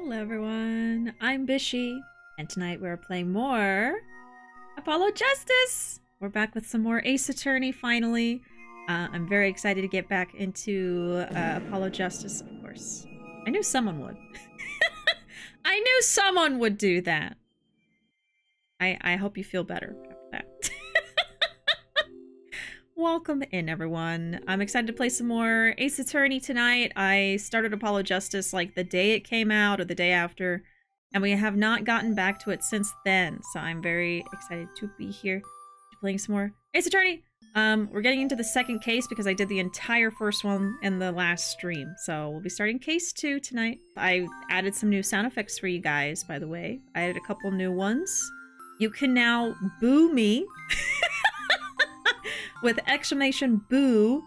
Hello everyone, I'm Bishy, and tonight we're playing more Apollo Justice! We're back with some more Ace Attorney, finally. I'm very excited to get back into Apollo Justice, of course. I knew someone would. I knew someone would do that. I hope you feel better after that. Welcome in, everyone. I'm excited to play some more Ace Attorney tonight. I started Apollo Justice like the day it came out or the day after, and we have not gotten back to it since then. So I'm very excited to be here playing some more Ace Attorney. We're getting into the second case because I did the entire first one in the last stream. So we'll be starting case 2 tonight. I added some new sound effects for you guys, by the way. I added a couple new ones. You can now boo me. With exclamation boo,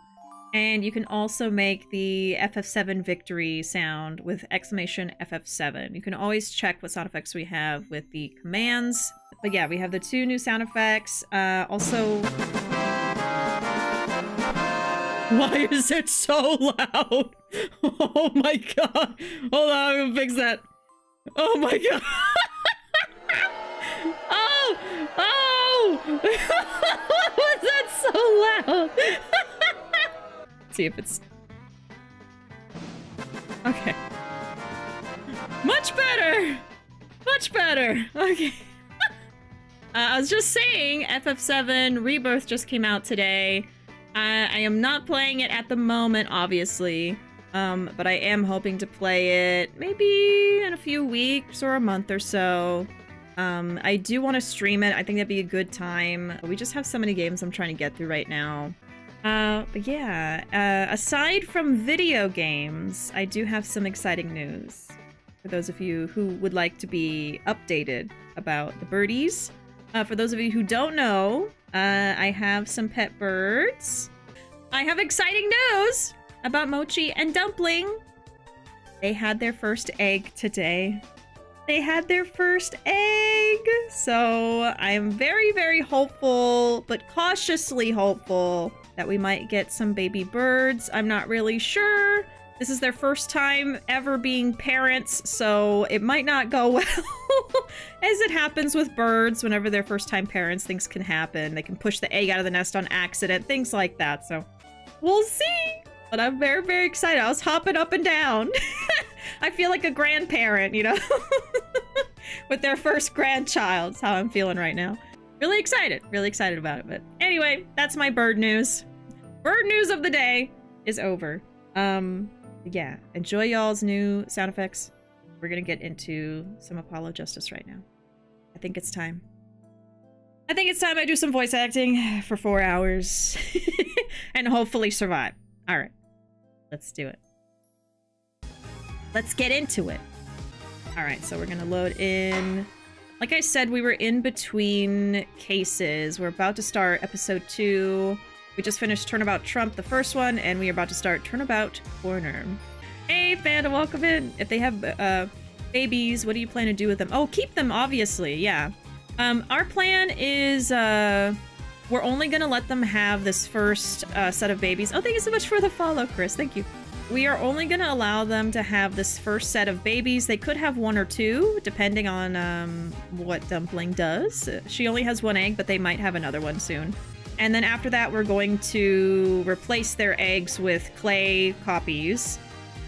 and you can also make the FF7 victory sound with exclamation FF7. You can always check what sound effects we have with the commands. But yeah, we have the 2 new sound effects. Also... Why is it so loud? Oh my god. Hold on, I'm gonna fix that. Oh my god. Oh! Oh! Was that so loud? Let's see if it's... Okay. Much better! Much better! Okay. I was just saying, FF7 Rebirth just came out today. I am not playing it at the moment, obviously. But I am hoping to play it maybe in a few weeks or a month or so. I do want to stream it. I think that'd be a good time. We just have so many games I'm trying to get through right now. But yeah, aside from video games, I do have some exciting news for those of you who would like to be updated about the birdies. For those of you who don't know, I have some pet birds. I have exciting news about Mochi and Dumpling. They had their first egg today. They had their first egg! So I'm very, very hopeful, but cautiously hopeful that we might get some baby birds. I'm not really sure. This is their first time ever being parents, so it might not go well. As it happens with birds, whenever they're first time parents, things can happen. They can push the egg out of the nest on accident, things like that, so we'll see. But I'm very, very excited. I was hopping up and down. I feel like a grandparent, you know? With their first grandchild. That's how I'm feeling right now. Really excited about it. But anyway, that's my bird news. Bird news of the day is over. Yeah, enjoy y'all's new sound effects. We're gonna get into some Apollo Justice right now. I think it's time. I think it's time I do some voice acting for 4 hours. And hopefully survive. Alright. Let's do it. Let's get into it. Alright, so we're gonna load in... Like I said, we were in between cases. We're about to start episode 2. We just finished Turnabout Trump, the first one, and we are about to start Turnabout Corner. Hey, Panda, welcome in. If they have babies, what do you plan to do with them? Oh, keep them, obviously, yeah. Our plan is... we're only gonna let them have this first set of babies. Oh, thank you so much for the follow, Chris. Thank you. We are only gonna allow them to have this first set of babies. They could have 1 or 2, depending on what Dumpling does. She only has 1 egg, but they might have another one soon. And then after that, we're going to replace their eggs with clay copies,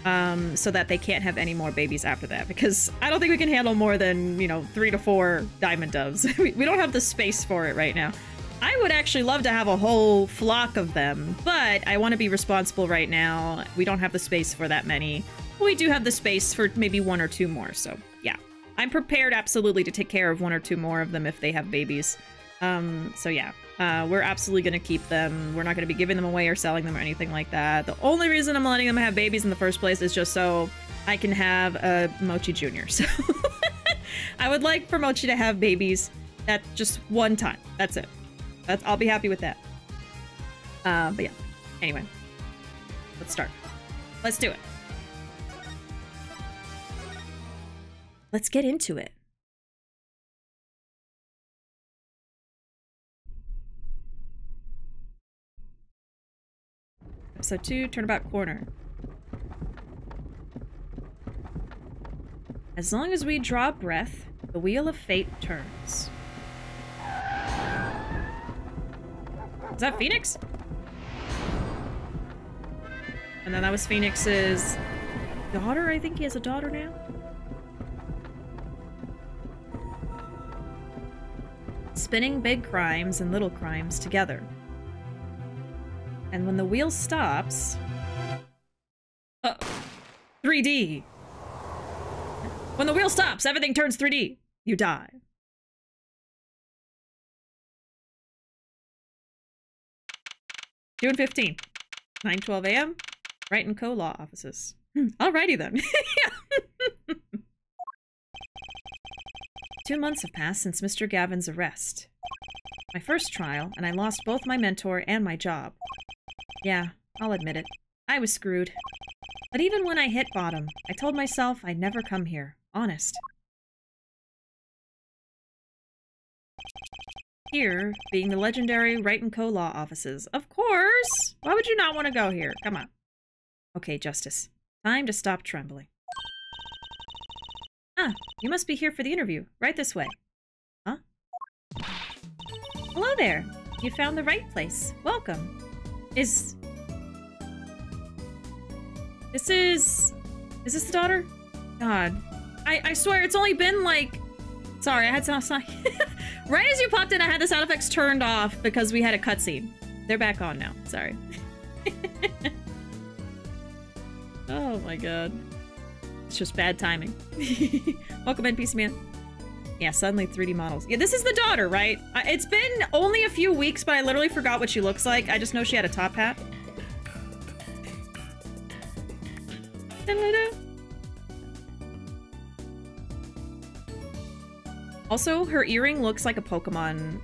so that they can't have any more babies after that. Because I don't think we can handle more than, you know, 3 to 4 diamond doves. We don't have the space for it right now. I would actually love to have a whole flock of them, but I want to be responsible right now. We don't have the space for that many. We do have the space for maybe 1 or 2 more, so yeah. I'm prepared absolutely to take care of 1 or 2 more of them if they have babies. So yeah, we're absolutely going to keep them. We're not going to be giving them away or selling them or anything like that. The only reason I'm letting them have babies in the first place is just so I can have a Mochi Jr. So I would like for Mochi to have babies at just 1 time. That's it. I'll be happy with that. But yeah. Anyway. Let's start. Let's do it. Let's get into it. Episode 2, Turnabout Corner. As long as we draw breath, the wheel of fate turns. Is that Phoenix? And then that was Phoenix's daughter? I think he has a daughter now? Spinning big crimes and little crimes together. And when the wheel stops... 3D! When the wheel stops, everything turns 3D. You die. June 15th, 9:12 a.m. Wright & Co. Law Offices. Alrighty then. 2 months have passed since Mr. Gavin's arrest. My first trial, and I lost both my mentor and my job. Yeah, I'll admit it. I was screwed. But even when I hit bottom, I told myself I'd never come here. Honest. Here, being the legendary Wright & Co. Law Offices. Of course! Why would you not want to go here? Come on. Okay, Justice. Time to stop trembling. Ah, you must be here for the interview. Right this way. Huh? Hello there. You found the right place. Welcome. Is this the daughter? God. I swear it's only been like... Sorry, I had some... Right as you popped in, I had the sound effects turned off because we had a cutscene. They're back on now. Sorry. Oh my god. It's just bad timing. Welcome in, PC Man. Yeah, suddenly 3D models. Yeah, this is the daughter, right? It's been only a few weeks, but I literally forgot what she looks like. I just know she had a top hat. Also, her earring looks like a Pokemon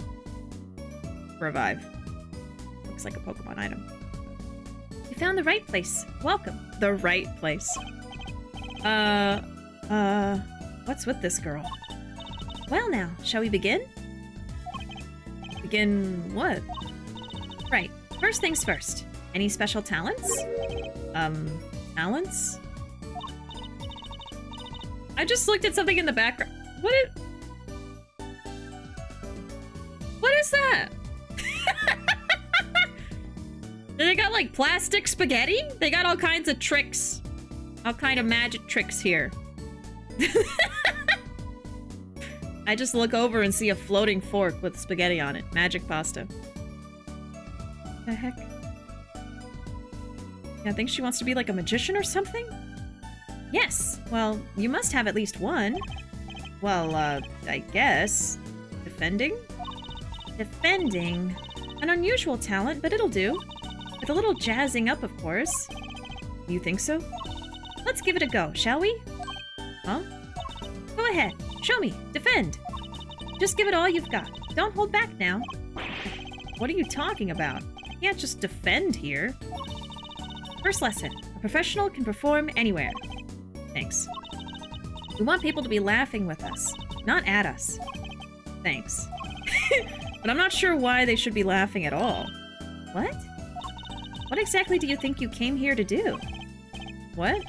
revive. Looks like a Pokemon item. You found the right place. Welcome. The right place. What's with this girl? Well now, shall we begin? Begin what? Right. First things first. Any special talents? Talents? I just looked at something in the background. What is that? They got like plastic spaghetti? They got all kinds of tricks. All kind of magic tricks here. I just look over and see a floating fork with spaghetti on it. Magic pasta. The heck? Yeah, I think she wants to be like a magician or something? Yes. Well, you must have at least one. Well, I guess. Defending? Defending? An unusual talent, but it'll do. With a little jazzing up, of course. You think so? Let's give it a go, shall we? Huh? Go ahead. Show me. Defend. Just give it all you've got. Don't hold back now. What are you talking about? You can't just defend here. First lesson. A professional can perform anywhere. Thanks. We want people to be laughing with us, not at us. Thanks. But I'm not sure why they should be laughing at all. What? What exactly do you think you came here to do? What?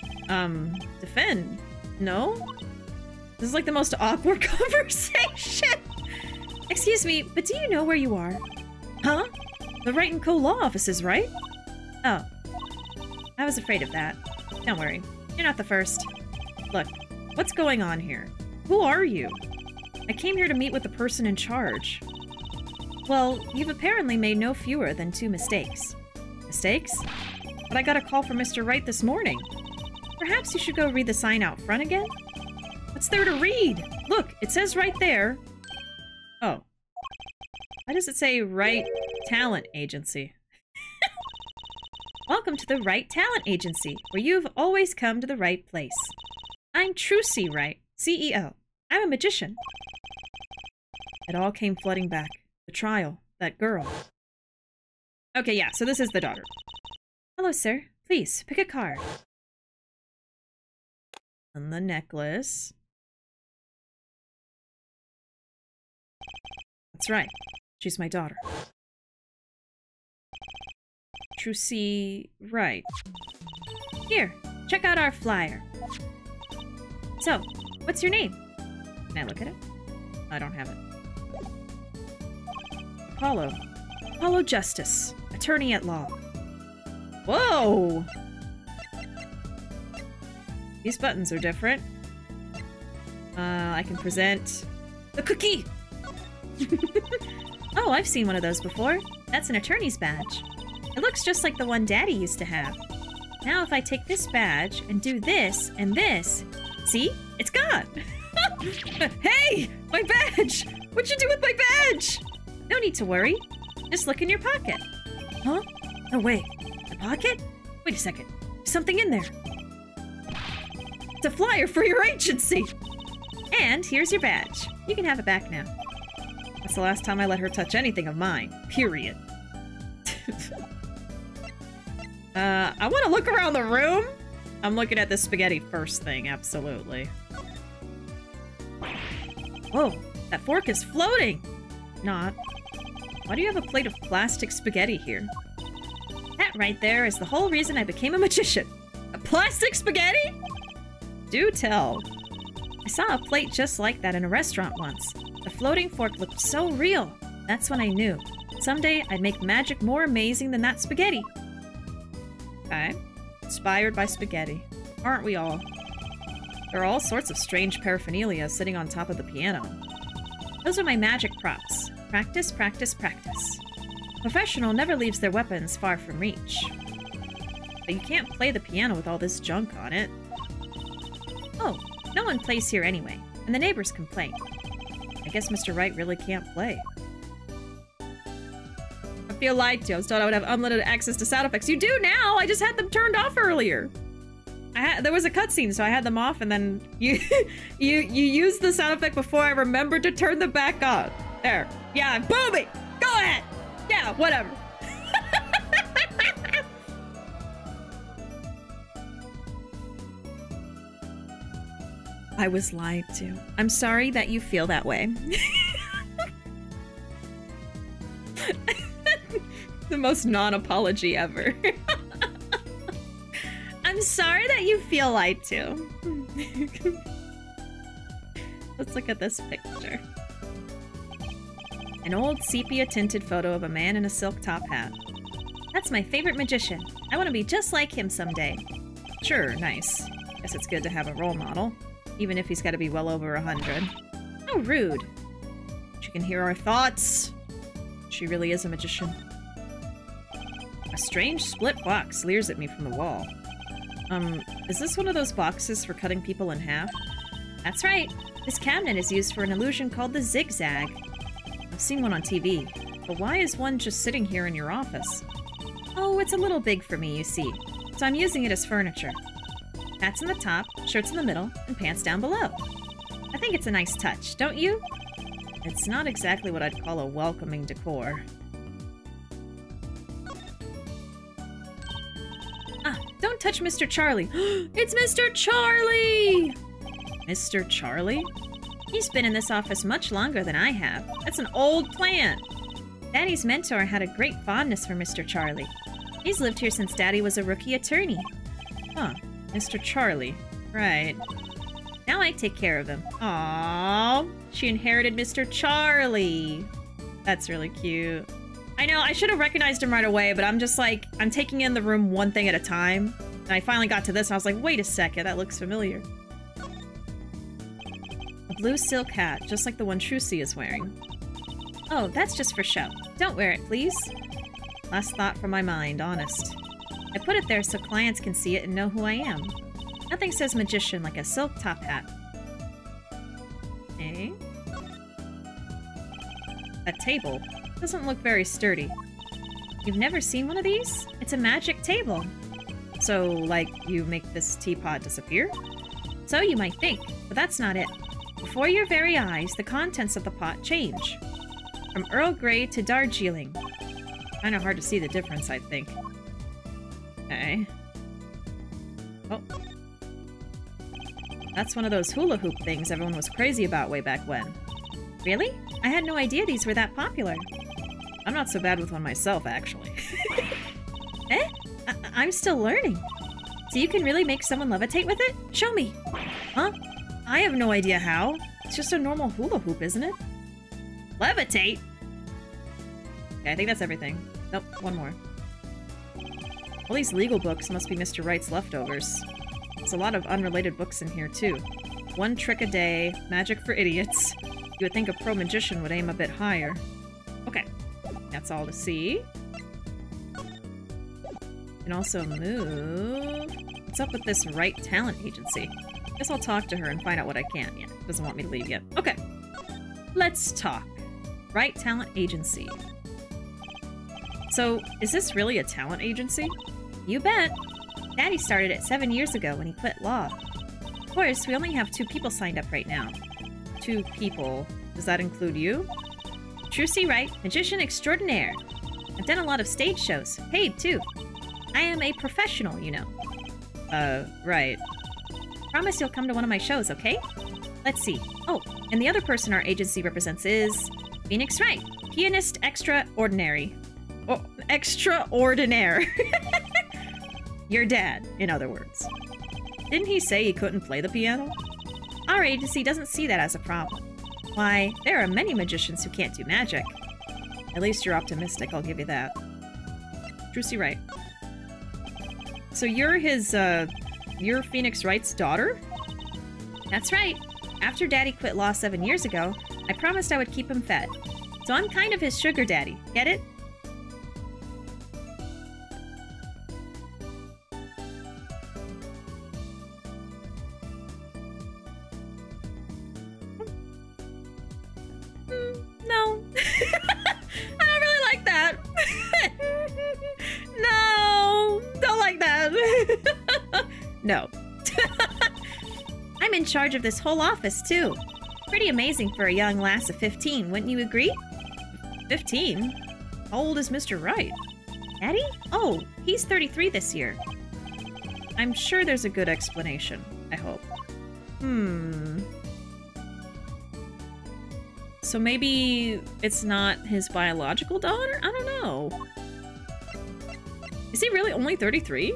Defend? No? This is like the most awkward conversation. Excuse me, but do you know where you are? Huh? The Wright & Co. Law Offices, right? Oh. I was afraid of that. Don't worry. You're not the first. Look, what's going on here? Who are you? I came here to meet with the person in charge. Well, you've apparently made no fewer than 2 mistakes. Mistakes? But I got a call from Mr. Wright this morning. Perhaps you should go read the sign out front again? What's there to read? Look, it says right there. Oh. Why does it say Wright Talent Agency? Welcome to the Wright Talent Agency, where you've always come to the right place. I'm Trucy Wright, CEO. I'm a magician. It all came flooding back. The trial. That girl. Okay, yeah, so this is the daughter. Hello, sir. Please, pick a card. And the necklace. That's right. She's my daughter. Trucy Wright. Here, check out our flyer. So, What's your name? Can I look at it? I don't have it. Apollo. Apollo Justice. Attorney at law. Whoa! These buttons are different. I can present the cookie! Oh, I've seen one of those before. That's an attorney's badge. It looks just like the one Daddy used to have. Now if I take this badge and do this and this, see? It's gone! Hey! My badge! What'd you do with my badge? No need to worry. Just look in your pocket. Huh? No way. The pocket? Wait a second. There's something in there. It's a flyer for your agency! And here's your badge. You can have it back now. That's the last time I let her touch anything of mine. Period. I want to look around the room. I'm looking at this spaghetti first thing, absolutely. Whoa, that fork is floating! Not. Why do you have a plate of plastic spaghetti here? That right there is the whole reason I became a magician. A plastic spaghetti? Do tell. I saw a plate just like that in a restaurant once. The floating fork looked so real. That's when I knew. Someday I'd make magic more amazing than that spaghetti. Okay. Inspired by spaghetti. Aren't we all? There are all sorts of strange paraphernalia sitting on top of the piano. Those are my magic props. Practice, practice, practice. A professional never leaves their weapons far from reach. But you can't play the piano with all this junk on it. Oh, no one plays here anyway, and the neighbors complain. I guess Mr. Wright really can't play. I feel lied to. I was told I would have unlimited access to sound effects. You do now! I just had them turned off earlier. There was a cutscene, so I had them off, and then you used the sound effect before I remembered to turn them back on. There. Yeah, boomy! Go ahead! Yeah, whatever. I was lied to. I'm sorry that you feel that way. The most non-apology ever. I'm sorry that you feel lied to. Let's look at this picture. An old sepia-tinted photo of a man in a silk top hat. That's my favorite magician. I want to be just like him someday. Sure, nice. Guess it's good to have a role model, even if he's got to be well over 100. How rude. She can hear our thoughts. She really is a magician. A strange split box leers at me from the wall. Is this one of those boxes for cutting people in half? That's right. This cabinet is used for an illusion called the zigzag. I've seen one on TV, but why is one just sitting here in your office? Oh, it's a little big for me, you see, so I'm using it as furniture. Hats in the top, shirts in the middle, and pants down below. I think it's a nice touch, don't you? It's not exactly what I'd call a welcoming decor. Ah, don't touch Mr. Charlie. It's Mr. Charlie! Mr. Charlie? He's been in this office much longer than I have. That's an old plant. Daddy's mentor had a great fondness for Mr. Charlie. He's lived here since Daddy was a rookie attorney. Huh. Mr. Charlie. Right. Now I take care of him. Aww. She inherited Mr. Charlie. That's really cute. I know, I should have recognized him right away, but I'm just like, I'm taking in the room one thing at a time. And I finally got to this and I was like, wait a second, that looks familiar. A blue silk hat, just like the one Trucy is wearing. Oh, that's just for show. Don't wear it, please. Last thought from my mind, honest. I put it there so clients can see it and know who I am. Nothing says magician like a silk top hat. Eh? That table doesn't look very sturdy. You've never seen one of these? It's a magic table. So, like, you make this teapot disappear? So you might think, but that's not it. Before your very eyes, the contents of the pot change. From Earl Grey to Darjeeling. Kinda hard to see the difference, I think. Okay. Oh. That's one of those hula hoop things everyone was crazy about way back when. Really? I had no idea these were that popular. I'm not so bad with one myself, actually. Eh? I'm still learning. So you can really make someone levitate with it? Show me! Huh? I have no idea how. It's just a normal hula hoop, isn't it? Levitate? Okay, I think that's everything. Nope, one more. All these legal books must be Mr. Wright's leftovers. There's a lot of unrelated books in here, too. One trick a day, magic for idiots. You would think a pro magician would aim a bit higher. Okay, that's all to see. You can also move... What's up with this Wright Talent Agency? Guess I'll talk to her and find out what I can. Yeah, doesn't want me to leave yet. Okay, let's talk. Wright Talent Agency. So, is this really a talent agency? You bet. Daddy started it 7 years ago when he quit law. Of course, we only have 2 people signed up right now. 2 people? Does that include you? Trucy Wright, magician extraordinaire. I've done a lot of stage shows, paid too. I am a professional, you know. Right. Promise you'll come to one of my shows, okay? Let's see. Oh, and the other person our agency represents is... Phoenix Wright, pianist extraordinary. Oh, extraordinaire. Your dad, in other words. Didn't he say he couldn't play the piano? Our agency doesn't see that as a problem. Why, there are many magicians who can't do magic. At least you're optimistic, I'll give you that. Trucy Wright. So you're his, you're Phoenix Wright's daughter? That's right. After Daddy quit law 7 years ago, I promised I would keep him fed. So I'm kind of his sugar daddy. Get it? No. I don't really like that. No. Don't like that. No. I'm in charge of this whole office, too. Pretty amazing for a young lass of 15, wouldn't you agree? 15? How old is Mr. Wright? Daddy? Oh, he's 33 this year. I'm sure there's a good explanation, I hope. So maybe it's not his biological daughter? I don't know. Is he really only 33?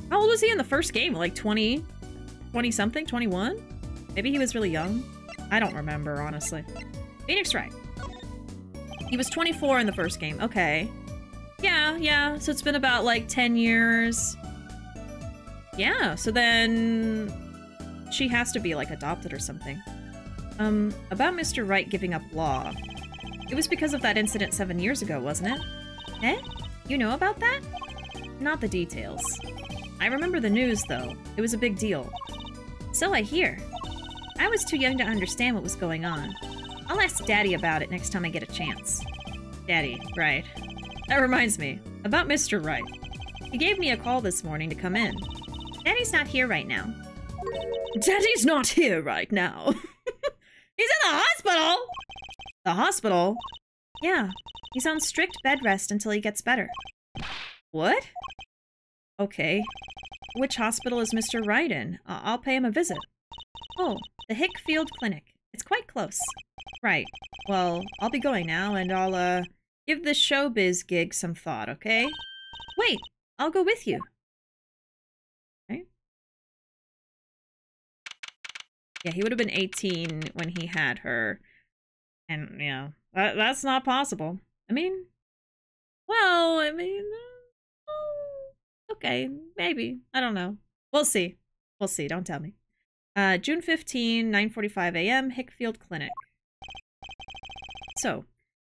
How old was he in the first game? Like 20 something? 21? Maybe he was really young? I don't remember, honestly. Phoenix Wright. He was 24 in the first game. Okay. Yeah. So it's been about like 10 years. Yeah, so then she has to be like adopted or something. About Mr. Wright giving up law. It was because of that incident 7 years ago, wasn't it? Eh? You know about that? Not the details. I remember the news, though. It was a big deal. So I hear. I was too young to understand what was going on. I'll ask Daddy about it next time I get a chance. Daddy, right. That reminds me. About Mr. Wright. He gave me a call this morning to come in. Daddy's not here right now. Daddy's not here right now. He's in the hospital! The hospital? Yeah. He's on strict bed rest until he gets better. What? Okay. Which hospital is Mr. Wright in? I'll pay him a visit. Oh, the Hickfield Clinic. It's quite close. Right. Well, I'll be going now, and I'll, give this showbiz gig some thought, okay? Wait, I'll go with you. Okay. Yeah, he would have been 18 when he had her. And, yeah, that's not possible. I mean, well, okay, maybe. I don't know. We'll see. We'll see. Don't tell me. June 15, 9:45 a.m., Hickfield Clinic. So,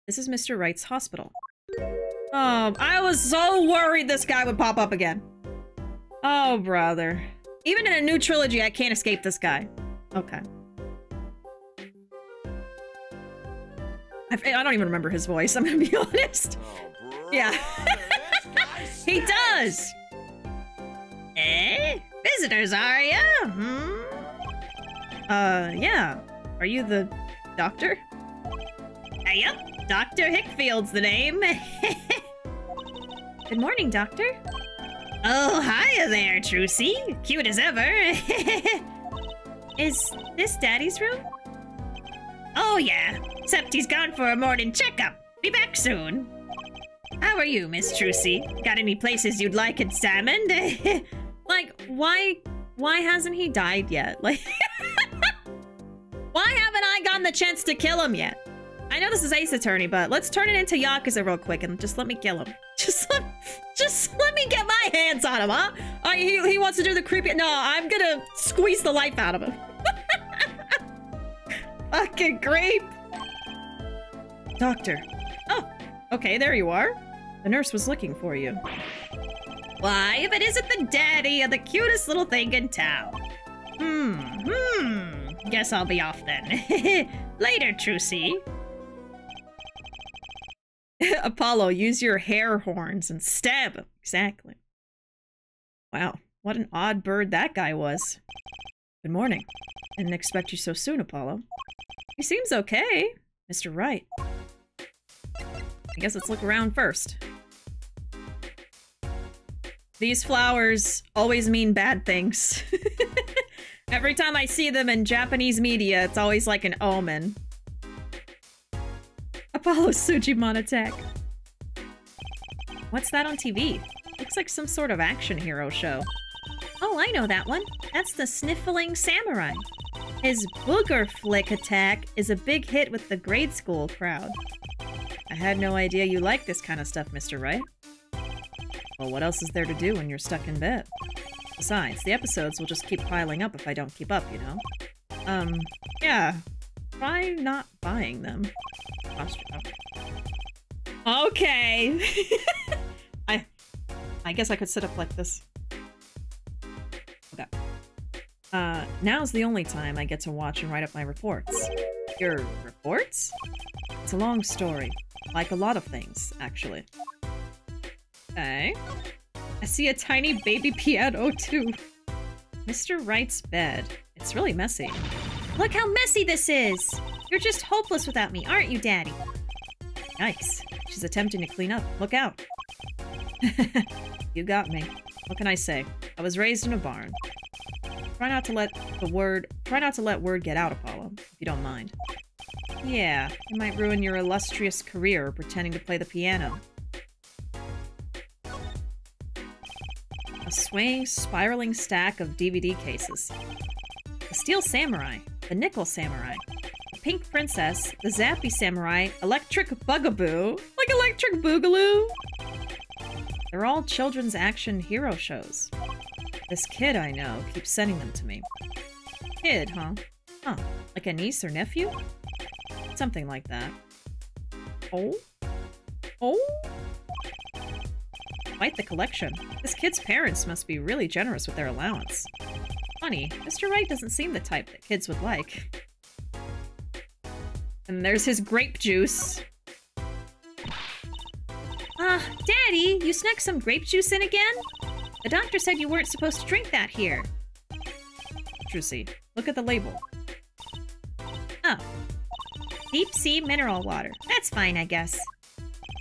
this is Mr. Wright's hospital. Oh, I was so worried this guy would pop up again. Oh, brother. Even in a new trilogy, I can't escape this guy. Okay. I don't even remember his voice, I'm gonna be honest. Oh, yeah. He does! Eh? Visitors, are ya? Yeah. Are you the doctor? Yep. Dr. Hickfield's the name. Good morning, doctor. Oh, hiya there, Trucy. Cute as ever. Is this Daddy's room? Oh, yeah. Except he's gone for a morning checkup. Be back soon. How are you, Miss Trucy? Got any places you'd like examined? Like, why Why hasn't he died yet? Like, why haven't I gotten the chance to kill him yet? I know this is Ace Attorney, but let's turn it into Yakuza real quick and just let me kill him. Just let me get my hands on him, huh? He wants to do the creepy... No, I'm gonna squeeze the life out of him. Fucking grape. Doctor. Oh, okay, there you are. The nurse was looking for you. Why, if it isn't the daddy of the cutest little thing in town. Guess I'll be off then. Later, Trucy. Apollo, use your hair horns and stab him. Exactly. Wow, what an odd bird that guy was. Good morning. Didn't expect you so soon, Apollo. He seems okay, Mr. Wright. I guess let's look around first. These flowers always mean bad things. Every time I see them in Japanese media, it's always like an omen. Apollo Sujimon attack. What's that on TV? Looks like some sort of action hero show. Oh, I know that one. That's the Sniffling Samurai. His booger flick attack is a big hit with the grade school crowd. I had no idea you liked this kind of stuff, Mr. Wright. Well, what else is there to do when you're stuck in bed? Besides, the episodes will just keep piling up if I don't keep up, you know? Yeah. Try not buying them. Okay. I guess I could sit up like this. Okay. Now's the only time I get to watch and write up my reports. Your reports? It's a long story. Like a lot of things, actually. Okay. I see a tiny baby piano, too. Mr. Wright's bed. It's really messy. Look how messy this is! You're just hopeless without me, aren't you, Daddy? Yikes. She's attempting to clean up. Look out. You got me. What can I say? I was raised in a barn. Try not to let word get out, Apollo, if you don't mind. Yeah, it might ruin your illustrious career pretending to play the piano. A swaying, spiraling stack of DVD cases. The Steel Samurai, the Nickel Samurai, the Pink Princess, the Zappy Samurai, Electric Bugaboo, like Electric Boogaloo. They're all children's action hero shows. This kid I know keeps sending them to me. Kid, huh? Huh, like a niece or nephew? Something like that. Oh? Oh? Quite the collection. This kid's parents must be really generous with their allowance. Funny, Mr. Wright doesn't seem the type that kids would like. And there's his grape juice. Daddy, you snuck some grape juice in again? The doctor said you weren't supposed to drink that here. Trucy, look at the label. Oh. Deep sea mineral water. That's fine, I guess.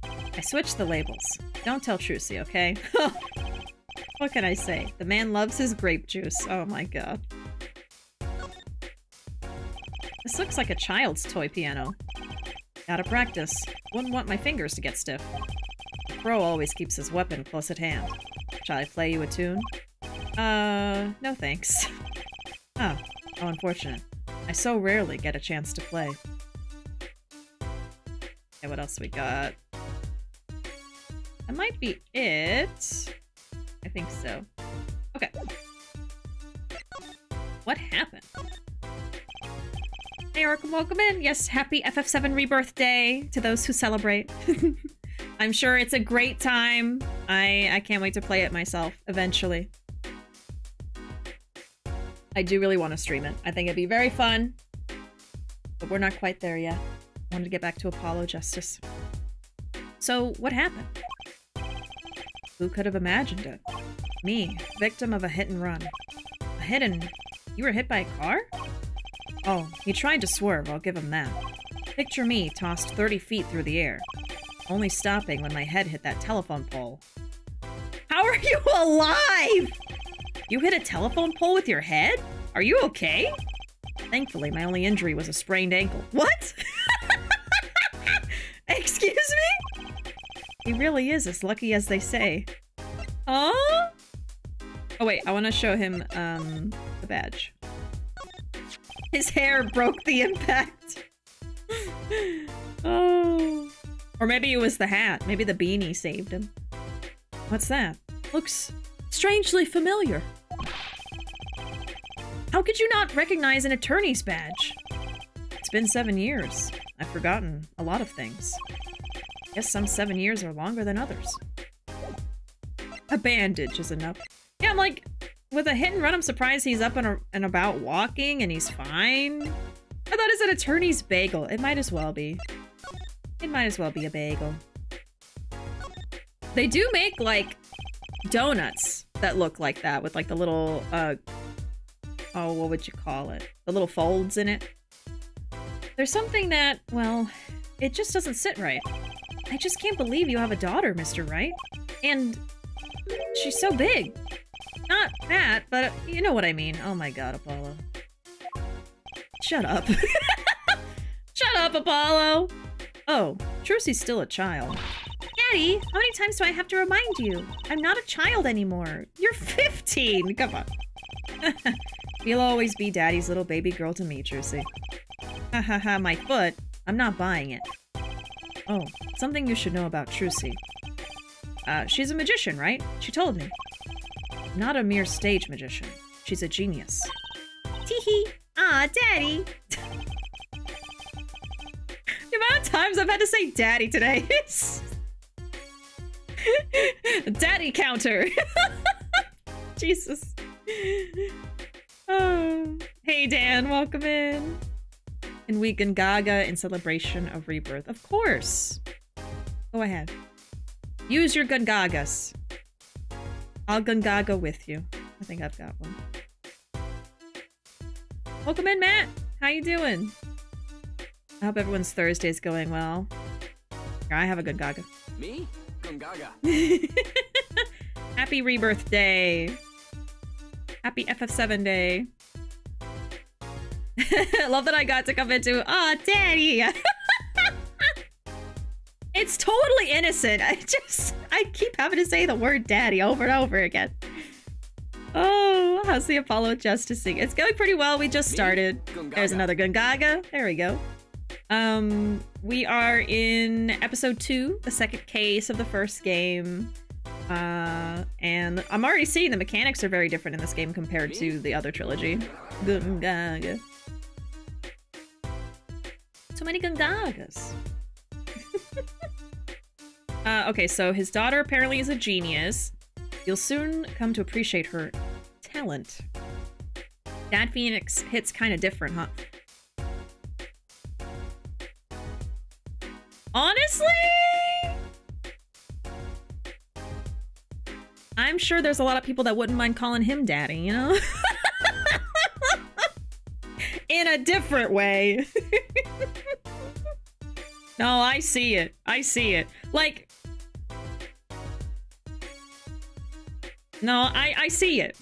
I switched the labels. Don't tell Trucy, okay? What can I say? The man loves his grape juice. Oh my god. This looks like a child's toy piano. Gotta practice. Wouldn't want my fingers to get stiff. The pro always keeps his weapon close at hand. Shall I play you a tune? No thanks. Oh, how unfortunate. I so rarely get a chance to play. Okay, what else we got? That might be it. I think so. Okay. What happened? Hey, Arkham, welcome in. Yes, happy FF7 Rebirth Day to those who celebrate. I'm sure it's a great time. I can't wait to play it myself, eventually. I do really want to stream it. I think it'd be very fun. But we're not quite there yet. I wanted to get back to Apollo Justice. So, what happened? Who could have imagined it? Me, victim of a hit and run. A hit and... You were hit by a car? Oh, he tried to swerve, I'll give him that. Picture me tossed 30 feet through the air, only stopping when my head hit that telephone pole. How are you alive? You hit a telephone pole with your head? Are you okay? Thankfully, my only injury was a sprained ankle. What? Excuse me? He really is as lucky as they say. Huh? Oh wait, I want to show him the badge. His hair broke the impact. Oh. Or maybe it was the hat. Maybe the beanie saved him. What's that? Looks strangely familiar. How could you not recognize an attorney's badge? It's been 7 years. I've forgotten a lot of things. Guess some 7 years are longer than others. A bandage is enough. Yeah, I'm like, with a hit and run, I'm surprised he's up and about walking and he's fine. I thought it's an attorney's bagel. It might as well be. It might as well be a bagel. They do make, like, donuts that look like that with, like, the little, oh, what would you call it? The little folds in it. There's something that, well, it just doesn't sit right. I just can't believe you have a daughter, Mr. Wright. And she's so big. Not fat, but you know what I mean. Oh my god, Apollo. Shut up. Shut up, Apollo! Oh, Trucy's still a child. Daddy, how many times do I have to remind you? I'm not a child anymore. You're 15! Come on. You'll always be Daddy's little baby girl to me, Trucy. Ha ha ha, my foot. I'm not buying it. Oh, something you should know about Trucy. She's a magician, right? She told me. Not a mere stage magician. She's a genius. Teehee! Ah, Daddy! The amount of times I've had to say daddy today is... Daddy counter! Jesus. Oh. Hey Dan, welcome in. And we Gungaga in celebration of rebirth. Of course! Go ahead. Use your Gungagas. I'll Gungaga with you. I think I've got one. Welcome in, Matt! How you doing? I hope everyone's Thursday's going well. Here, I have a Gungaga. Me? Gungaga. Happy Rebirth Day. Happy FF7 Day. Love that I got to come into, aw, Daddy! It's totally innocent. I keep having to say the word daddy over and over again. Oh, how's the Apollo Justicing? It's going pretty well. We just started. There's another Gungaga. There we go. We are in episode 2, the second case of the first game. And I'm already seeing the mechanics are very different in this game compared to the other trilogy. Gungaga. So many Gungagas. Okay, so his daughter apparently is a genius. You'll soon come to appreciate her talent. Dad Phoenix hits kind of different, huh? Honestly? I'm sure there's a lot of people that wouldn't mind calling him daddy, you know? In a different way. No, I see it. I see it. Like... No, I see it.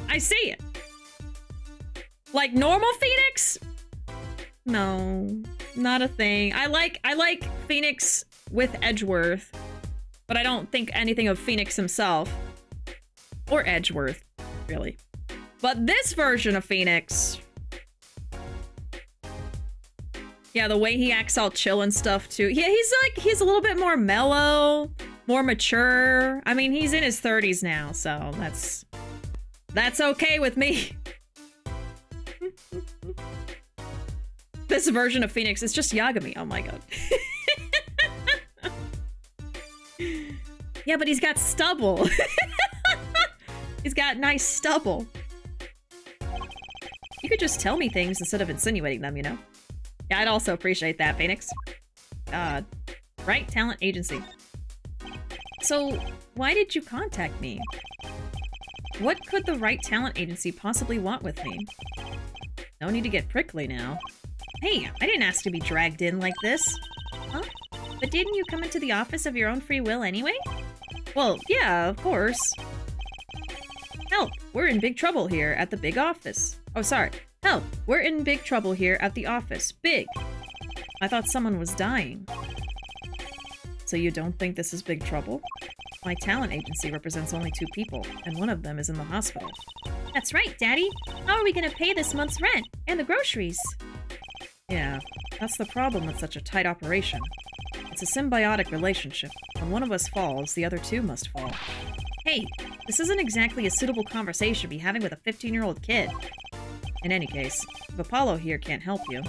I see it. Like normal Phoenix? No, not a thing. I like Phoenix with Edgeworth, but I don't think anything of Phoenix himself. Or Edgeworth, really. But this version of Phoenix... Yeah, the way he acts all chill and stuff too. Yeah, he's a little bit more mellow, more mature. I mean, he's in his 30s now, so that's okay with me. This version of Phoenix is just Yagami. Oh my god. Yeah, but he's got stubble. He's got nice stubble. You could just tell me things instead of insinuating them, you know? Yeah, I'd also appreciate that, Phoenix. Right Talent Agency. So, why did you contact me? What could the Right Talent Agency possibly want with me? No need to get prickly now. Hey, I didn't ask to be dragged in like this. Huh? But didn't you come into the office of your own free will anyway? Well, yeah, of course. Help! We're in big trouble here at the big office. Oh, sorry. Help! We're in big trouble here at the office. Big! I thought someone was dying. So you don't think this is big trouble? My talent agency represents only 2 people, and one of them is in the hospital. That's right, Daddy. How are we gonna pay this month's rent? And the groceries? Yeah, that's the problem with such a tight operation. It's a symbiotic relationship. When one of us falls, the other 2 must fall. Hey, this isn't exactly a suitable conversation to be having with a 15-year-old kid. In any case, if Apollo here can't help you,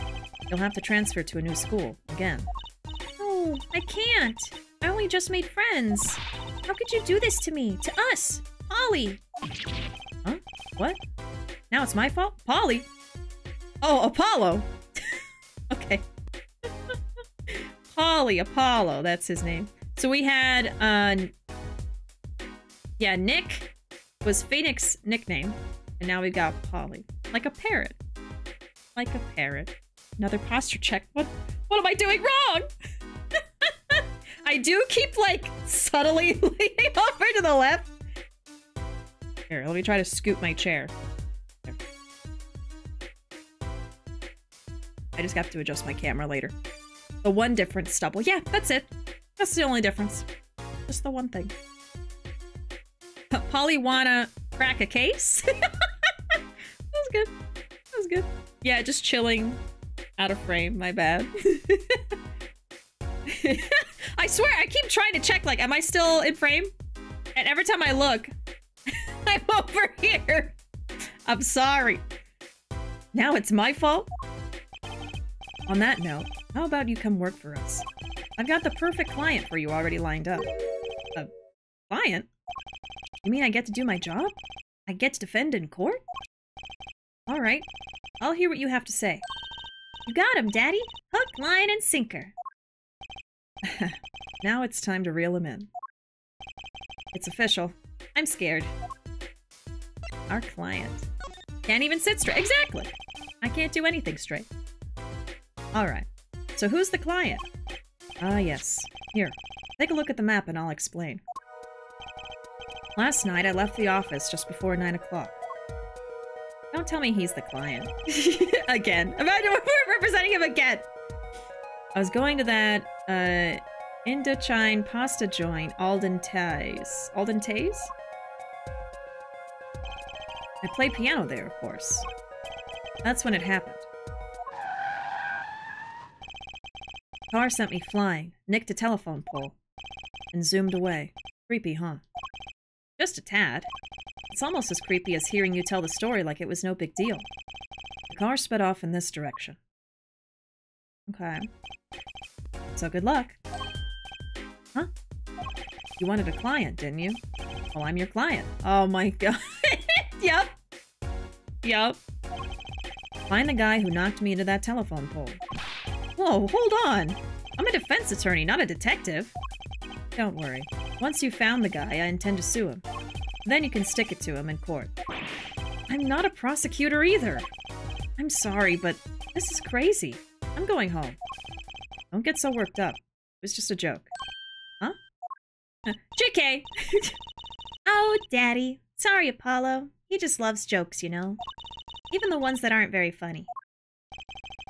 you'll have to transfer to a new school, again. No, I can't. I only just made friends. How could you do this to me? To us? Polly! Huh? What? Now it's my fault? Polly? Oh, Apollo! Okay. Polly, Apollo, that's his name. So we had, yeah, Nick was Phoenix's nickname, and now we got Polly. Like a parrot. Like a parrot. Another posture check. What am I doing wrong? I do keep, like, subtly leaning over to the left. Here, let me try to scoot my chair. There. I just have to adjust my camera later. The one difference, stubble. Yeah, that's it. That's the only difference. Just the one thing. Polly wanna crack a case? That was good. That was good. Yeah, just chilling out of frame. My bad. I swear, I keep trying to check, like, am I still in frame? And every time I look, I'm over here. I'm sorry. Now it's my fault? On that note, how about you come work for us? I've got the perfect client for you already lined up. A client? You mean I get to do my job? I get to defend in court? Alright, I'll hear what you have to say. You got him, Daddy! Hook, line, and sinker! Now it's time to reel him in. It's official. I'm scared. Our client. Can't even sit straight. Exactly! I can't do anything straight. Alright, so who's the client? Ah, yes. Here, take a look at the map and I'll explain. Last night, I left the office just before 9 o'clock. Don't tell me he's the client. Again. Imagine we're representing him again! I was going to that, Indochine pasta joint, Alden Tays. Alden Tays? I play piano there, of course. That's when it happened. Car sent me flying, nicked a telephone pole, and zoomed away. Creepy, huh? Just a tad. It's almost as creepy as hearing you tell the story like it was no big deal. The car sped off in this direction. Okay. So good luck. Huh? You wanted a client, didn't you? Well, I'm your client. Oh my god. Yep. Yep. Find the guy who knocked me into that telephone pole. Whoa, hold on! I'm a defense attorney, not a detective. Don't worry. Once you've found the guy, I intend to sue him. Then you can stick it to him in court. I'm not a prosecutor either. I'm sorry, but this is crazy. I'm going home. Don't get so worked up. It was just a joke. Huh? JK! Oh, Daddy. Sorry, Apollo. He just loves jokes, you know. Even the ones that aren't very funny.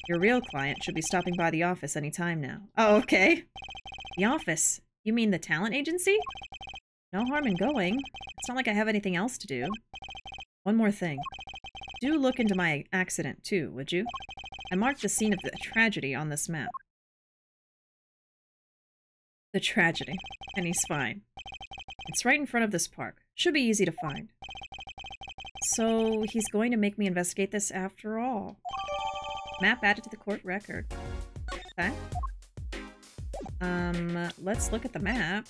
Your real client should be stopping by the office any time now. Oh, okay. The office? You mean the talent agency? No harm in going. It's not like I have anything else to do. One more thing. Do look into my accident, too, would you? I marked the scene of the tragedy on this map. The tragedy. And he's fine. It's right in front of this park. Should be easy to find. So, he's going to make me investigate this after all. Map added to the court record. Okay. Let's look at the map.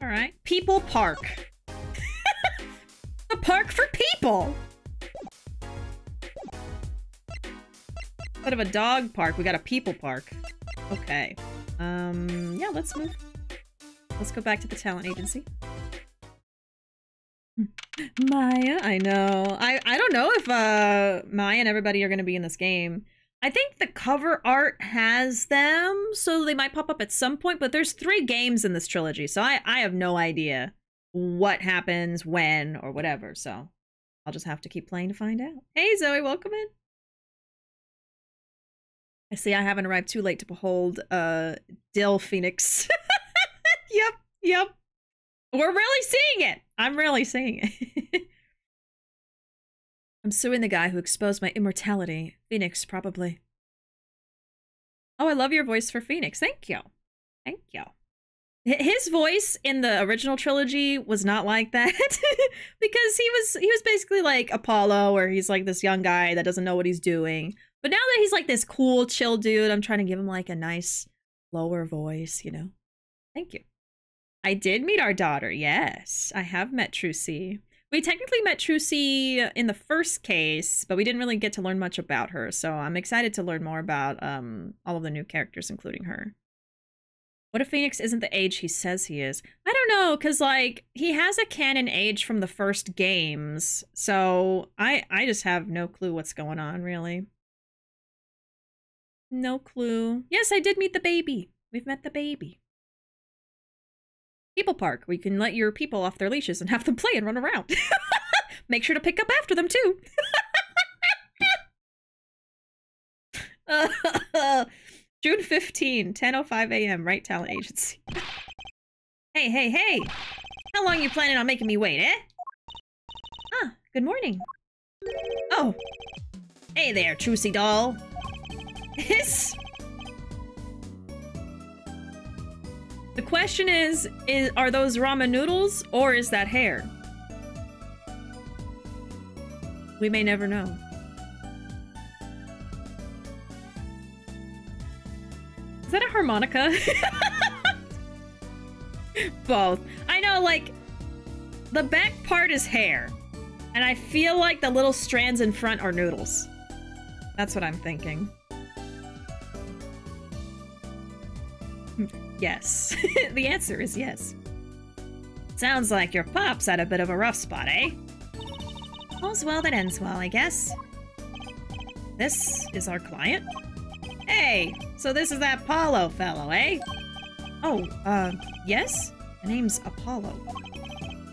Alright. People Park. The park for people! Instead of a dog park, we got a people park. Okay. Yeah, let's move. Let's go back to the talent agency. Maya, I know. I don't know if Maya and everybody are going to be in this game. I think the cover art has them, so they might pop up at some point, but there's 3 games in this trilogy, so I have no idea what happens, when, or whatever, so I'll just have to keep playing to find out. Hey Zoe, welcome in. I see I haven't arrived too late to behold Dill Phoenix. Yep. We're really seeing it. I'm really seeing it. I'm suing the guy who exposed my immortality. Phoenix, probably. Oh, I love your voice for Phoenix. Thank you. Thank you. His voice in the original trilogy was not like that because he was basically like Apollo, where he's like this young guy that doesn't know what he's doing. But now that he's like this cool, chill dude, I'm trying to give him like a nice lower voice, you know? Thank you. I did meet our daughter. Yes, I have met Trucy. We technically met Trucy in the first case, but we didn't really get to learn much about her. So I'm excited to learn more about all of the new characters, including her. What if Phoenix isn't the age he says he is? I don't know, because, like, he has a canon age from the first games, so I just have no clue what's going on, really. No clue. Yes, I did meet the baby. We've met the baby. People Park, where you can let your people off their leashes and have them play and run around. Make sure to pick up after them, too. June 15, 10:05 a.m. Right Talent Agency. Hey! How long you planning on making me wait, eh? Ah, good morning. Oh. Hey there, Trucy doll. The question is are those ramen noodles or is that hair? We may never know. Is that a harmonica? Both. I know, like, the back part is hair. And I feel like the little strands in front are noodles. That's what I'm thinking. Yes. The answer is yes. Sounds like your pop's had a bit of a rough spot, eh? All's well that ends well, I guess. This is our client? Hey, so this is that Apollo fellow, eh? Oh, yes? The name's Apollo.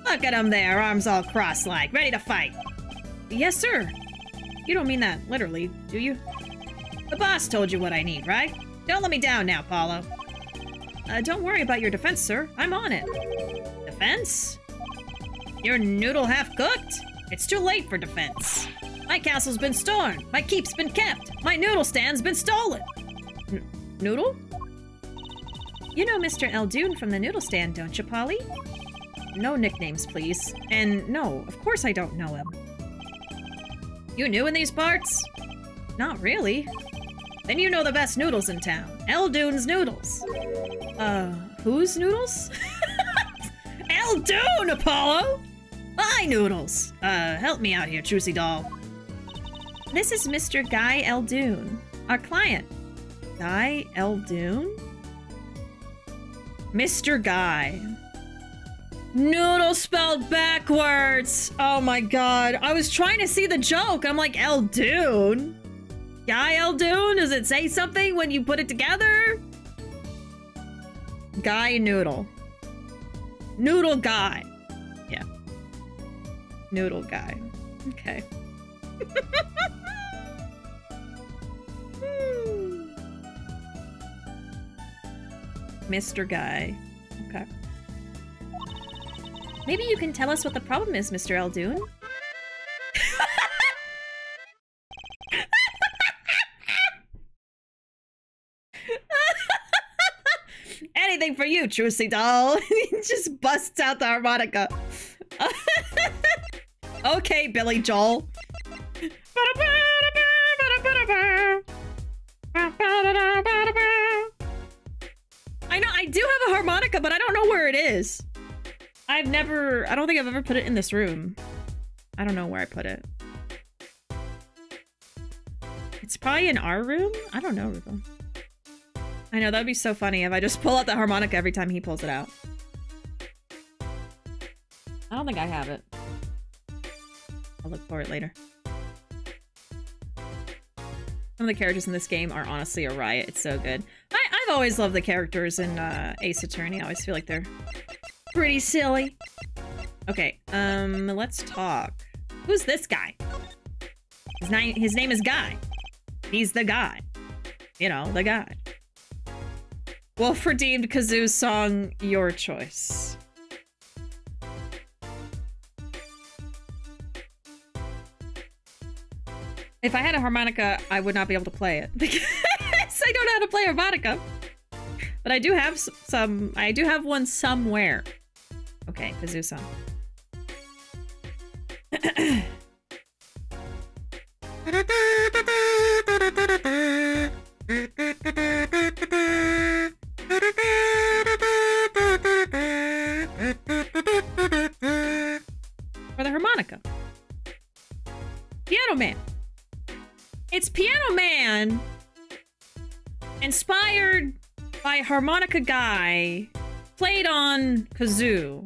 Look at him there, arms all crossed-like, ready to fight. Yes, sir. You don't mean that literally, do you? The boss told you what I need, right? Don't let me down now, Apollo. Don't worry about your defense, sir. I'm on it. Defense? Your noodle half-cooked? It's too late for defense. My castle's been stormed. My keep's been kept. My noodle stand's been stolen. Noodle? You know Mr. Eldoon from the noodle stand, don't you, Polly? No nicknames, please. And no, of course I don't know him. You new in these parts? Not really. Then you know the best noodles in town. Eldoon's Noodles. Whose noodles? Eldoon, Apollo! My noodles! Help me out here, Trucy doll. This is Mr. Guy Eldoon, our client. Guy Eldoon? Mr. Guy. Noodle spelled backwards! Oh my god. I was trying to see the joke. I'm like, Eldoon? Guy Eldoon? Does it say something when you put it together? Guy Noodle. Noodle Guy. Yeah. Noodle Guy. Okay. Mr. Guy. Okay. Maybe you can tell us what the problem is, Mr. Eldoon? Anything for you, Trucy doll. He just busts out the harmonica. Okay, Billy Joel. I know, I do have a harmonica, but I don't know where it is. I don't think I've ever put it in this room. I don't know where I put it. It's probably in our room? I don't know, Ruben. I know, that'd be so funny if I just pull out the harmonica every time he pulls it out. I don't think I have it. I'll look for it later. Some of the characters in this game are honestly a riot. It's so good. I've always loved the characters in Ace Attorney. I always feel like they're pretty silly. Okay, let's talk. Who's this guy? His name is Guy. He's the guy. You know, the guy. Wolf redeemed Kazoo's song, Your Choice. If I had a harmonica, I would not be able to play it because I don't know how to play harmonica. But I do have some. I do have one somewhere. Okay, Kazoo song. For the harmonica. Piano Man. It's Piano Man inspired by Harmonica Guy played on Kazoo.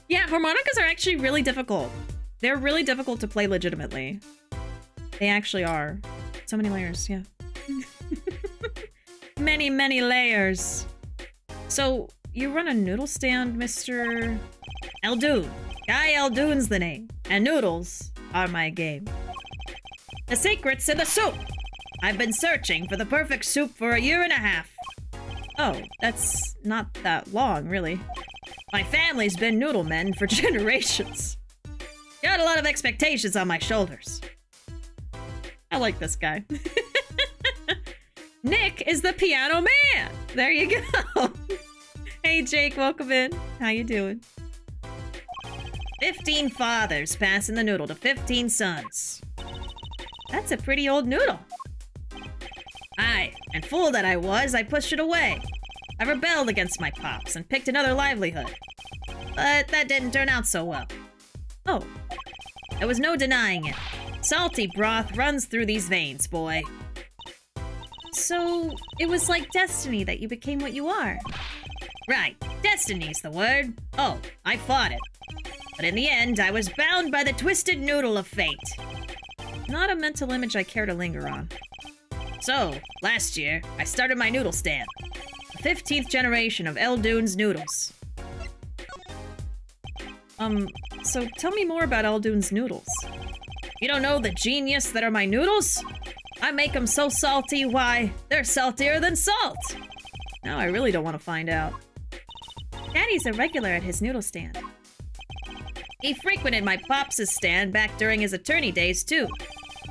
Yeah, harmonicas are actually really difficult. They're really difficult to play legitimately. They actually are. So many layers, yeah. Many, many layers. So, you run a noodle stand, Mr. Eldoon. Guy Eldoon's the name. And noodles are my game. The secret's in the soup! I've been searching for the perfect soup for 1.5 years. Oh, that's not that long, really. My family's been noodle men for generations. Got a lot of expectations on my shoulders. I like this guy. Nick is the Piano Man! There you go! Hey Jake, welcome in. How you doing? 15 fathers passing the noodle to 15 sons. That's a pretty old noodle. Aye, and fool that I was, I pushed it away. I rebelled against my pops and picked another livelihood. But that didn't turn out so well. Oh. There was no denying it. Salty broth runs through these veins, boy. So, it was like destiny that you became what you are. Right, destiny's the word. Oh, I fought it. But in the end, I was bound by the twisted noodle of fate. Not a mental image I care to linger on. So, last year, I started my noodle stand. The 15th generation of Eldoon's noodles. So tell me more about Eldoon's noodles. You don't know the genius that are my noodles? I make them so salty, why, they're saltier than salt! Now I really don't want to find out. Daddy's a regular at his noodle stand. He frequented my pops' stand back during his attorney days, too.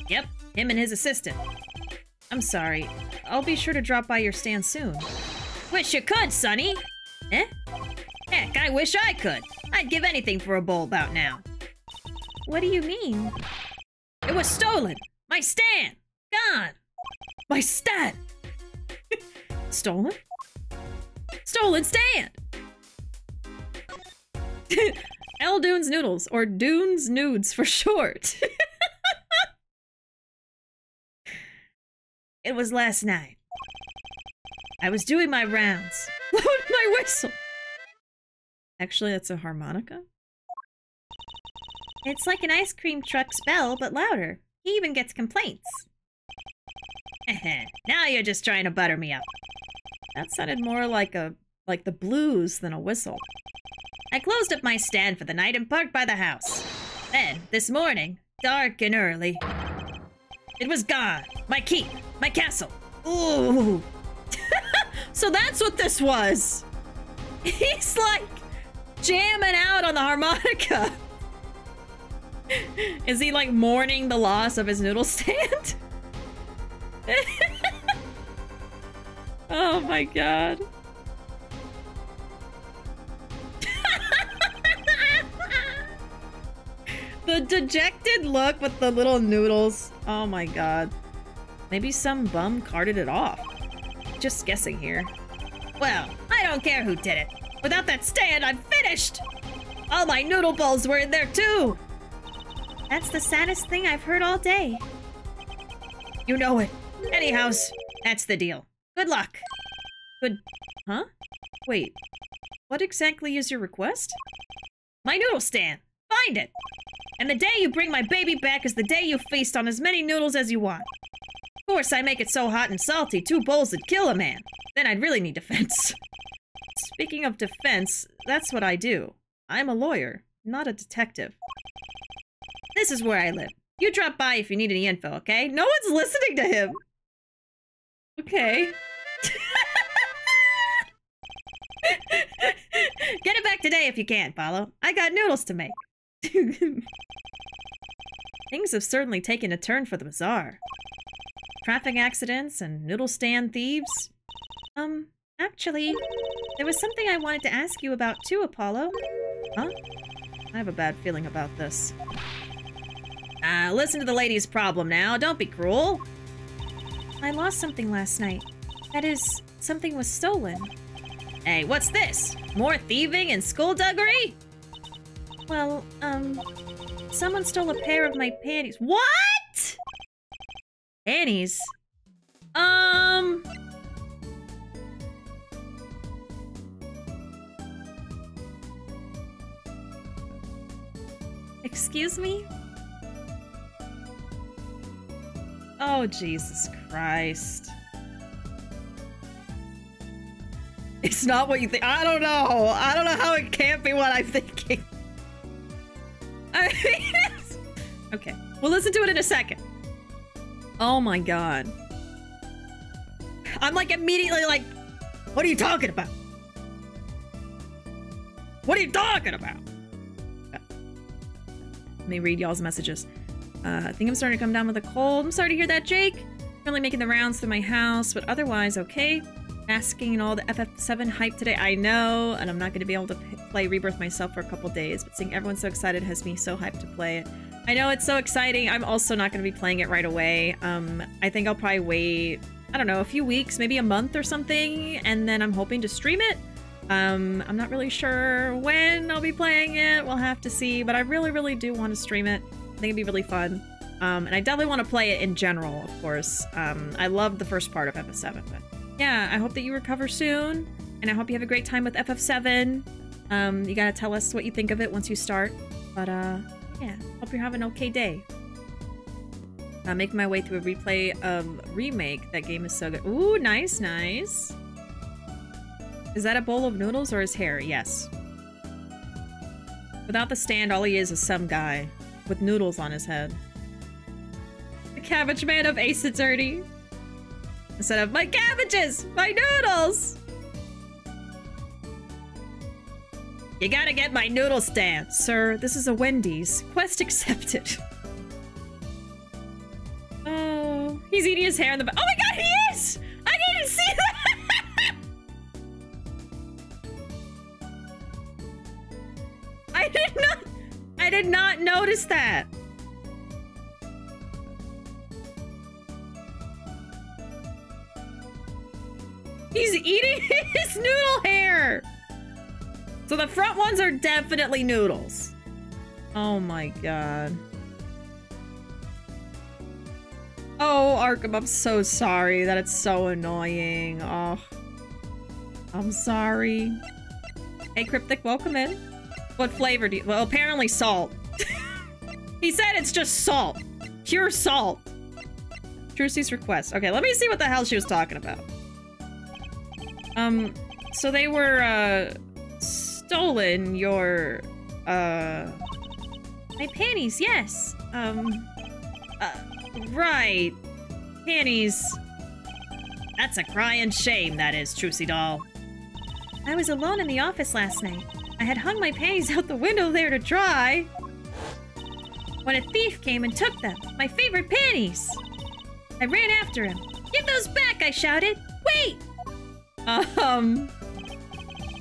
Yep, him and his assistant. I'm sorry. I'll be sure to drop by your stand soon. Wish you could, Sonny! Eh? Heck, I wish I could! I'd give anything for a bowl about now. What do you mean? It was stolen! My stand! Gone! My stand! Stolen? Stolen stand! Eldoon's Noodles, or Doon's Nudes for short. It was last night. I was doing my rounds. Load my whistle! Actually, that's a harmonica? It's like an ice cream truck's bell, but louder. He even gets complaints. Now you're just trying to butter me up. That sounded more like the blues than a whistle. I closed up my stand for the night and parked by the house. Then, this morning, dark and early, it was gone. My keep, my castle. Ooh. So that's what this was. He's like jamming out on the harmonica. Is he like mourning the loss of his noodle stand? Oh my god. The dejected look with the little noodles. Oh my god. Maybe some bum carted it off. Just guessing here. Well, I don't care who did it. Without that stand, I'm finished! All my noodle bowls were in there too! That's the saddest thing I've heard all day. You know it. Anyhows, that's the deal. Good luck. Good... Huh? Wait. What exactly is your request? My noodle stand. Find it! And the day you bring my baby back is the day you feast on as many noodles as you want. Of course, I make it so hot and salty, 2 bowls would kill a man. Then I'd really need defense. Speaking of defense, that's what I do. I'm a lawyer, not a detective. This is where I live. You drop by if you need any info, okay? No one's listening to him. Okay. Get it back today if you can, Follow. I got noodles to make. Things have certainly taken a turn for the bazaar. Traffic accidents and noodle stand thieves. Actually, there was something I wanted to ask you about too, Apollo. Huh? I have a bad feeling about this. Listen to the lady's problem now. Don't be cruel. I lost something last night. That is, something was stolen. Hey, what's this? More thieving and skullduggery? Well, someone stole a pair of my panties. What? Panties? Excuse me? Oh, Jesus Christ. It's not what you think. I don't know. I don't know how it can't be what I'm thinking. I mean, okay. We'll listen to it in a second. Oh my god. I'm like immediately like, what are you talking about? What are you talking about? Let me read y'all's messages. I think I'm starting to come down with a cold. I'm sorry to hear that, Jake. Currently making the rounds through my house, but otherwise okay. Asking and all the FF7 hype today. I know, and I'm not going to be able to play Rebirth myself for a couple days, but seeing everyone so excited has me so hyped to play it. I know it's so exciting. I'm also not going to be playing it right away. I think I'll probably wait, I don't know, a few weeks, maybe a month or something, and then I'm hoping to stream it. I'm not really sure when I'll be playing it. We'll have to see, but I really, really do want to stream it. I think it'd be really fun. And I definitely want to play it in general, of course. I loved the first part of FF7, but yeah, I hope that you recover soon, and I hope you have a great time with FF7. You gotta tell us what you think of it once you start, but yeah, hope you're having an okay day. Making my way through a replay of Remake. That game is so good. Ooh, nice, nice. Is that a bowl of noodles or his hair? Yes. Without the stand, all he is some guy with noodles on his head. The Cabbage Man of Ace Attorney. Instead of, my cabbages! My noodles! You gotta get my noodle stand. Sir, this is a Wendy's. Quest accepted. Oh, he's eating his hair in the back. Oh my god, he is! I didn't see that! I did not notice that. He's eating his noodle hair. So the front ones are definitely noodles. Oh my god. Oh, Arkham, I'm so sorry that it's so annoying. Oh, I'm sorry. Hey, Cryptic, welcome in. What flavor do you... Well, apparently salt. He said it's just salt. Pure salt. Trucy's request. Okay, let me see what the hell she was talking about. So they were, stolen your, my panties, yes. Right. Panties. That's a crying shame, that is, Trucy doll. I was alone in the office last night. I had hung my panties out the window there to dry. When a thief came and took them, my favorite panties. I ran after him. Give those back, I shouted. Wait!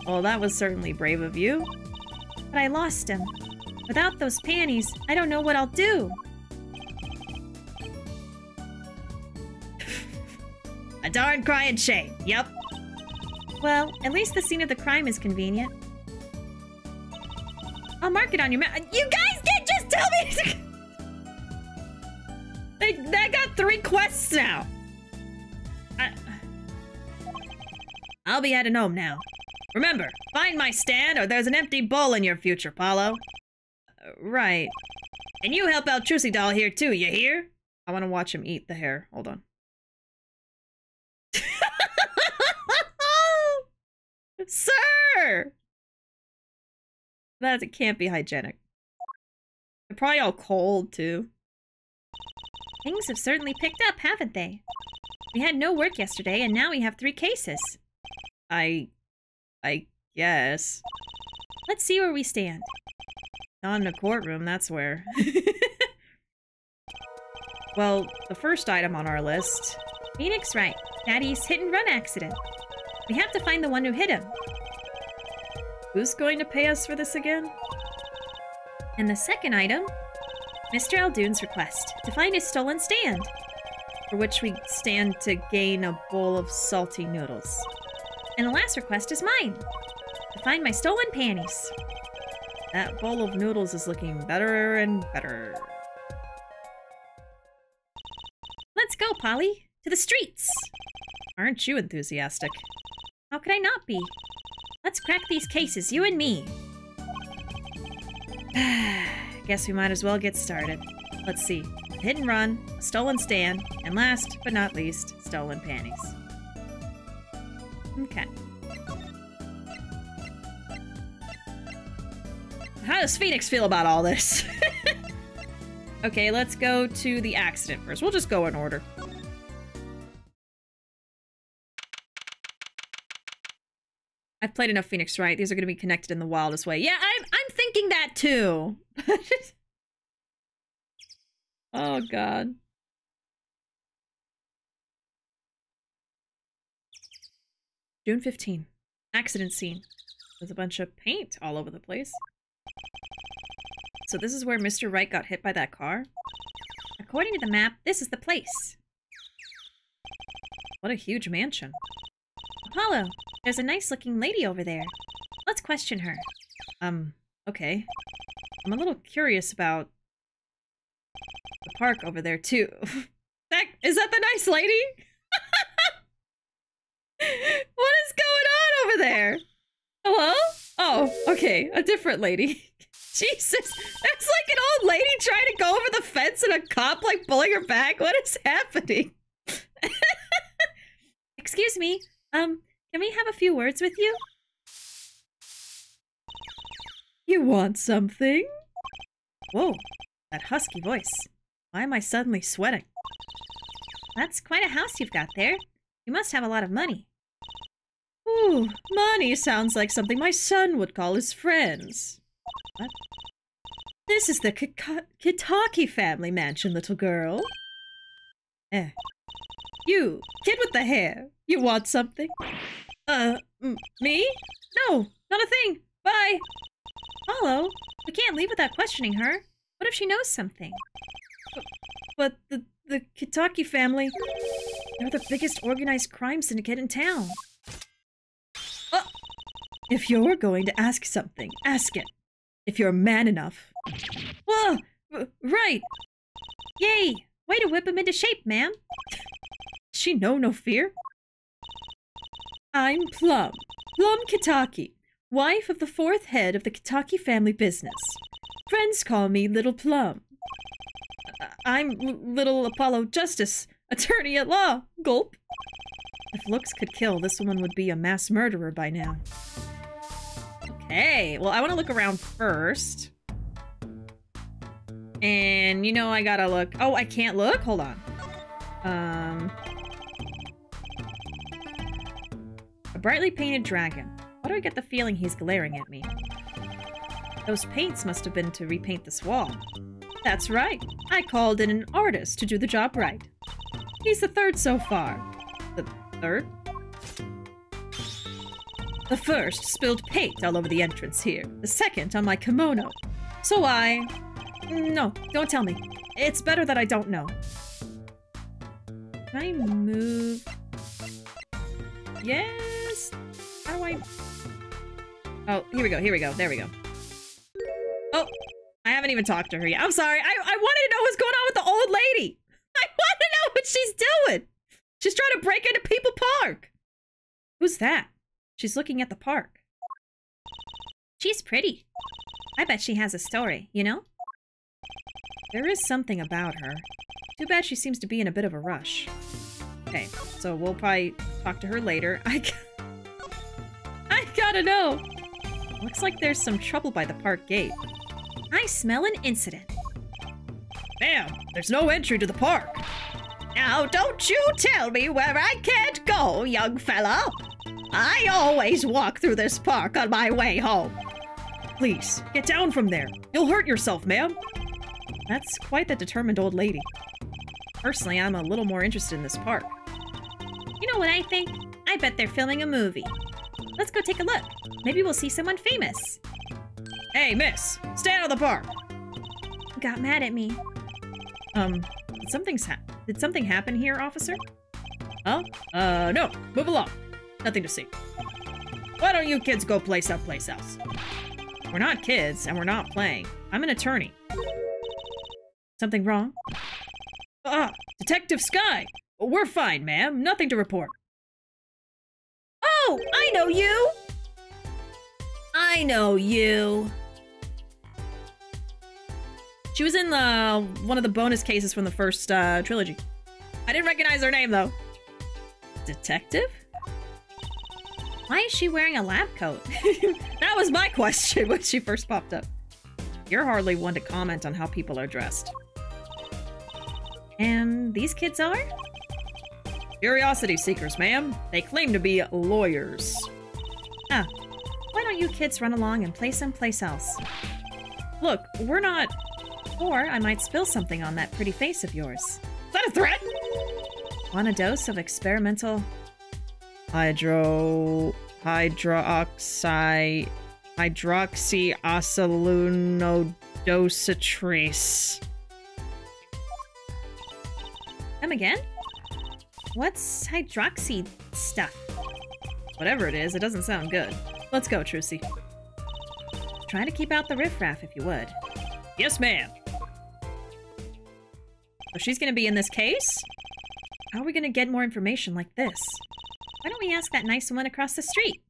Well, that was certainly brave of you. But I lost him. Without those panties, I don't know what I'll do. A darn crying shame, yep. Well, at least the scene of the crime is convenient. I'll mark it on your map. You guys did just tell me They got 3 quests now. I'll be heading home now. Remember, find my stand or there's an empty bowl in your future, Paulo. Right. And you help out Trucy doll here too, you hear? I want to watch him eat the hair. Hold on. Sir! That can't be hygienic. They're probably all cold too. Things have certainly picked up, haven't they? We had no work yesterday, and now we have 3 cases. I guess. Let's see where we stand. Not in a courtroom, that's where. Well, the first item on our list. Phoenix Wright, Daddy's hit-and-run accident. We have to find the one who hit him. Who's going to pay us for this again? And the second item, Mr. Aldoon's request to find his stolen stand, for which we stand to gain a bowl of salty noodles. And the last request is mine, to find my stolen panties. That bowl of noodles is looking better and better. Let's go, Polly, to the streets. Aren't you enthusiastic? How could I not be? Let's crack these cases, you and me. Guess we might as well get started. Let's see. Hit and run, a stolen stand, and last but not least, stolen panties. Okay. How does Phoenix feel about all this? Okay, let's go to the accident first. We'll just go in order. I've played enough Phoenix Wright. These are going to be connected in the wildest way. Yeah, I'm thinking that too. Oh, God. June 15. Accident scene. There's a bunch of paint all over the place. So this is where Mr. Wright got hit by that car? According to the map, this is the place. What a huge mansion. Apollo, there's a nice-looking lady over there. Let's question her. Okay. I'm a little curious about the park over there, too. Is that the nice lady? What is going on over there? Hello? Oh, okay. A different lady. Jesus. That's like an old lady trying to go over the fence and a cop, like, pulling her back. What is happening? Excuse me. Can we have a few words with you? You want something? Whoa, that husky voice. Why am I suddenly sweating? That's quite a house you've got there. You must have a lot of money. Ooh, money sounds like something my son would call his friends. What? This is the Kitaki family mansion, little girl. You, kid with the hair, you want something? Me? No, not a thing. Bye. Apollo, we can't leave without questioning her. What if she knows something? But the Kitaki family, they're the biggest organized crime syndicate in town. If you're going to ask something, ask it. If you're man enough. Whoa! Right! Yay! Way to whip him into shape, ma'am! She know no fear? I'm Plum. Plum Kitaki, wife of the 4th head of the Kitaki family business. Friends call me Little Plum. I'm Little Apollo Justice, attorney at law. Gulp. If looks could kill, this woman would be a mass murderer by now. Okay, well, I want to look around first. And, you know, I gotta look. Oh, I can't look? Hold on. A brightly painted dragon. Why do I get the feeling he's glaring at me? Those paints must have been to repaint this wall. That's right. I called in an artist to do the job right. He's the 3rd so far. The 3rd? The 1st spilled paint all over the entrance here. The 2nd on my kimono. So no, don't tell me. It's better that I don't know. Can I move? Yes? How do I... Oh, here we go, there we go. Oh, I haven't even talked to her yet. I'm sorry, I wanted to know what's going on with the old lady. I want to know what she's doing. She's trying to break into People Park. Who's that? She's looking at the park. She's pretty. I bet she has a story, you know? There is something about her. Too bad she seems to be in a bit of a rush. Okay, so we'll probably talk to her later. I gotta know. Looks like there's some trouble by the park gate. I smell an incident. Ma'am, there's no entry to the park. Now, don't you tell me where I can't go, young fella. I always walk through this park on my way home. Please, get down from there. You'll hurt yourself, ma'am. That's quite the determined old lady. Personally, I'm a little more interested in this park. You know what I think? I bet they're filming a movie. Let's go take a look. Maybe we'll see someone famous. Hey, miss! Stay out of the park! Got mad at me. Did something happen here, officer? Oh? No. Move along. Nothing to see. Why don't you kids go play someplace else? We're not kids, and we're not playing. I'm an attorney. Something wrong? Detective Sky! We're fine, ma'am. Nothing to report. Oh, I know you! I know you. She was in one of the bonus cases from the first trilogy. I didn't recognize her name, though. Detective? Why is she wearing a lab coat? That was my question when she first popped up. You're hardly one to comment on how people are dressed. And these kids are? Curiosity seekers, ma'am. They claim to be lawyers. Ah, why don't you kids run along and play someplace else? Look, we're not... Or I might spill something on that pretty face of yours. Is that a threat? Want a dose of experimental... hydroxyacelunodosatrace. Come again? What's hydroxy stuff? Whatever it is, it doesn't sound good. Let's go, Trucy. Try to keep out the riffraff if you would. Yes, ma'am. So she's gonna be in this case? How are we gonna get more information like this? Why don't we ask that nice woman across the street?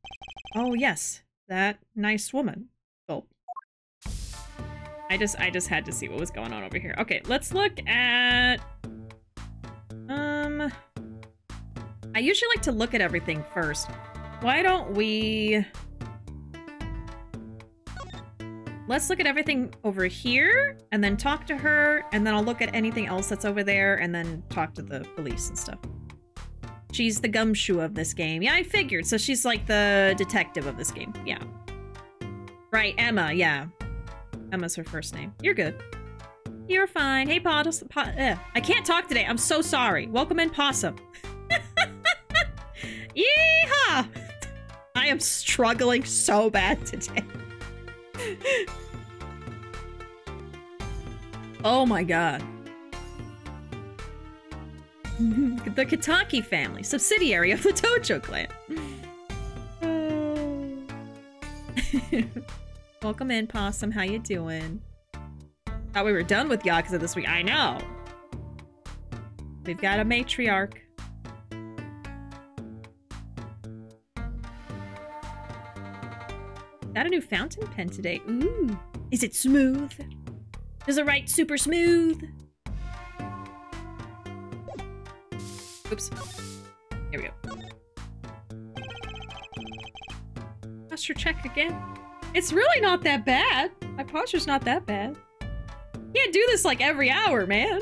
Oh, yes. That nice woman. Oh. I just had to see what was going on over here. Okay, let's look at... I usually like to look at everything first. Why don't we... Let's look at everything over here, and then talk to her, and then I'll look at anything else that's over there, and then talk to the police and stuff. She's the gumshoe of this game. Yeah, I figured. So she's like the detective of this game. Yeah. Right, Emma, yeah. Emma's her first name. You're good. You're fine. Hey, I can't talk today. I'm so sorry. Welcome in, Possum. Yeehaw! I am struggling so bad today. Oh my god. The Kitaki family, subsidiary of the Tojo clan. Welcome in, Possum. How you doing? Thought we were done with Yakuza this week. I know. We've got a matriarch. Got a new fountain pen today. Ooh. Is it smooth? Does it write super smooth? Oops. Here we go. Posture check again. It's really not that bad. My posture's not that bad. Can't do this like every hour, man.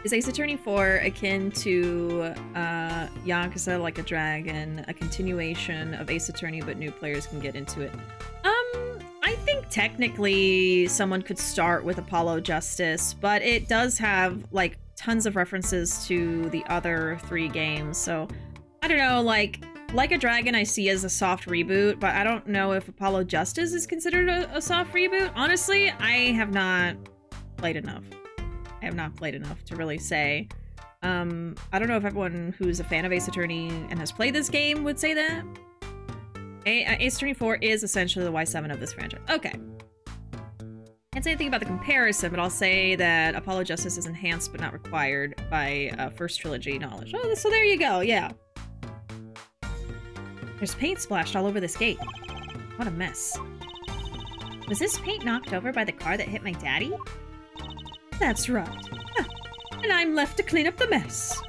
Is Ace Attorney 4 akin to Yakuza Like a Dragon, a continuation of Ace Attorney but new players can get into it? I think technically someone could start with Apollo Justice, but it does have like tons of references to the other 3 games, so I don't know, like a Dragon I see as a soft reboot, but I don't know if Apollo Justice is considered a soft reboot. Honestly, I have not played enough. I have not played enough to really say. I don't know if everyone who's a fan of Ace Attorney and has played this game would say that. Ace Attorney 4 is essentially the Y7 of this franchise. Okay. Can't say anything about the comparison, but I'll say that Apollo Justice is enhanced but not required by first trilogy knowledge. Oh, so there you go, yeah. There's paint splashed all over this gate. What a mess. Was this paint knocked over by the car that hit my daddy? That's right. And I'm left to clean up the mess.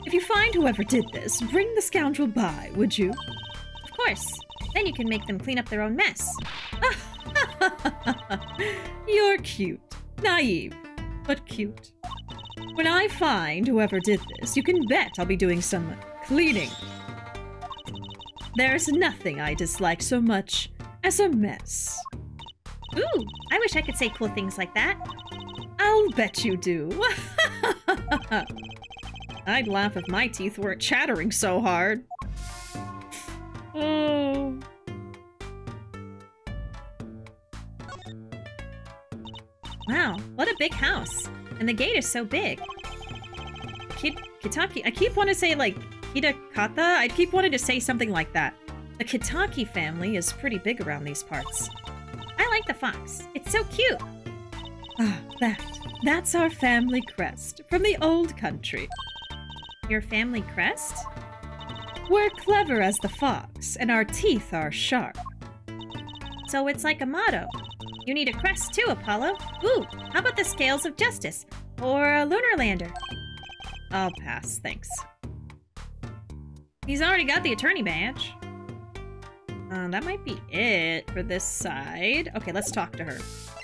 If you find whoever did this, bring the scoundrel by, would you? Of course. Then you can make them clean up their own mess. You're cute. Naive, but cute. When I find whoever did this, you can bet I'll be doing some cleaning. There's nothing I dislike so much as a mess. Ooh, I wish I could say cool things like that. I'll bet you do. I'd laugh if my teeth weren't chattering so hard. Oh. Wow, what a big house. And the gate is so big. Kitaki, I keep wanting to say like Hitakata. I keep wanting to say something like that. The Kitaki family is pretty big around these parts. I like the fox. It's so cute. Ah, that's our family crest from the old country. Your family crest? We're clever as the fox, and our teeth are sharp. So it's like a motto. You need a crest too, Apollo. Ooh, how about the Scales of Justice? Or a Lunar Lander? I'll pass, thanks. He's already got the attorney badge. That might be it for this side. Okay, let's talk to her.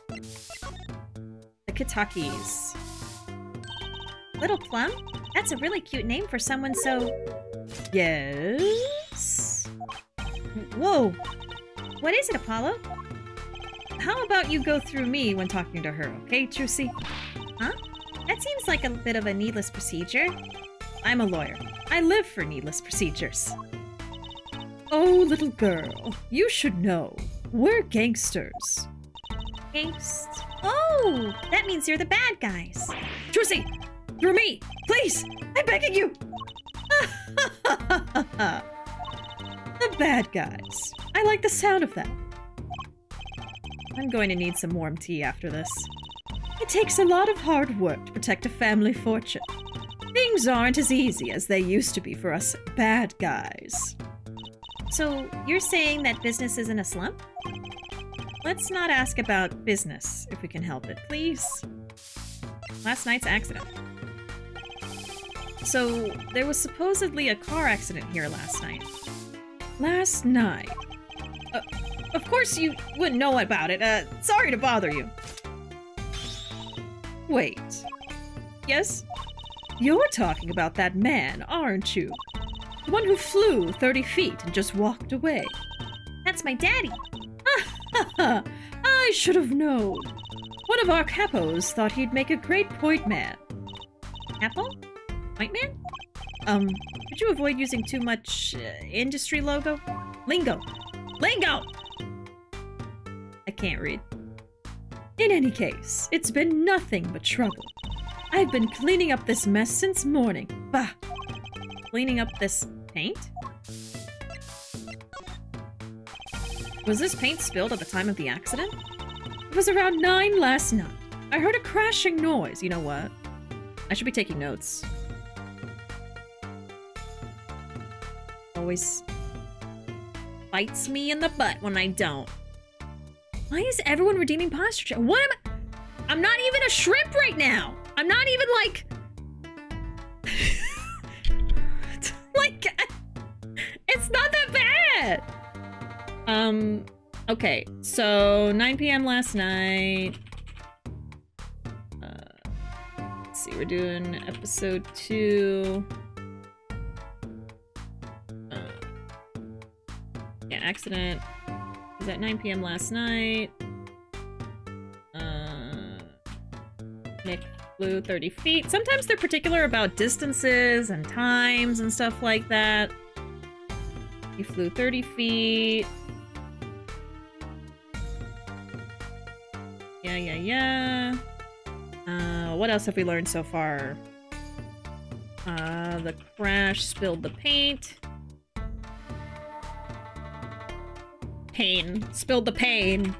The Kitakis. Little Plum? That's a really cute name for someone so... Yes? Whoa! What is it, Apollo? How about you go through me when talking to her, okay, Trucy? Huh? That seems like a bit of a needless procedure. I'm a lawyer. I live for needless procedures. Oh, little girl, you should know. We're gangsters. Gangst? Oh, that means you're the bad guys. Trucy, through me, please! I'm begging you! The bad guys. I like the sound of that. I'm going to need some warm tea after this. It takes a lot of hard work to protect a family fortune. Things aren't as easy as they used to be for us bad guys. So, you're saying that business is in a slump? Let's not ask about business, if we can help it, please. Last night's accident. So, there was supposedly a car accident here last night. Last night? Of course you wouldn't know about it. Sorry to bother you. Wait. Yes? You're talking about that man, aren't you? The one who flew 30 feet and just walked away. That's my daddy. I should have known. One of our capos thought he'd make a great point man. Capo? Point man? Could you avoid using too much industry logo? Lingo. Lingo! I can't read. In any case, it's been nothing but trouble. I've been cleaning up this mess since morning. Bah! Cleaning up this paint? Was this paint spilled at the time of the accident? It was around 9 last night. I heard a crashing noise. You know what? I should be taking notes. Always bites me in the butt when I don't. Why is everyone redeeming posture check? What am I? I'm not even a shrimp right now. I'm not even like... it's not that bad. Okay, so 9 p.m. last night. Let's see, we're doing episode 2. Yeah, accident was at 9 p.m. last night. Nick flew 30 feet. Sometimes they're particular about distances and times and stuff like that. He flew 30 feet. Yeah. What else have we learned so far? The crash spilled the paint. Pain. Spilled the pain.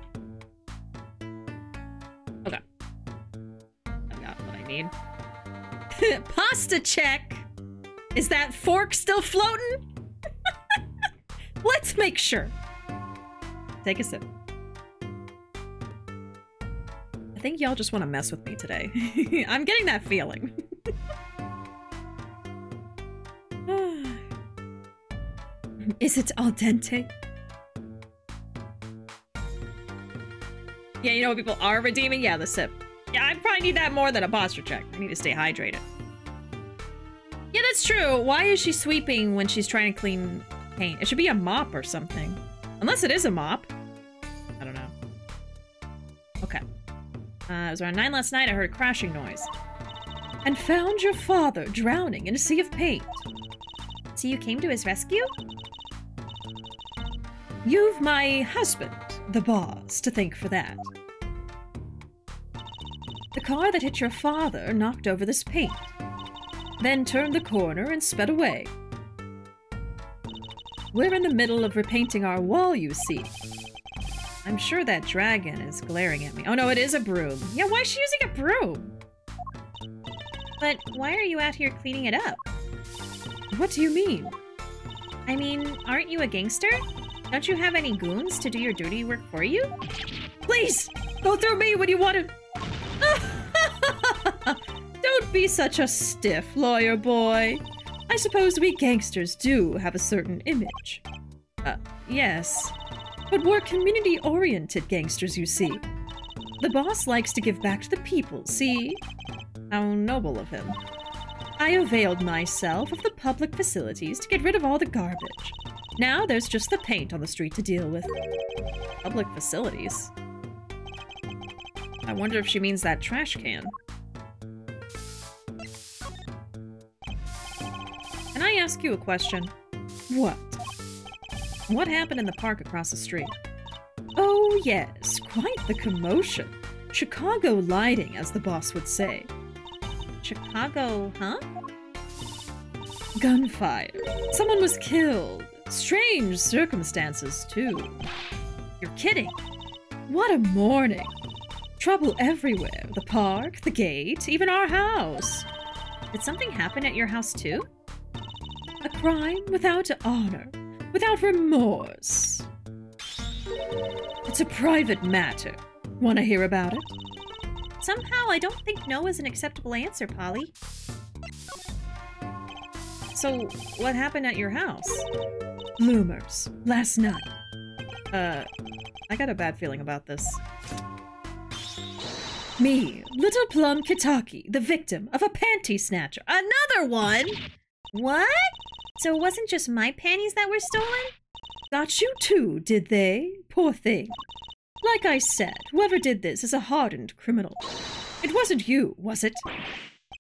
Okay. I got what I need. Pasta check! Is that fork still floating? Let's make sure. Take a sip. I think y'all just want to mess with me today. I'm getting that feeling. Is it al dente? Yeah, you know what people are redeeming? Yeah, the sip. Yeah, I probably need that more than a posture check. I need to stay hydrated. Yeah, that's true. Why is she sweeping when she's trying to clean paint? It should be a mop or something. Unless it is a mop. I don't know. Okay. It was around 9 last night. I heard a crashing noise. And found your father drowning in a sea of paint. So you came to his rescue? You've my husband, the boss, to thank for that. The car that hit your father knocked over this paint, then turned the corner and sped away. We're in the middle of repainting our wall, you see. I'm sure that dragon is glaring at me. Oh no, it is a broom. Yeah, why is she using a broom? But why are you out here cleaning it up? What do you mean? I mean, aren't you a gangster? Don't you have any goons to do your dirty work for you? Please, go through me when you want to. Don't be such a stiff, lawyer boy. I suppose we gangsters do have a certain image. Yes. But we're community-oriented gangsters, you see. The boss likes to give back to the people, see? How noble of him. I availed myself of the public facilities to get rid of all the garbage. Now there's just the paint on the street to deal with. Public facilities? I wonder if she means that trash can. Can I ask you a question? What? What happened in the park across the street? Oh yes, quite the commotion. Chicago lighting, as the boss would say. Chicago, huh? Gunfire. Someone was killed. Strange circumstances, too. You're kidding. What a morning. Trouble everywhere. The park, the gate, even our house. Did something happen at your house, too? A crime without honor, without remorse. It's a private matter. Want to hear about it? Somehow, I don't think no is an acceptable answer, Polly. So, what happened at your house? Bloomers. Last night. I got a bad feeling about this. Me, Little Plum Kitaki, the victim of a panty snatcher. Another one?! What? So it wasn't just my panties that were stolen? Got you too, did they? Poor thing. Like I said, whoever did this is a hardened criminal. It wasn't you, was it?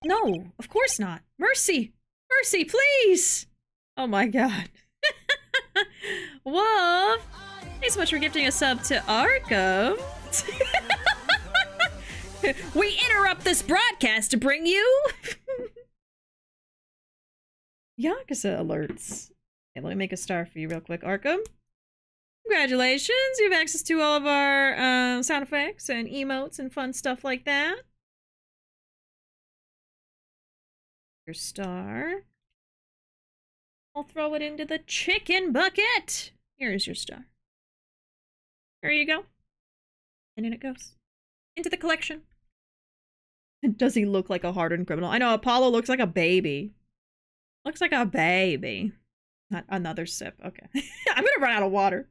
No, of course not. Mercy! Mercy, please! Oh my god. Wolf! Thanks so much for gifting a sub to Arkham. We interrupt this broadcast to bring you Yakuza alerts. Okay, let me make a star for you real quick, Arkham. Congratulations, you have access to all of our sound effects and emotes and fun stuff like that. Your star. I'll throw it into the chicken bucket. Here's your star. There you go. And in it goes. Into the collection. Does he look like a hardened criminal? I know, Apollo looks like a baby. Looks like a baby. Not another sip. Okay. I'm gonna run out of water.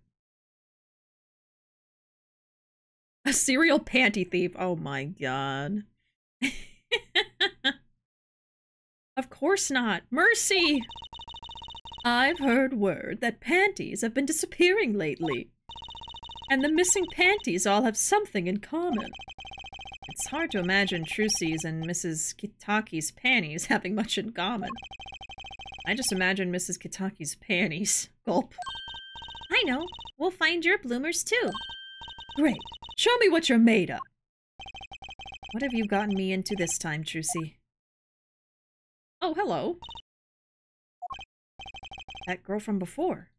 A serial panty thief. Oh my god. Of course not. Mercy! I've heard word that panties have been disappearing lately. And the missing panties all have something in common. It's hard to imagine Trucy's and Mrs. Kitaki's panties having much in common. I just imagine Mrs. Kitaki's panties. Gulp. I know. We'll find your bloomers too. Great. Show me what you're made of. What have you gotten me into this time, Trucy? Oh, hello. That girl from before.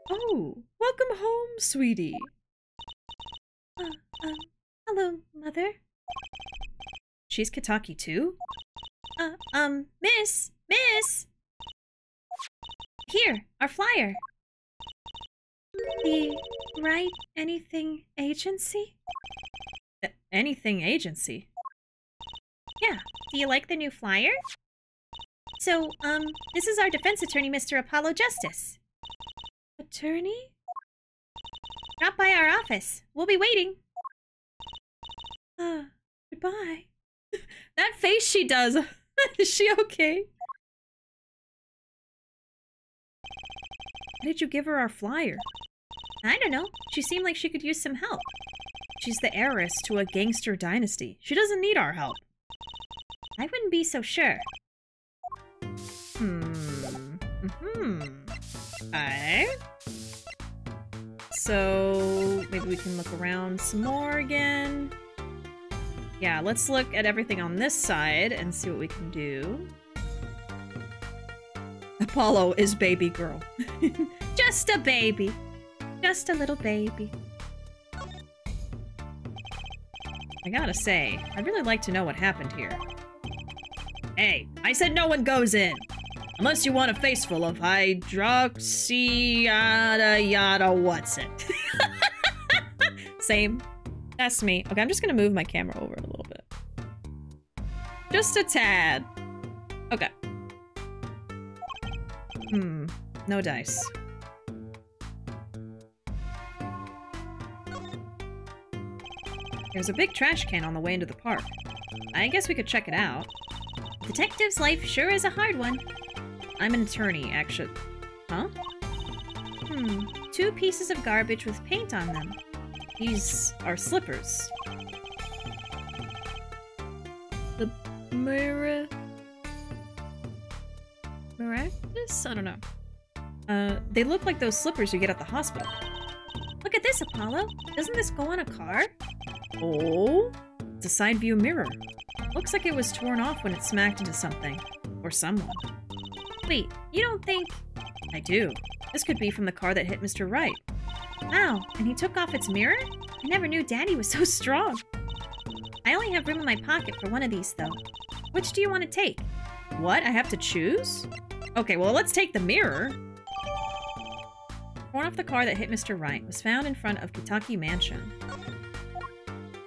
Oh, welcome home, sweetie. Hello, Mother. She's Kitaki too? Miss! Here, our flyer. The Write Anything Agency? Anything Agency? Yeah, do you like the new flyer? So, this is our defense attorney, Mr. Apollo Justice. Attorney? Drop by our office. We'll be waiting. Goodbye. That face she does. Is she okay? Why did you give her our flyer? I don't know. She seemed like she could use some help. She's the heiress to a gangster dynasty. She doesn't need our help. I wouldn't be so sure. Okay. So maybe we can look around some more again. Yeah, let's look at everything on this side and see what we can do. Apollo is baby girl. Just a baby. Just a little baby. I gotta say, I'd really like to know what happened here. Hey, I said no one goes in! Unless you want a face full of hydroxy yada yada what's it? Same. That's me. Okay, I'm just gonna move my camera over a little bit. Just a tad. Okay. No dice. There's a big trash can on the way into the park. I guess we could check it out. Detective's life sure is a hard one. I'm an attorney, actually. Huh? 2 pieces of garbage with paint on them. These are slippers. The miraculous? I don't know. They look like those slippers you get at the hospital. Look at this, Apollo. Doesn't this go on a car? Oh? It's a side view mirror. Looks like it was torn off when it smacked into something. Or someone. Wait, you don't think... I do. This could be from the car that hit Mr. Wright. Wow, and he took off its mirror? I never knew Daddy was so strong. I only have room in my pocket for one of these, though. Which do you want to take? What? I have to choose? Okay, well, let's take the mirror. Torn off the car that hit Mr. Wright was found in front of Kitaki Mansion.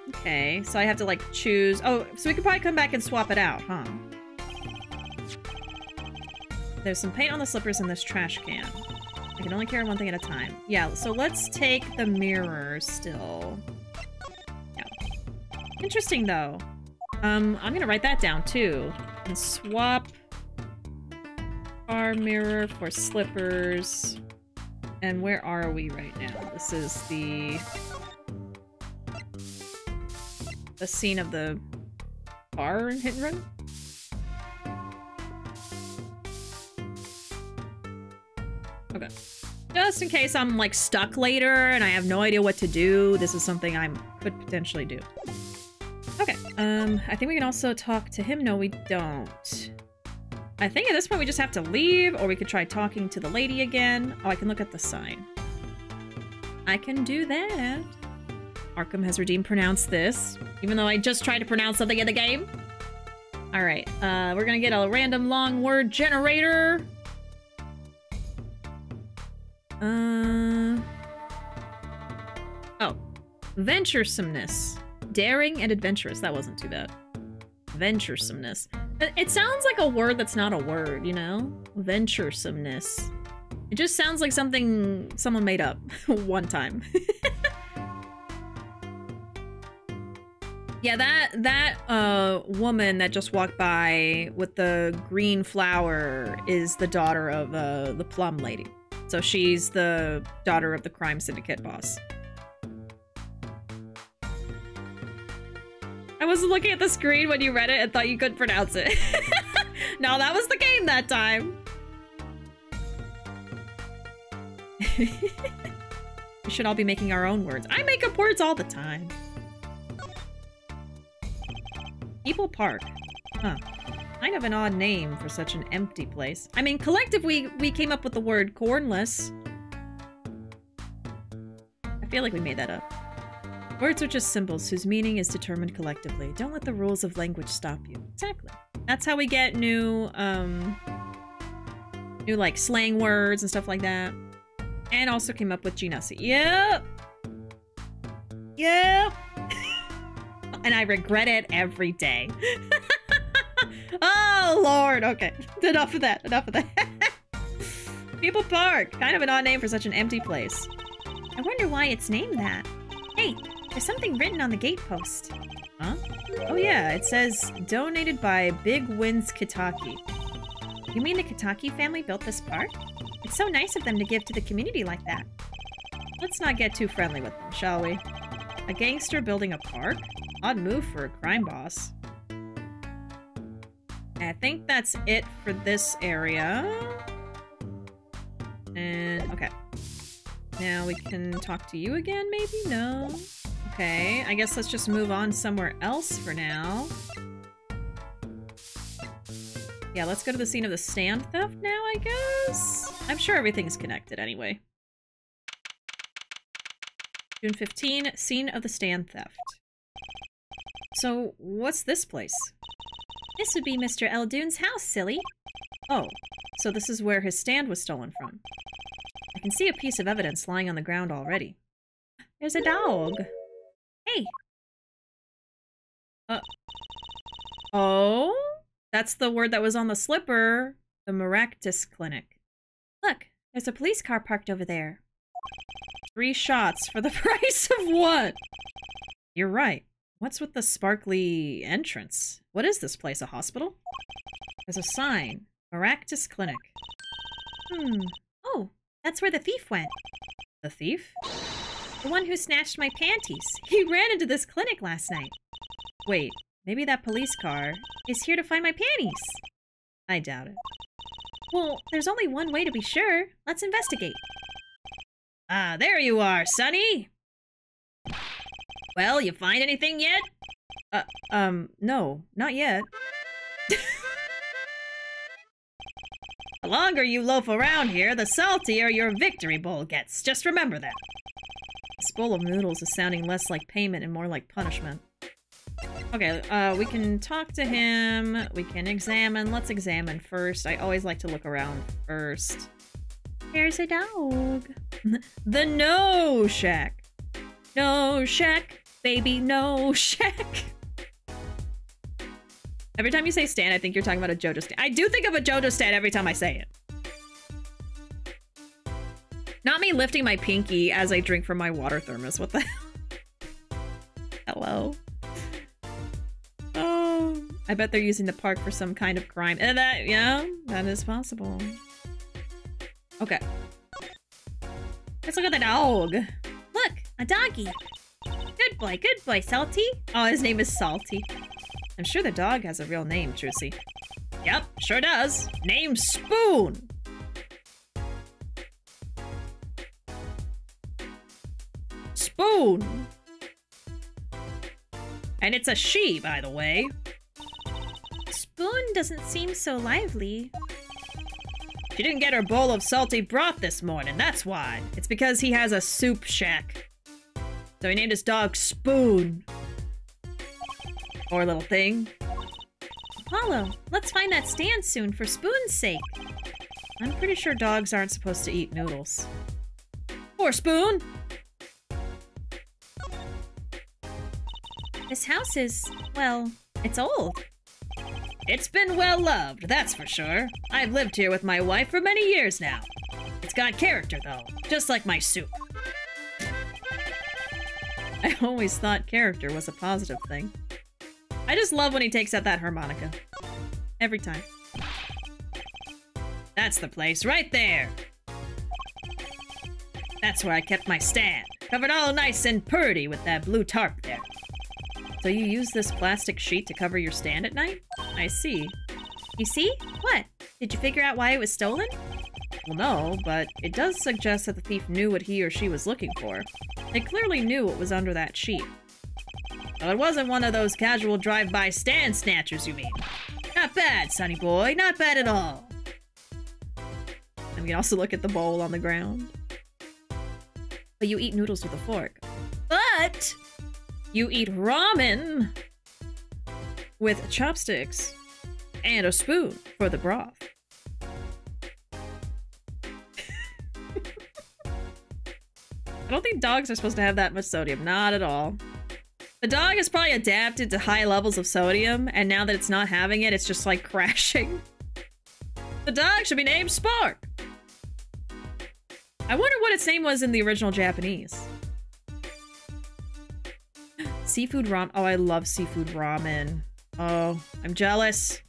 Okay, so I have to, like, choose... Oh, so we could probably come back and swap it out, huh? There's some paint on the slippers in this trash can. I can only carry one thing at a time. Yeah, so let's take the mirror still. Yeah. Interesting, though. I'm gonna write that down, too. And swap our mirror for slippers. And where are we right now? This is the scene of the car hit and run? Okay. Just in case I'm, like, stuck later and I have no idea what to do, this is something I could potentially do. Okay, I think we can also talk to him. No, we don't. I think at this point we just have to leave, or we could try talking to the lady again. Oh, I can look at the sign. I can do that. Arkham has redeemed pronounce this, even though I just tried to pronounce something in the game. Alright, we're gonna get a random long word generator. Oh. Venturesomeness. Daring and adventurous. That wasn't too bad. Venturesomeness. It sounds like a word that's not a word, you know? Venturesomeness. It just sounds like something someone made up one time. Yeah, that woman that just walked by with the green flower is the daughter of the plum lady. So she's the daughter of the crime syndicate boss. I was looking at the screen when you read it and thought you couldn't pronounce it. No, that was the game that time. We should all be making our own words. I make up words all the time. People Park. Huh. Kind of an odd name for such an empty place. I mean, collectively, we came up with the word cornless. I feel like we made that up. Words are just symbols whose meaning is determined collectively. Don't let the rules of language stop you. Exactly. That's how we get new, like, slang words and stuff like that. And also came up with Genasi. Yep! Yep! And I regret it every day. Oh, Lord! Okay. Enough of that. Enough of that. People Park! Kind of an odd name for such an empty place. I wonder why it's named that. Hey, there's something written on the gatepost. Huh? Oh yeah, it says donated by Big Winds Kitaki. You mean the Kitaki family built this park? It's so nice of them to give to the community like that. Let's not get too friendly with them, shall we? A gangster building a park? Odd move for a crime boss. I think that's it for this area. And, okay. Now we can talk to you again, maybe? No? Okay, I guess let's just move on somewhere else for now. Yeah, let's go to the scene of the stand theft now, I guess? I'm sure everything's connected anyway. June 15, scene of the stand theft. So, what's this place? This would be Mr. Eldoon's house, silly. Oh, so this is where his stand was stolen from. I can see a piece of evidence lying on the ground already. There's a dog. Hey! Oh? That's the word that was on the slipper. The Maractus Clinic. Look, there's a police car parked over there. 3 shots for the price of 1! You're right. What's with the sparkly entrance? What is this place, a hospital? There's a sign. Maractus Clinic. Oh, that's where the thief went. The thief? The one who snatched my panties. He ran into this clinic last night. Wait, maybe that police car is here to find my panties. I doubt it. Well, there's only one way to be sure. Let's investigate. Ah, there you are, Sonny! Well, you find anything yet? No, not yet. The longer you loaf around here, the saltier your victory bowl gets. Just remember that. This bowl of noodles is sounding less like payment and more like punishment. Okay, we can talk to him. We can examine. Let's examine first. I always like to look around first. There's a dog. The No Shack. No Shack, baby, No Shack. Every time you say stand, I think you're talking about a JoJo stand. I do think of a JoJo stand every time I say it. Not me lifting my pinky as I drink from my water thermos. What the hell? Hello? Oh, I bet they're using the park for some kind of crime. Yeah, that is possible. Okay. Let's look at the dog. Look, a doggy. Good boy, Salty. Oh, his name is Salty. I'm sure the dog has a real name, Trucy. Yep, sure does. Name Spoon. Spoon. And it's a she, by the way. Spoon doesn't seem so lively. She didn't get her bowl of salty broth this morning, that's why. It's because he has a soup shack. So he named his dog Spoon. Poor little thing. Apollo, let's find that stand soon for Spoon's sake. I'm pretty sure dogs aren't supposed to eat noodles. Poor Spoon! This house is, well, it's old. It's been well loved, that's for sure. I've lived here with my wife for many years now. It's got character, though, just like my soup. I always thought character was a positive thing. I just love when he takes out that harmonica. Every time. That's the place, right there! That's where I kept my stand. Covered all nice and purty with that blue tarp there. So you use this plastic sheet to cover your stand at night? I see. You see? What? Did you figure out why it was stolen? Well, no, but it does suggest that the thief knew what he or she was looking for. They clearly knew what was under that sheet. So it wasn't one of those casual drive-by stand snatchers, you mean? Not bad, sonny boy, not bad at all. And we can also look at the bowl on the ground. But you eat noodles with a fork. But you eat ramen with chopsticks and a spoon for the broth. I don't think dogs are supposed to have that much sodium. Not at all. The dog is probably adapted to high levels of sodium, and now that it's not having it, it's just like crashing. The dog should be named Spork. I wonder what its name was in the original Japanese. Seafood ramen. Oh, I love seafood ramen. Oh, I'm jealous.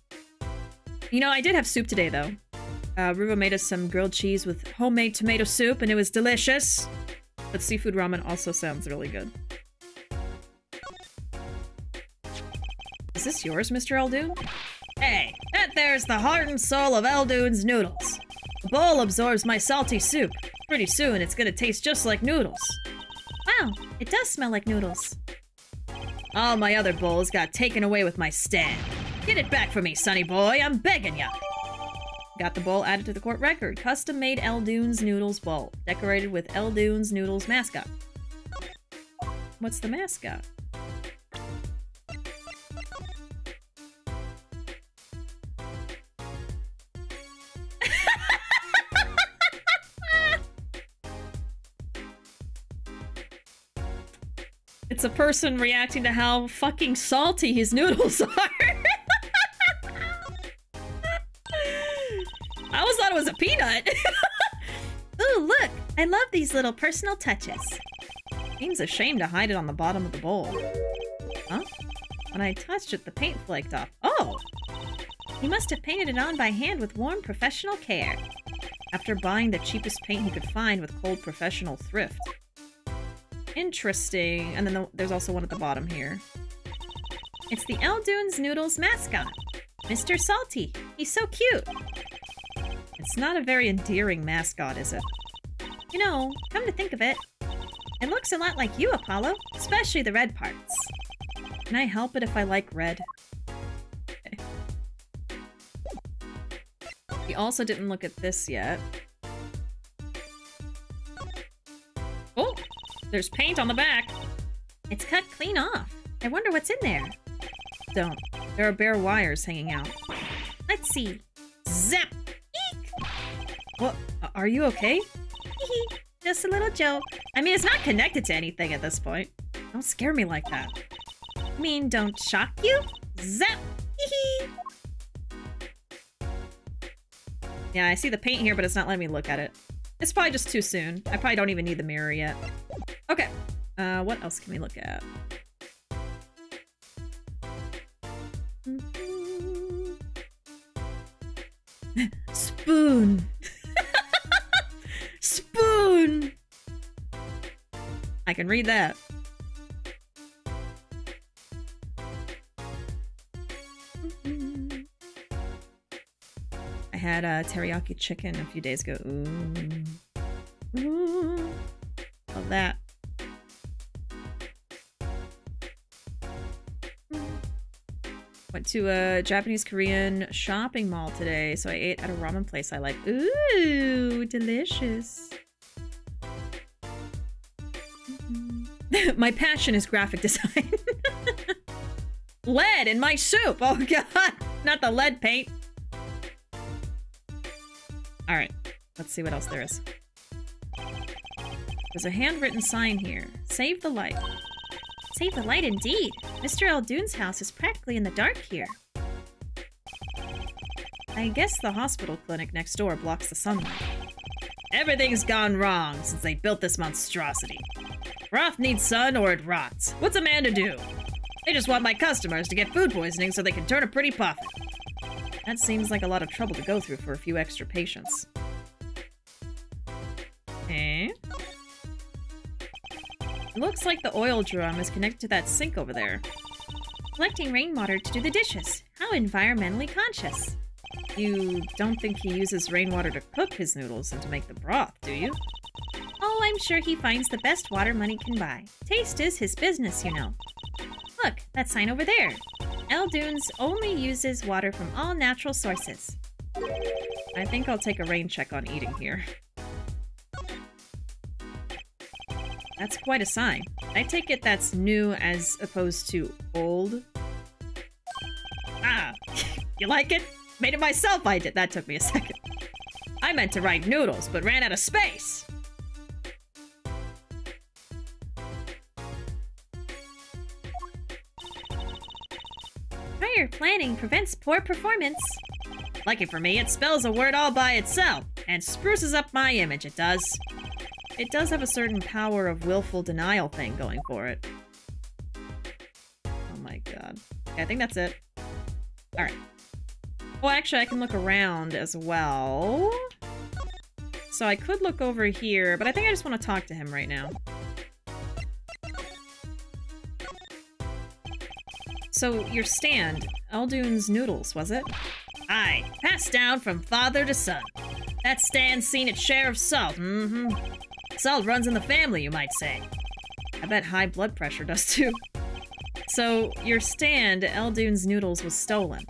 You know, I did have soup today, though. Ruva made us some grilled cheese with homemade tomato soup, and it was delicious. But seafood ramen also sounds really good. Is this yours, Mr. Eldoon? Hey, that there's the heart and soul of Eldoon's noodles. The bowl absorbs my salty soup. Pretty soon, it's gonna taste just like noodles. Wow, it does smell like noodles. All my other bowls got taken away with my stand. Get it back for me, sonny boy, I'm begging ya. Got the bowl added to the court record. Custom-made Eldoon's Noodles bowl. Decorated with Eldoon's Noodles mascot. What's the mascot? It's a person reacting to how fucking salty his noodles are. I always thought it was a peanut. Ooh, look! I love these little personal touches. Seems a shame to hide it on the bottom of the bowl. Huh? When I touched it, the paint flaked off. Oh! He must have painted it on by hand with warm professional care. After buying the cheapest paint he could find with cold professional thrift. Interesting. And then there's also one at the bottom here. It's the Eldoon's Noodles mascot, Mr. Salty. He's so cute. It's not a very endearing mascot, is it? You know, come to think of it, it looks a lot like you, Apollo, especially the red parts. Can I help it if I like red? Okay. We also didn't look at this yet. Oh! There's paint on the back! It's cut clean off. I wonder what's in there. Don't. There are bare wires hanging out. Let's see. Zap! Eek! What? Are you okay? Just a little joke. I mean, it's not connected to anything at this point. Don't scare me like that. I mean, don't shock you? Zap! Yeah, I see the paint here, but it's not letting me look at it. It's probably just too soon. I probably don't even need the mirror yet. Okay. What else can we look at? Spoon! Spoon! I can read that. I had teriyaki chicken a few days ago. Ooh. Ooh. Love that. Went to a Japanese-Korean shopping mall today, so I ate at a ramen place I like. Ooh, delicious. My passion is graphic design. Lead in my soup! Oh god! Not the lead paint. Alright, let's see what else there is. There's a handwritten sign here. Save the light. Save the light indeed. Mr. Eldoon's house is practically in the dark here. I guess the hospital clinic next door blocks the sunlight. Everything's gone wrong since they built this monstrosity. Broth needs sun or it rots. What's a man to do? They just want my customers to get food poisoning so they can turn a pretty profit. That seems like a lot of trouble to go through for a few extra patients. Eh? It looks like the oil drum is connected to that sink over there. Collecting rainwater to do the dishes. How environmentally conscious. You don't think he uses rainwater to cook his noodles and to make the broth, do you? Oh, I'm sure he finds the best water money can buy. Taste is his business, you know. Look, that sign over there. Eldoon's only uses water from all natural sources. I think I'll take a rain check on eating here. That's quite a sign. I take it that's new as opposed to old. Ah! You like it? Made it myself, I did. That took me a second. I meant to write noodles, but ran out of space! Prior planning prevents poor performance. Lucky for me, it spells a word all by itself, and spruces up my image, it does. It does have a certain power of willful denial thing going for it. God. Okay, I think that's it. Alright. Well, actually, I can look around as well. So I could look over here, but I think I just want to talk to him right now. So, your stand, Eldoon's Noodles, was it? Aye, passed down from father to son. That stand's seen its share of salt, Salt runs in the family, you might say. I bet high blood pressure does too. So, your stand, Eldoon's Noodles, was stolen.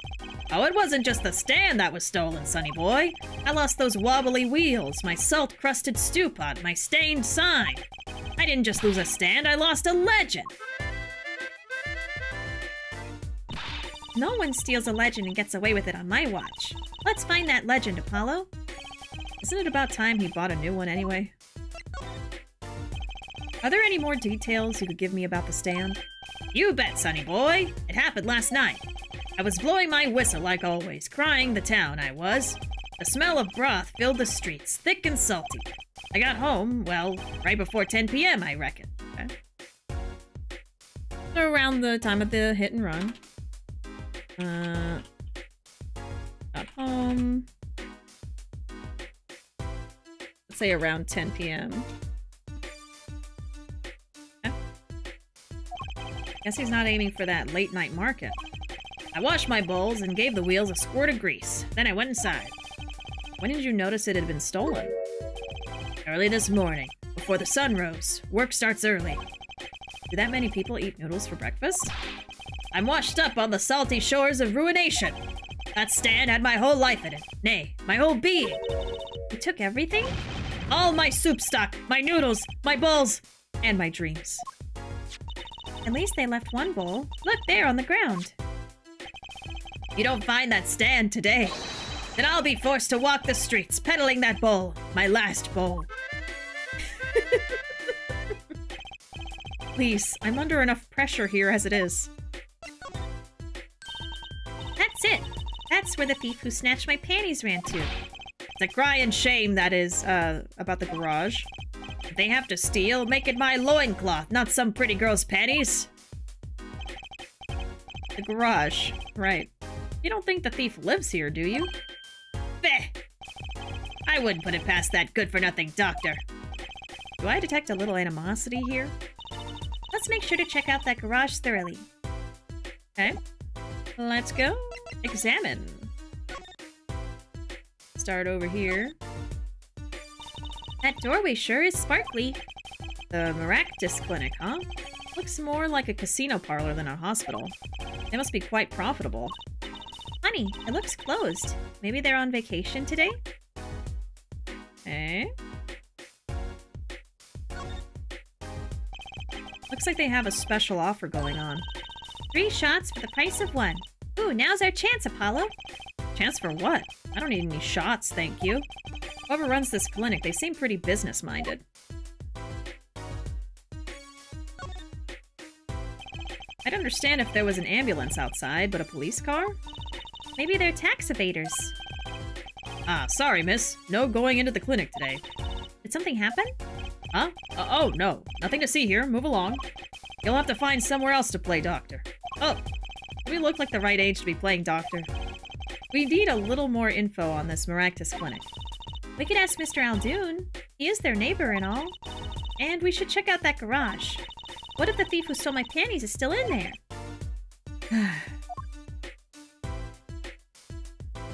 Oh, it wasn't just the stand that was stolen, sonny boy. I lost those wobbly wheels, my salt-crusted stew pot, my stained sign. I didn't just lose a stand, I lost a legend. No one steals a legend and gets away with it on my watch. Let's find that legend, Apollo. Isn't it about time he bought a new one anyway? Are there any more details you could give me about the stand? You bet, sonny boy. It happened last night. I was blowing my whistle like always, crying the town I was. The smell of broth filled the streets, thick and salty. I got home, well, right before 10 p.m., I reckon. Okay. So around the time of the hit and run. Got home. Let's say around 10 p.m. Okay. Guess he's not aiming for that late night market. I washed my bowls and gave the wheels a squirt of grease. Then I went inside. When did you notice it had been stolen? Early this morning, before the sun rose. Work starts early. Do that many people eat noodles for breakfast? I'm washed up on the salty shores of ruination. That stand had my whole life in it. Nay, my whole being. You took everything? All my soup stock, my noodles, my bowls, and my dreams. At least they left one bowl. Look, there on the ground. You don't find that stand today, then I'll be forced to walk the streets peddling that bowl, my last bowl. Please, I'm under enough pressure here as it is. That's it. That's where the thief who snatched my panties ran to. It's a crying shame, that is, about the garage. If they have to steal, make it my loincloth, not some pretty girl's panties. The garage, right. You don't think the thief lives here, do you? Bleh! I wouldn't put it past that good-for-nothing doctor. Do I detect a little animosity here? Let's make sure to check out that garage thoroughly. Okay. Let's go. Examine. Start over here. That doorway sure is sparkly. The Maractus Clinic, huh? Looks more like a casino parlor than a hospital. They must be quite profitable. Funny, it looks closed. Maybe they're on vacation today? Okay. Looks like they have a special offer going on. 3 shots for the price of 1. Ooh, now's our chance, Apollo. Chance for what? I don't need any shots, thank you. Whoever runs this clinic, they seem pretty business-minded. I'd understand if there was an ambulance outside, but a police car? Maybe they're tax evaders. Ah, sorry, miss. No going into the clinic today. Did something happen? Huh? Oh, no. Nothing to see here. Move along. You'll have to find somewhere else to play doctor. Oh, we look like the right age to be playing doctor. We need a little more info on this Maractus Clinic. We could ask Mr. Aldoon. He is their neighbor and all. And we should check out that garage. What if the thief who stole my panties is still in there?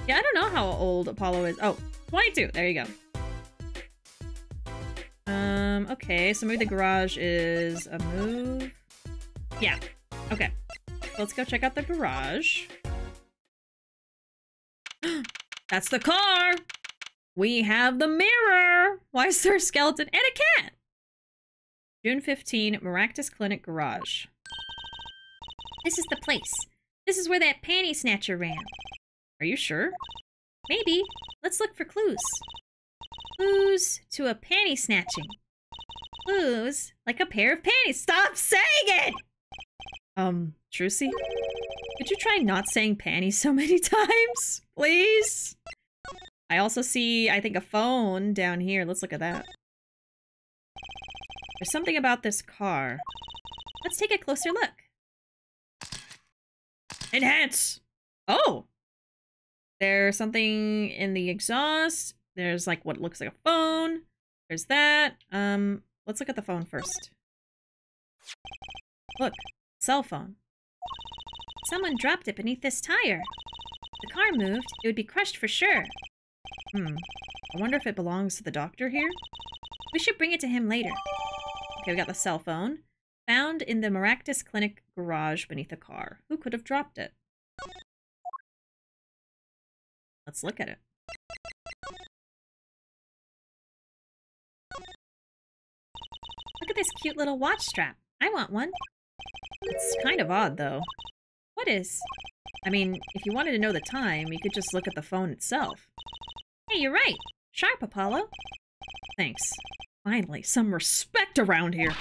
Yeah, I don't know how old Apollo is. Oh, 22. There you go. Okay, so maybe the garage is a move. Yeah. Okay. Let's go check out the garage. That's the car! We have the mirror! Why is there a skeleton and a cat? June 15, Maractus Clinic Garage. This is the place. This is where that panty snatcher ran. Are you sure? Maybe. Let's look for clues. Clues to a panty snatching. Clues like a pair of panties. Stop saying it! Trucy? Could you try not saying panties so many times? Please? I also see, I think, a phone down here. Let's look at that. There's something about this car. Let's take a closer look. Enhance! Oh! There's something in the exhaust. There's like what looks like a phone. There's that. Let's look at the phone first. Look, cell phone. Someone dropped it beneath this tire. If the car moved, it would be crushed for sure. I wonder if it belongs to the doctor here? We should bring it to him later. Okay, we got the cell phone. Found in the Maractus Clinic garage beneath a car. Who could have dropped it? Let's look at it. Look at this cute little watch strap. I want one. It's kind of odd, though. What is? I mean, if you wanted to know the time, you could just look at the phone itself. Hey, you're right. Sharp, Apollo. Thanks. Finally, some respect around here.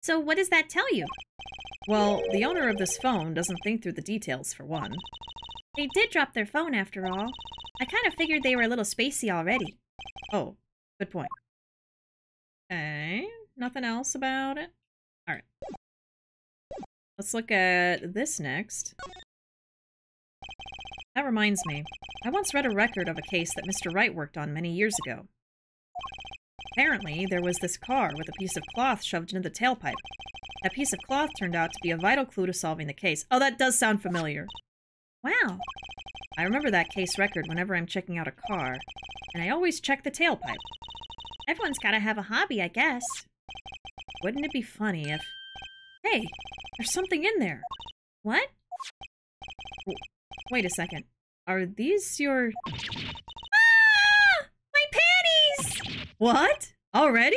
So what does that tell you? Well, the owner of this phone doesn't think through the details, for one. They did drop their phone after all. I kind of figured they were a little spacey already. Oh, good point. Okay, nothing else about it? Alright. Let's look at this next. That reminds me. I once read a record of a case that Mr. Wright worked on many years ago. Apparently, there was this car with a piece of cloth shoved into the tailpipe. That piece of cloth turned out to be a vital clue to solving the case. Oh, that does sound familiar. Wow. I remember that case record whenever I'm checking out a car, and I always check the tailpipe. Everyone's gotta have a hobby, I guess. Wouldn't it be funny if... Hey, there's something in there. What? Wait a second. Are these your... Ah! My panties! What? Already?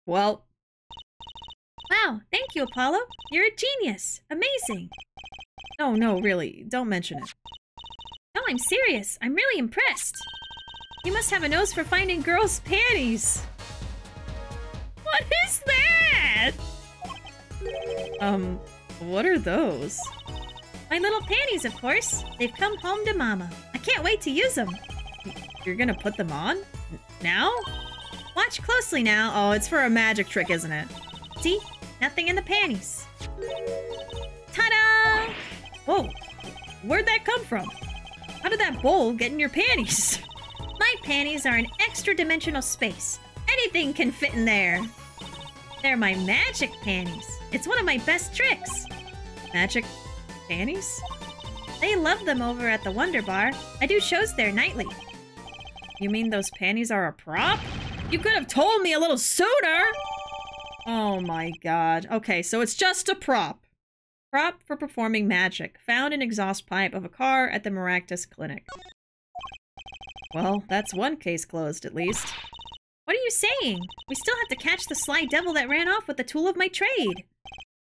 Well... Wow, thank you, Apollo. You're a genius. Amazing. No, really. Don't mention it. No, I'm serious. I'm really impressed. You must have a nose for finding girls' panties. What is that? What are those? My little panties, of course. They've come home to Mama. I can't wait to use them. You're gonna put them on? Now? Watch closely now. Oh, it's for a magic trick, isn't it? See? Nothing in the panties. Ta-da! Whoa. Where'd that come from? How did that bowl get in your panties? My panties are an extra-dimensional space. Anything can fit in there. They're my magic panties. It's one of my best tricks. Magic panties? They love them over at the Wonder Bar. I do shows there nightly. You mean those panties are a prop? You could have told me a little sooner! Oh my god. Okay, so it's just a prop. Prop for performing magic. Found in exhaust pipe of a car at the Maractus Clinic. Well, that's one case closed, at least. What are you saying? We still have to catch the sly devil that ran off with the tool of my trade.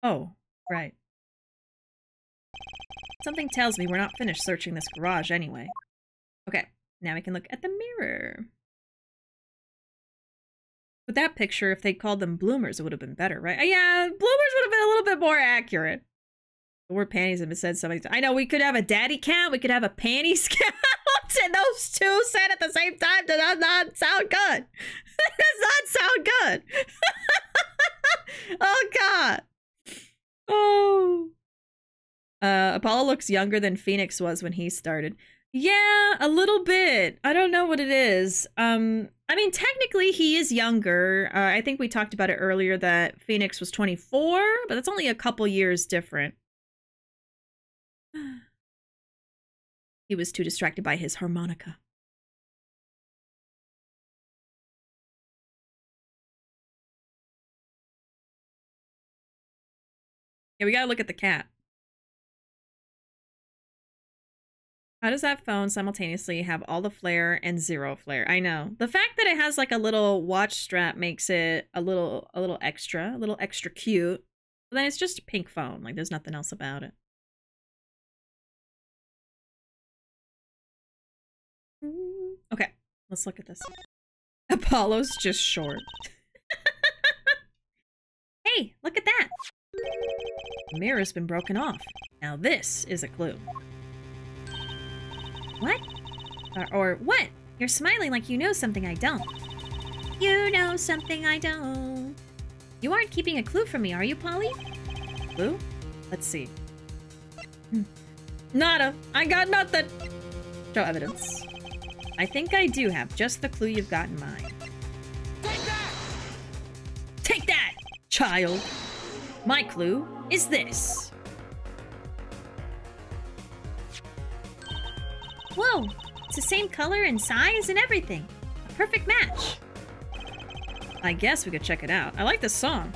Oh, right. Something tells me we're not finished searching this garage anyway. Okay, now we can look at the mirror. With that picture, if they'd called them bloomers, it would have been better, right? Yeah, bloomers would have been a little bit more accurate. The word panties have been said so many times. I know, we could have a daddy count, we could have a panties count, and those two said at the same time does not sound good. That does not sound good. Oh, God. Oh. Apollo looks younger than Phoenix was when he started. Yeah, a little bit. I don't know what it is. I mean, technically he is younger. I think we talked about it earlier that Phoenix was 24, but that's only a couple years different. He was too distracted by his harmonica. Yeah, we gotta look at the cat. How does that phone simultaneously have all the flare and zero flare? I know. The fact that it has like a little watch strap makes it a little extra cute. But then it's just a pink phone. Like there's nothing else about it. Okay, let's look at this. Apollo's just short. Hey, look at that. The mirror's been broken off. Now this is a clue. What? Or what? You're smiling like you know something I don't. You know something I don't. You aren't keeping a clue from me, are you, Polly? Clue? Let's see. Nada. I got nothing. Show evidence. I think I do have just the clue you've got in mind. Take that! Take that, child! My clue is this. Whoa! It's the same color and size and everything. A perfect match. I guess we could check it out. I like this song.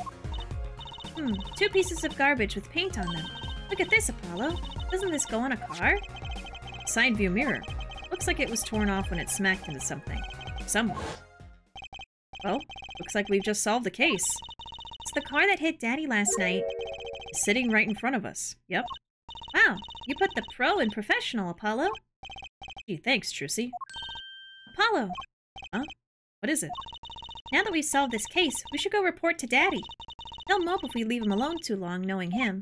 2 pieces of garbage with paint on them. Look at this, Apollo. Doesn't this go on a car? Side view mirror. Looks like it was torn off when it smacked into something. Someone. Well, looks like we've just solved the case. It's the car that hit Daddy last night. It's sitting right in front of us. Yep. Wow, you put the pro in professional, Apollo. Gee, thanks, Trucy. Apollo, What is it? now that we've solved this case, we should go report to Daddy. He'll mope if we leave him alone too long, knowing him.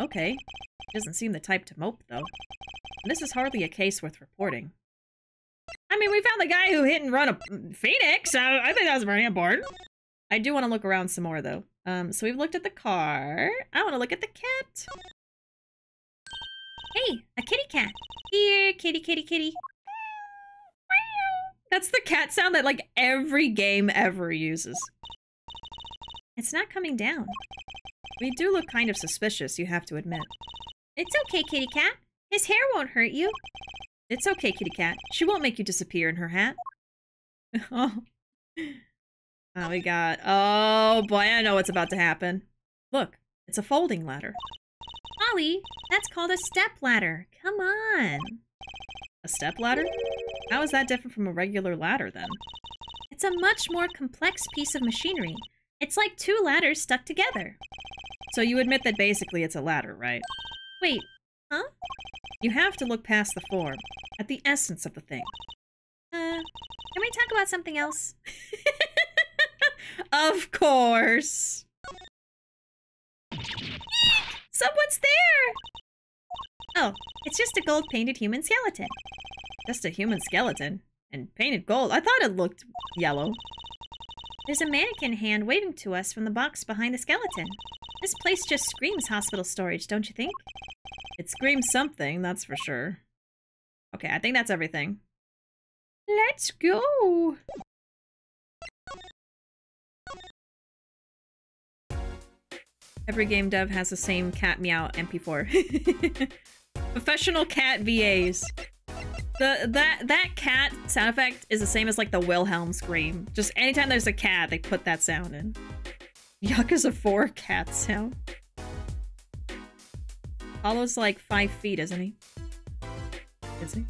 Okay. He doesn't seem the type to mope, though. And this is hardly a case worth reporting. I mean, we found the guy who hit and run a Phoenix, so I think that was very important. I do want to look around some more, though. So we've looked at the car. I want to look at the cat. Hey, a kitty cat. Here, kitty, kitty, kitty. That's the cat sound that, like, every game ever uses. It's not coming down. We do look kind of suspicious, you have to admit. It's okay, kitty cat. His hair won't hurt you. It's okay, kitty cat. She won't make you disappear in her hat. Oh, we got... Oh, boy, I know what's about to happen. Look, it's a folding ladder. Ollie, that's called a step ladder. Come on. A step ladder? How is that different from a regular ladder, then? It's a much more complex piece of machinery. It's like 2 ladders stuck together. So you admit that basically it's a ladder, right? Wait, huh? You have to look past the form, at the essence of the thing. Can we talk about something else? Of course! Someone's there! Oh, it's just a gold-painted human skeleton. Just a human skeleton. And painted gold. I thought it looked yellow. There's a mannequin hand waving to us from the box behind the skeleton. This place just screams hospital storage, don't you think? It screams something, that's for sure. Okay, I think that's everything. Let's go! Every game dev has the same cat meow MP4. Professional cat VAs. That cat sound effect is the same as like the Wilhelm scream. Just anytime there's a cat, they put that sound in. Yakuza 4 cat sound. Apollo's like 5 feet, isn't he? Is he?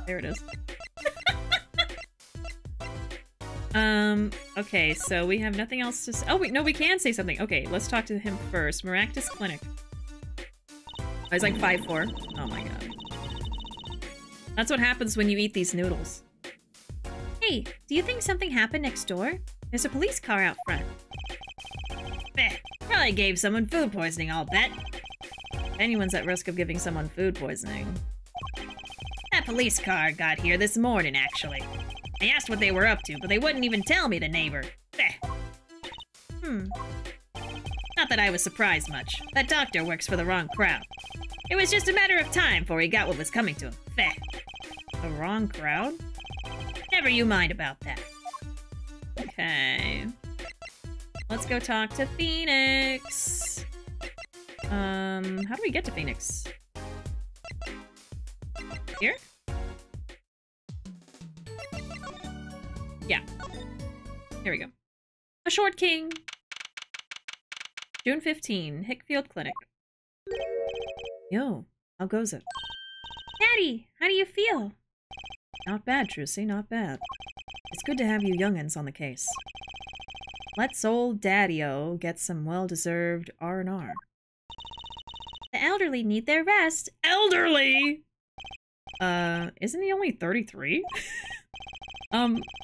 There it is. Okay, so we have nothing else to say. Oh, wait, no, we can say something. Okay, let's talk to him first. Maractus Clinic. Oh, he's like 5'4". Oh my god. That's what happens when you eat these noodles. Hey, do you think something happened next door? There's a police car out front. Bleh, probably gave someone food poisoning, I'll bet. If anyone's at risk of giving someone food poisoning. That police car got here this morning, actually. I asked what they were up to, but they wouldn't even tell me, the neighbor. Bleh. Not that I was surprised much. That doctor works for the wrong crowd. It was just a matter of time before he got what was coming to him. Bleh. The wrong crowd? Never you mind about that. Okay. Let's go talk to Phoenix. How do we get to Phoenix? Here? Yeah. Here we go. A Short King. June 15, Hickfield Clinic. Yo, how goes it? Daddy, how do you feel? Not bad, Trucy, not bad. It's good to have you young'uns on the case. Let's old Daddy-O get some well-deserved R&R. The elderly need their rest. Elderly! Isn't he only 33?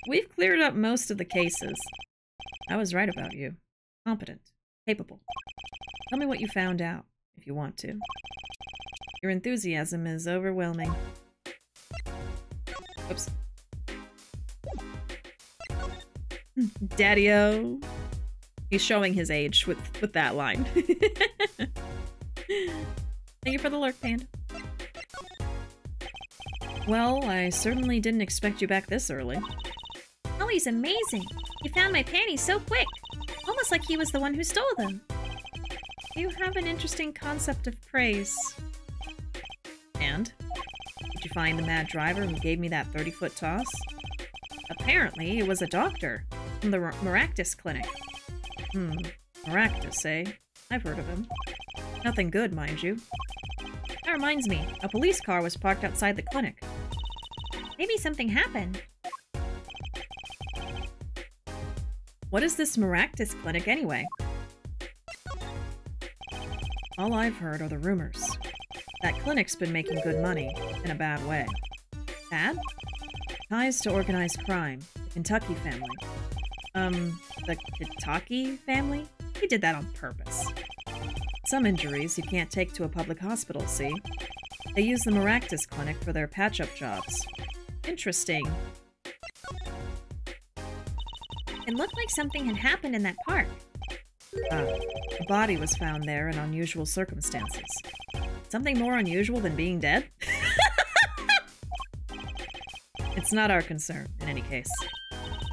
We've cleared up most of the cases. I was right about you. Competent. Capable. Tell me what you found out, if you want to. Your enthusiasm is overwhelming. Oops. Daddy-O. He's showing his age with that line. you for the lurk, Panda. Well, I certainly didn't expect you back this early. Ollie's amazing. He found my panties so quick. Almost like he was the one who stole them. You have an interesting concept of praise. And? Did you find the mad driver who gave me that 30-foot toss? Apparently, it was a doctor from the Maractus Clinic. Maractus, eh? I've heard of him. Nothing good, mind you. That reminds me, a police car was parked outside the clinic. Maybe something happened. What is this Maractus Clinic anyway? All I've heard are the rumors. That clinic's been making good money, in a bad way. Bad? Ties to organized crime, the Kentucky family. The Kentucky family? He did that on purpose. Some injuries you can't take to a public hospital, see? They use the Maractus Clinic for their patch-up jobs. Interesting. It looked like something had happened in that park. A body was found there in unusual circumstances. Something more unusual than being dead? It's not our concern, in any case.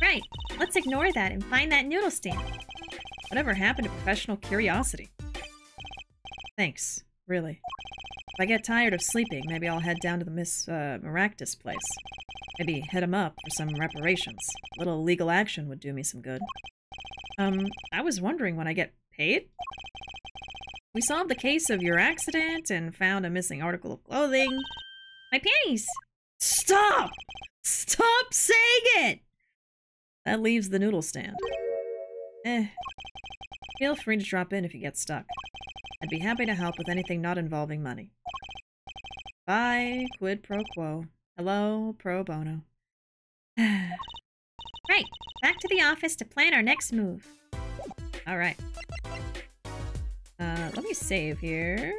Right. Let's ignore that and find that noodle stand. Whatever happened to professional curiosity? Thanks, really. If I get tired of sleeping, maybe I'll head down to the Miss Maractus place. Maybe hit him up for some reparations. A little legal action would do me some good. I was wondering when I get paid? We solved the case of your accident and found a missing article of clothing. My panties! Stop! Stop saying it! That leaves the noodle stand. Feel free to drop in if you get stuck. I'd be happy to help with anything not involving money. Bye, quid pro quo. Hello, pro bono. Right, back to the office to plan our next move. Alright. Let me save here.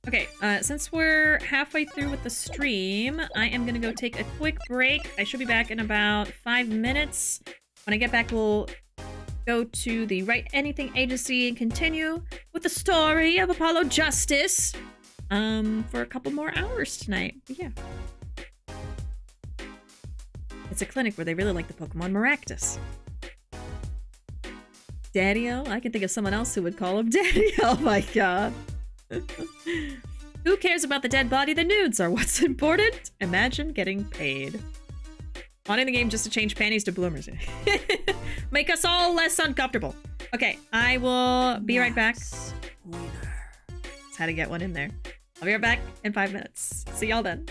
Okay, since we're halfway through with the stream, I am gonna go take a quick break. I should be back in about 5 minutes. When I get back, we'll go to the Write Anything Agency and continue with the story of Apollo Justice for a couple more hours tonight. But yeah. It's a clinic where they really like the Pokemon Maractus. Daddy-O? I can think of someone else who would call him Daddy. Oh my god. Who cares about the dead body? The nudes are what's important. Imagine getting paid. Wanting the game just to change panties to bloomers. Make us all less uncomfortable. Okay, I will be right back. That's how to get one in there. I'll be right back in 5 minutes. See y'all then.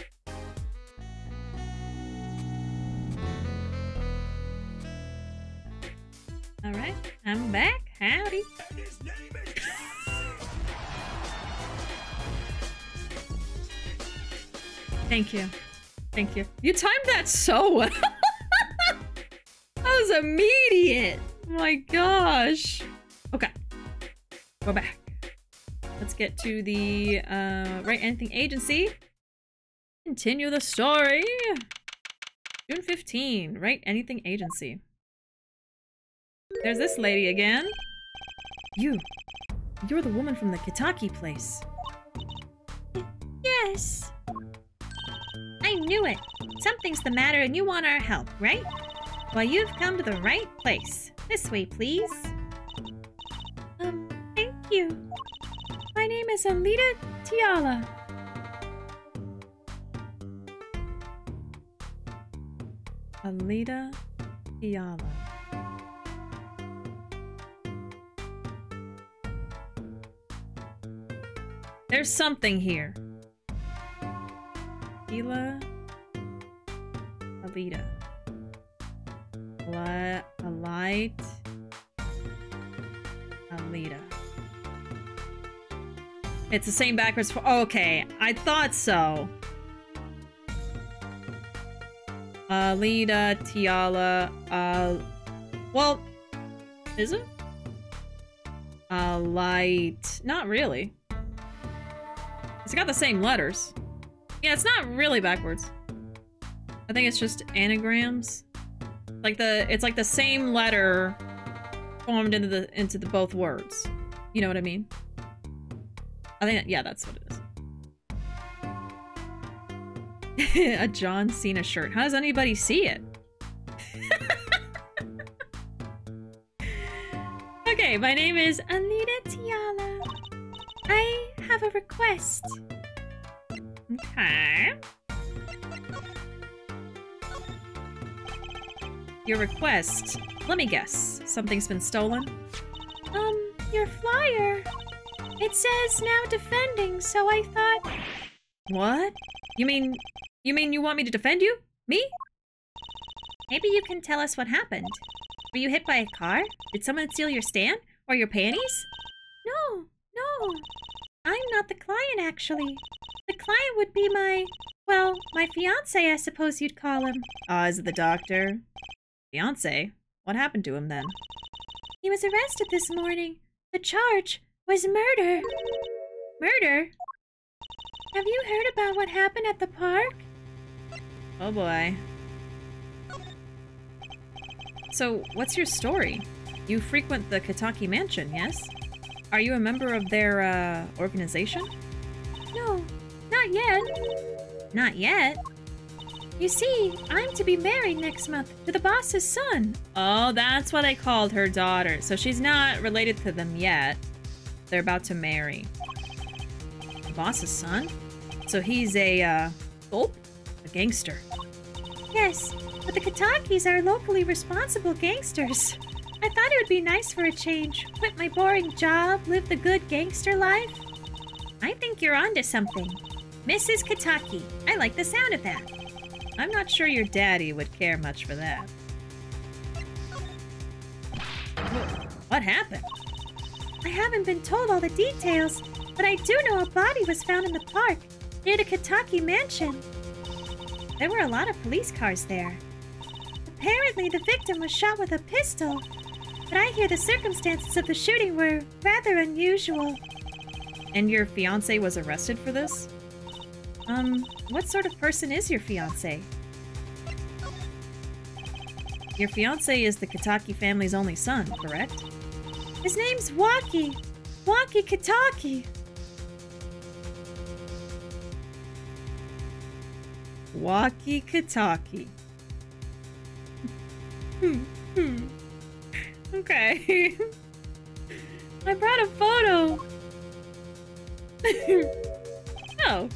Alright, I'm back. Howdy. Thank you. Thank you. You timed that so well. That was immediate. Oh my gosh. Okay. We're back. Let's get to the Write Anything Agency. Continue the story. June 15. Write Anything Agency. There's this lady again. You're the woman from the Kitaki place. Yes. I knew it. Something's the matter and you want our help, right? Well, you've come to the right place. This way, please. Thank you. My name is Alita Tiala. Alita Tiala. There's something here. Alita. Alita. It's the same backwards for— okay, I thought so. Alita, Tiala, well, is it? Light. Not really. It's got the same letters. Yeah, it's not really backwards. I think it's just anagrams. Like it's like the same letter formed into the both words. You know what I mean? I think, yeah, that's what it is. A John Cena shirt. How does anybody see it? Okay, my name is Alita Tiala. I have a request. Okay. Your request. Let me guess. Something's been stolen? Your flyer. It says now defending, so I thought... What? You mean you want me to defend you? Me? Maybe you can tell us what happened. Were you hit by a car? Did someone steal your stand? Or your panties? No. I'm not the client, actually. The client would be my fiancé, I suppose you'd call him. Is it the doctor? Fiancé? What happened to him then? He was arrested this morning. The charge was murder. Murder? Have you heard about what happened at the park? Oh boy. So, what's your story? You frequent the Kitaki Mansion, yes? Are you a member of their, organization? No, not yet. Not yet? You see, I'm to be married next month to the boss's son. Oh, that's what I called her daughter. So she's not related to them yet. They're about to marry. The boss's son? So he's a gangster. Yes, but the Kitakis are locally responsible gangsters. I thought it would be nice for a change. Quit my boring job, live the good gangster life. I think you're onto something. Mrs. Kitaki. I like the sound of that. I'm not sure your daddy would care much for that. What happened? I haven't been told all the details, but I do know a body was found in the park, near the Kitaki Mansion. There were a lot of police cars there. Apparently, the victim was shot with a pistol, but I hear the circumstances of the shooting were rather unusual. And your fiancé was arrested for this? What sort of person is your fiancé? Your fiancé is the Kitaki family's only son, correct? His name's Waki. Waki Kitaki. Waki Kitaki. Okay. I brought a photo. Oh.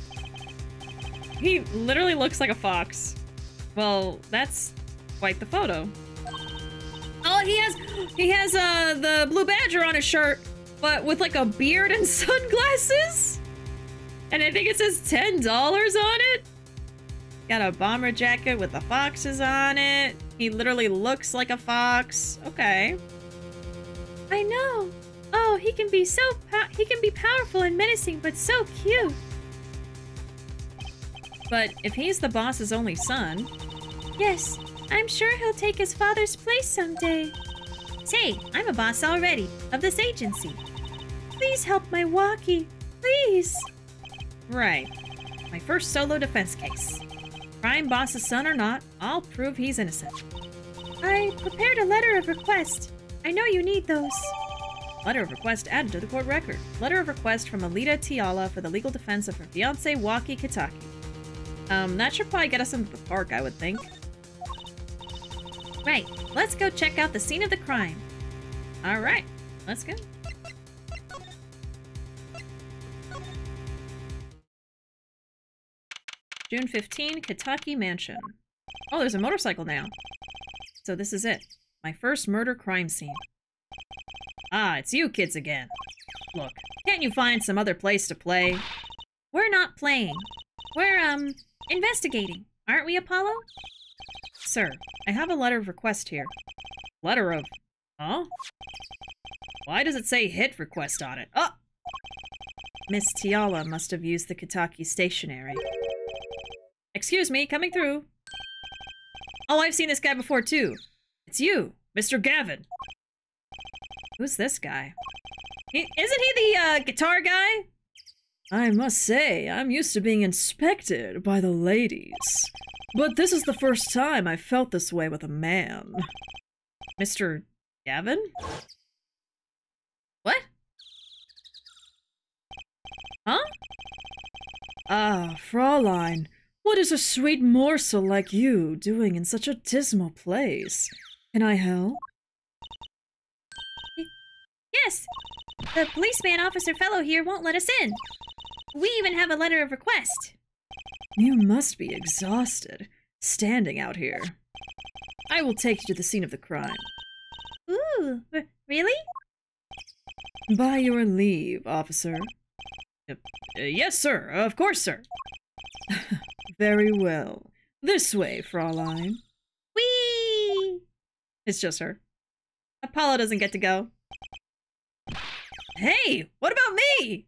He literally looks like a fox. Well, that's quite the photo. Oh, he has the Blue Badger on his shirt, but with like a beard and sunglasses. And I think it says $10 on it. Got a bomber jacket with the foxes on it. He literally looks like a fox. Okay. I know. Oh, he can be powerful and menacing, but so cute. But if he's the boss's only son... Yes, I'm sure he'll take his father's place someday. Say, I'm a boss already, of this agency. Please help my Waki. Please. Right. My first solo defense case. Crime boss's son or not, I'll prove he's innocent. I prepared a letter of request. I know you need those. Letter of request added to the court record. Letter of request from Alita Tiala for the legal defense of her fiancé, Waki Kitaki. That should probably get us into the park, I would think. Right, let's go check out the scene of the crime. Alright, let's go. June 15, Kitaki Mansion. Oh, there's a motorcycle now. So this is it. My first murder crime scene. Ah, it's you kids again. Look, can't you find some other place to play? We're not playing. We're, investigating. Aren't we, Apollo? Sir, I have a letter of request here. Letter of... Huh? Why does it say hit request on it? Oh! Miss Tiala must have used the Kitaki stationery. Excuse me, coming through. Oh, I've seen this guy before, too. It's you, Mr. Gavin. Who's this guy? Isn't he the, guitar guy? I must say, I'm used to being inspected by the ladies. But this is the first time I've felt this way with a man. Mr. Gavin? What? Ah, Fraulein, what is a sweet morsel like you doing in such a dismal place? Can I help? Yes, the policeman officer fellow here won't let us in. We even have a letter of request. You must be exhausted, standing out here. I will take you to the scene of the crime. Ooh, really? By your leave, officer. Yes, sir. Of course, sir. Very well. This way, Fraulein. Whee! It's just her. Apollo doesn't get to go. Hey, what about me?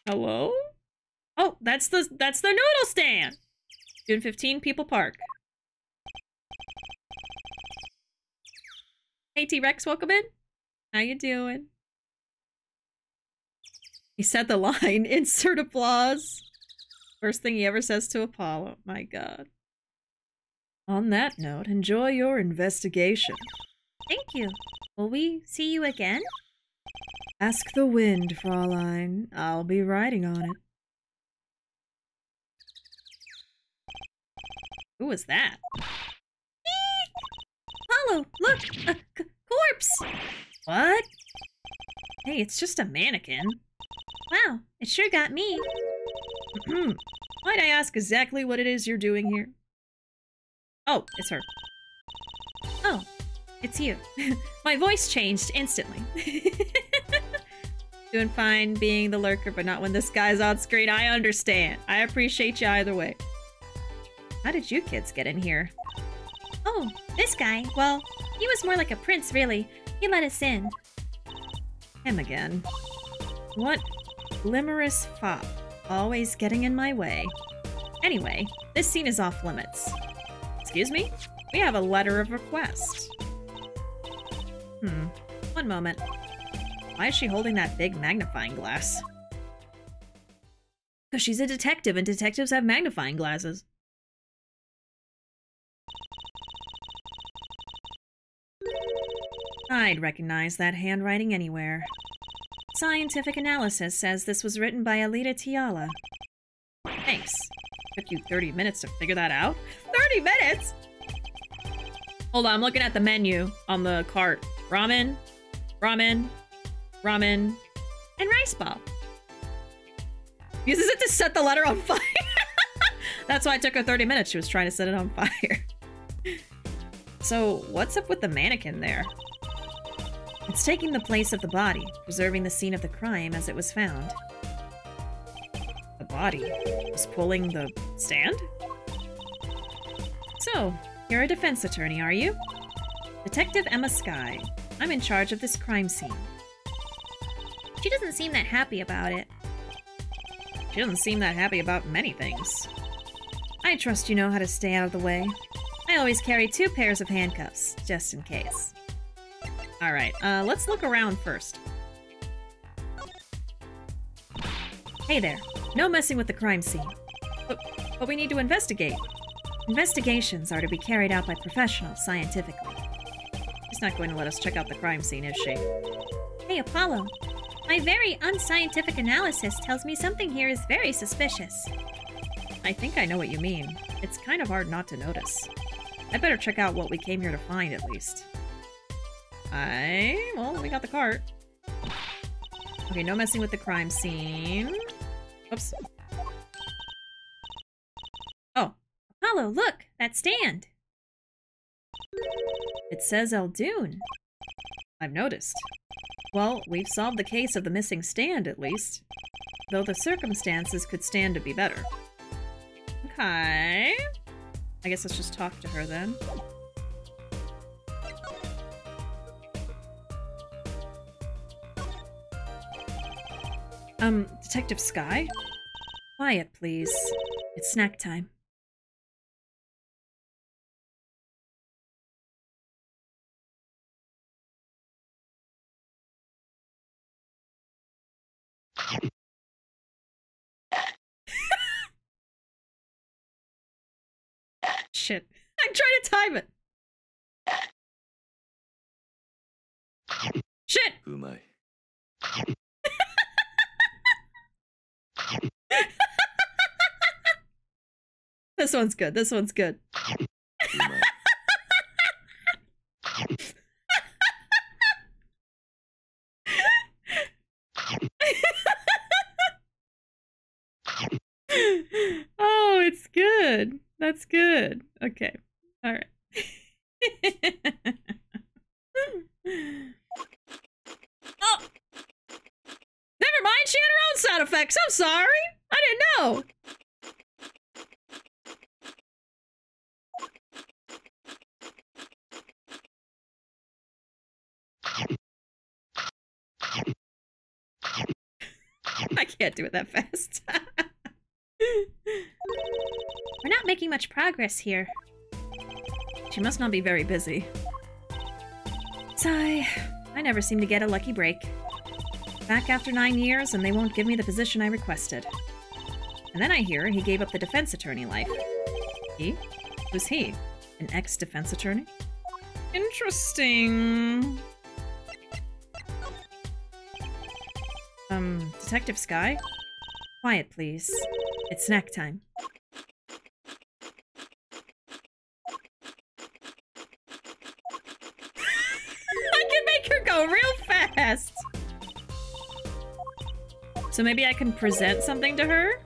Hello? Oh, that's the noodle stand. June 15, People Park. Hey, T-Rex, welcome in. How you doing? He said the line, insert applause. First thing he ever says to Apollo. My god. On that note, enjoy your investigation. Thank you. Will we see you again? Ask the wind, Fraulein. I'll be riding on it. Who was that? Apollo, look! A corpse! What? Hey, it's just a mannequin. Wow, it sure got me. Might I ask exactly what it is you're doing here? Oh, it's her. Oh, it's you. My voice changed instantly. Doing fine being the lurker, but not when this guy's on screen. I understand. I appreciate you either way. How did you kids get in here? Oh, this guy. Well, he was more like a prince, really. He let us in. Him again. What glimmerous fop. Always getting in my way. Anyway, this scene is off limits. Excuse me? We have a letter of request. One moment. Why is she holding that big magnifying glass? Because she's a detective and detectives have magnifying glasses. I'd recognize that handwriting anywhere. Scientific analysis says this was written by Alita Tiala. Thanks. Took you 30 minutes to figure that out? 30 minutes?! Hold on, I'm looking at the menu on the cart. Ramen, ramen, ramen, and rice ball. Uses it to set the letter on fire. That's why it took her 30 minutes. She was trying to set it on fire. So, what's up with the mannequin there? It's taking the place of the body, preserving the scene of the crime as it was found. The body was pulling the stand? So, you're a defense attorney, are you? Detective Emma Skye. I'm in charge of this crime scene. She doesn't seem that happy about it. She doesn't seem that happy about many things. I trust you know how to stay out of the way. I always carry 2 pairs of handcuffs, just in case. Alright, let's look around first. Hey there. No messing with the crime scene. But we need to investigate. Investigations are to be carried out by professionals scientifically. She's not going to let us check out the crime scene, is she? Hey, Apollo. My very unscientific analysis tells me something here is very suspicious. I think I know what you mean. It's kind of hard not to notice. I better check out what we came here to find, at least. Well, we got the cart. Okay, no messing with the crime scene. Oops. Oh. Apollo, look! That stand! It says Eldoon. I've noticed. Well, we've solved the case of the missing stand, at least. Though the circumstances could stand to be better. Okay. I guess let's just talk to her then. Detective Skye? Quiet, please. It's snack time. Shit. I'm trying to time it. Shit! うまい This one's good. This one's good. Oh, it's good. That's good. Okay. All right. Oh! Never mind, she had her own sound effects. I'm sorry. I didn't know. I can't do it that fast. We're not making much progress here. She must not be very busy. Sigh. I never seem to get a lucky break. Back after 9 years, and they won't give me the position I requested. And then I hear he gave up the defense attorney life. He? Who's he? An ex-defense attorney? Interesting. Detective Sky? Quiet, please. It's snack time. I can make her go real fast! So maybe I can present something to her?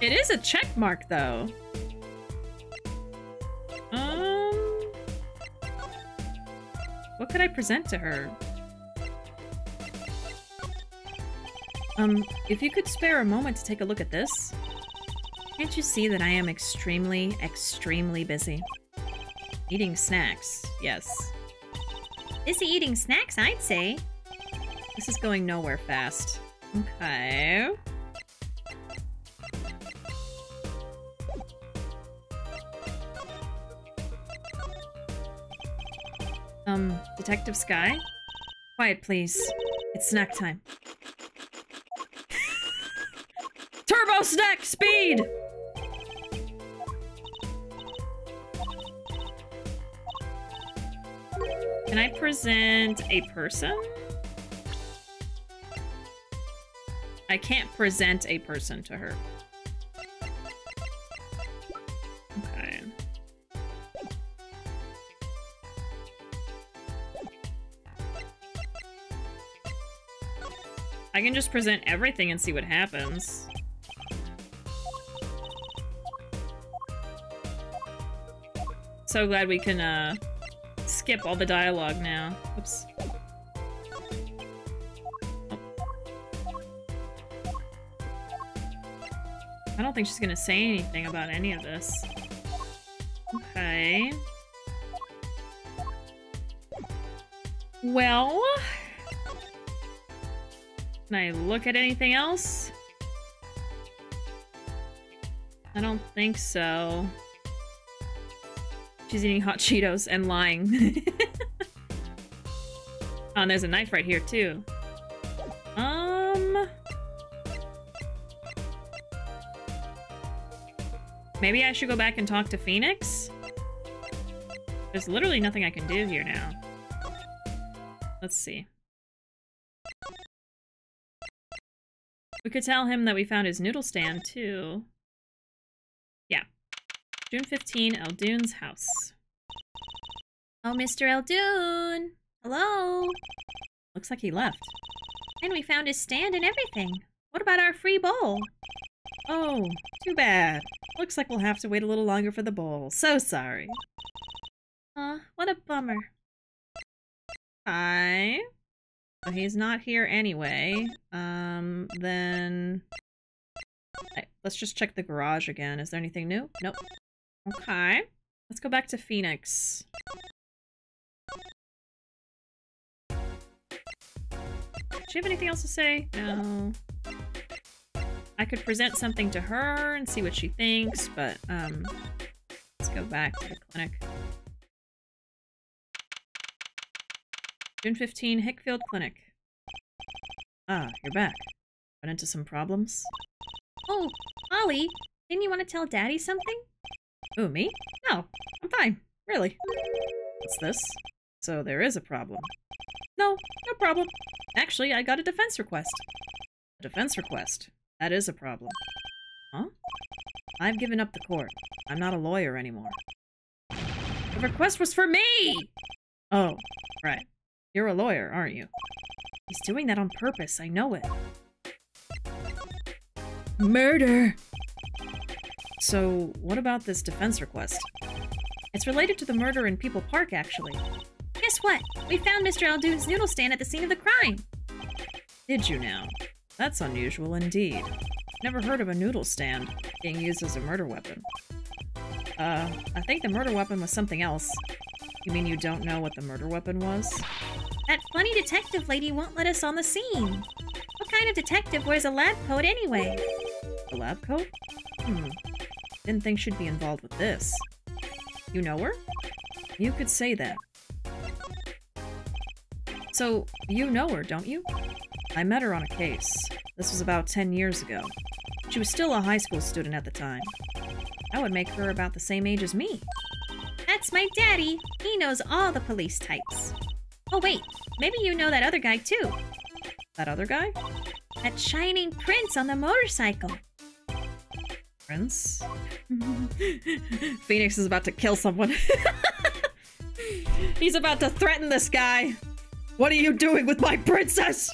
It is a check mark, though. What could I present to her? If you could spare a moment to take a look at this. Can't you see that I am extremely, extremely busy? Eating snacks, yes. Busy eating snacks, I'd say. This is going nowhere fast. Okay. Detective Sky? Quiet, please. It's snack time. Turbo snack speed! Can I present a person? I can't present a person to her. Okay. I can just present everything and see what happens. So glad we can, skip all the dialogue now. Oops. Oh. I don't think she's gonna say anything about any of this. Okay. Well... Can I look at anything else? I don't think so. She's eating hot Cheetos and lying. Oh, and there's a knife right here, too. Maybe I should go back and talk to Phoenix? There's literally nothing I can do here now. Let's see. We could tell him that we found his noodle stand, too. Yeah. June 15, Eldune's house. Oh, Mr. Eldoon! Hello? Looks like he left. And we found his stand and everything. What about our free bowl? Oh, too bad. Looks like we'll have to wait a little longer for the bowl. So sorry. What a bummer. Hi. Well, he's not here anyway. Then... let's just check the garage again. Is there anything new? Nope. Okay. Let's go back to Phoenix. Does she have anything else to say? No. I could present something to her and see what she thinks, but, let's go back to the clinic. June 15, Hickfield Clinic. Ah, you're back. Run into some problems? Oh, Ollie, didn't you want to tell Daddy something? Ooh, me? No, I'm fine. Really. What's this? So there is a problem. No, no problem. Actually, I got a defense request. A defense request? That is a problem. Huh? I've given up the court. I'm not a lawyer anymore. The request was for me! Oh, right. You're a lawyer, aren't you? He's doing that on purpose, I know it. Murder! So, what about this defense request? It's related to the murder in People Park, actually. Guess what? We found Mr. Aldoon's noodle stand at the scene of the crime. Did you now? That's unusual indeed. Never heard of a noodle stand being used as a murder weapon. I think the murder weapon was something else. You mean you don't know what the murder weapon was? That funny detective lady won't let us on the scene. What kind of detective wears a lab coat anyway? A lab coat? Didn't think she'd be involved with this. You know her? You could say that. So, you know her, don't you? I met her on a case. This was about 10 years ago. She was still a high school student at the time. That would make her about the same age as me. That's my daddy. He knows all the police types. Oh wait, maybe you know that other guy too. That other guy? That shining prince on the motorcycle. Prince? Phoenix is about to kill someone. He's about to threaten this guy. What are you doing with my princess?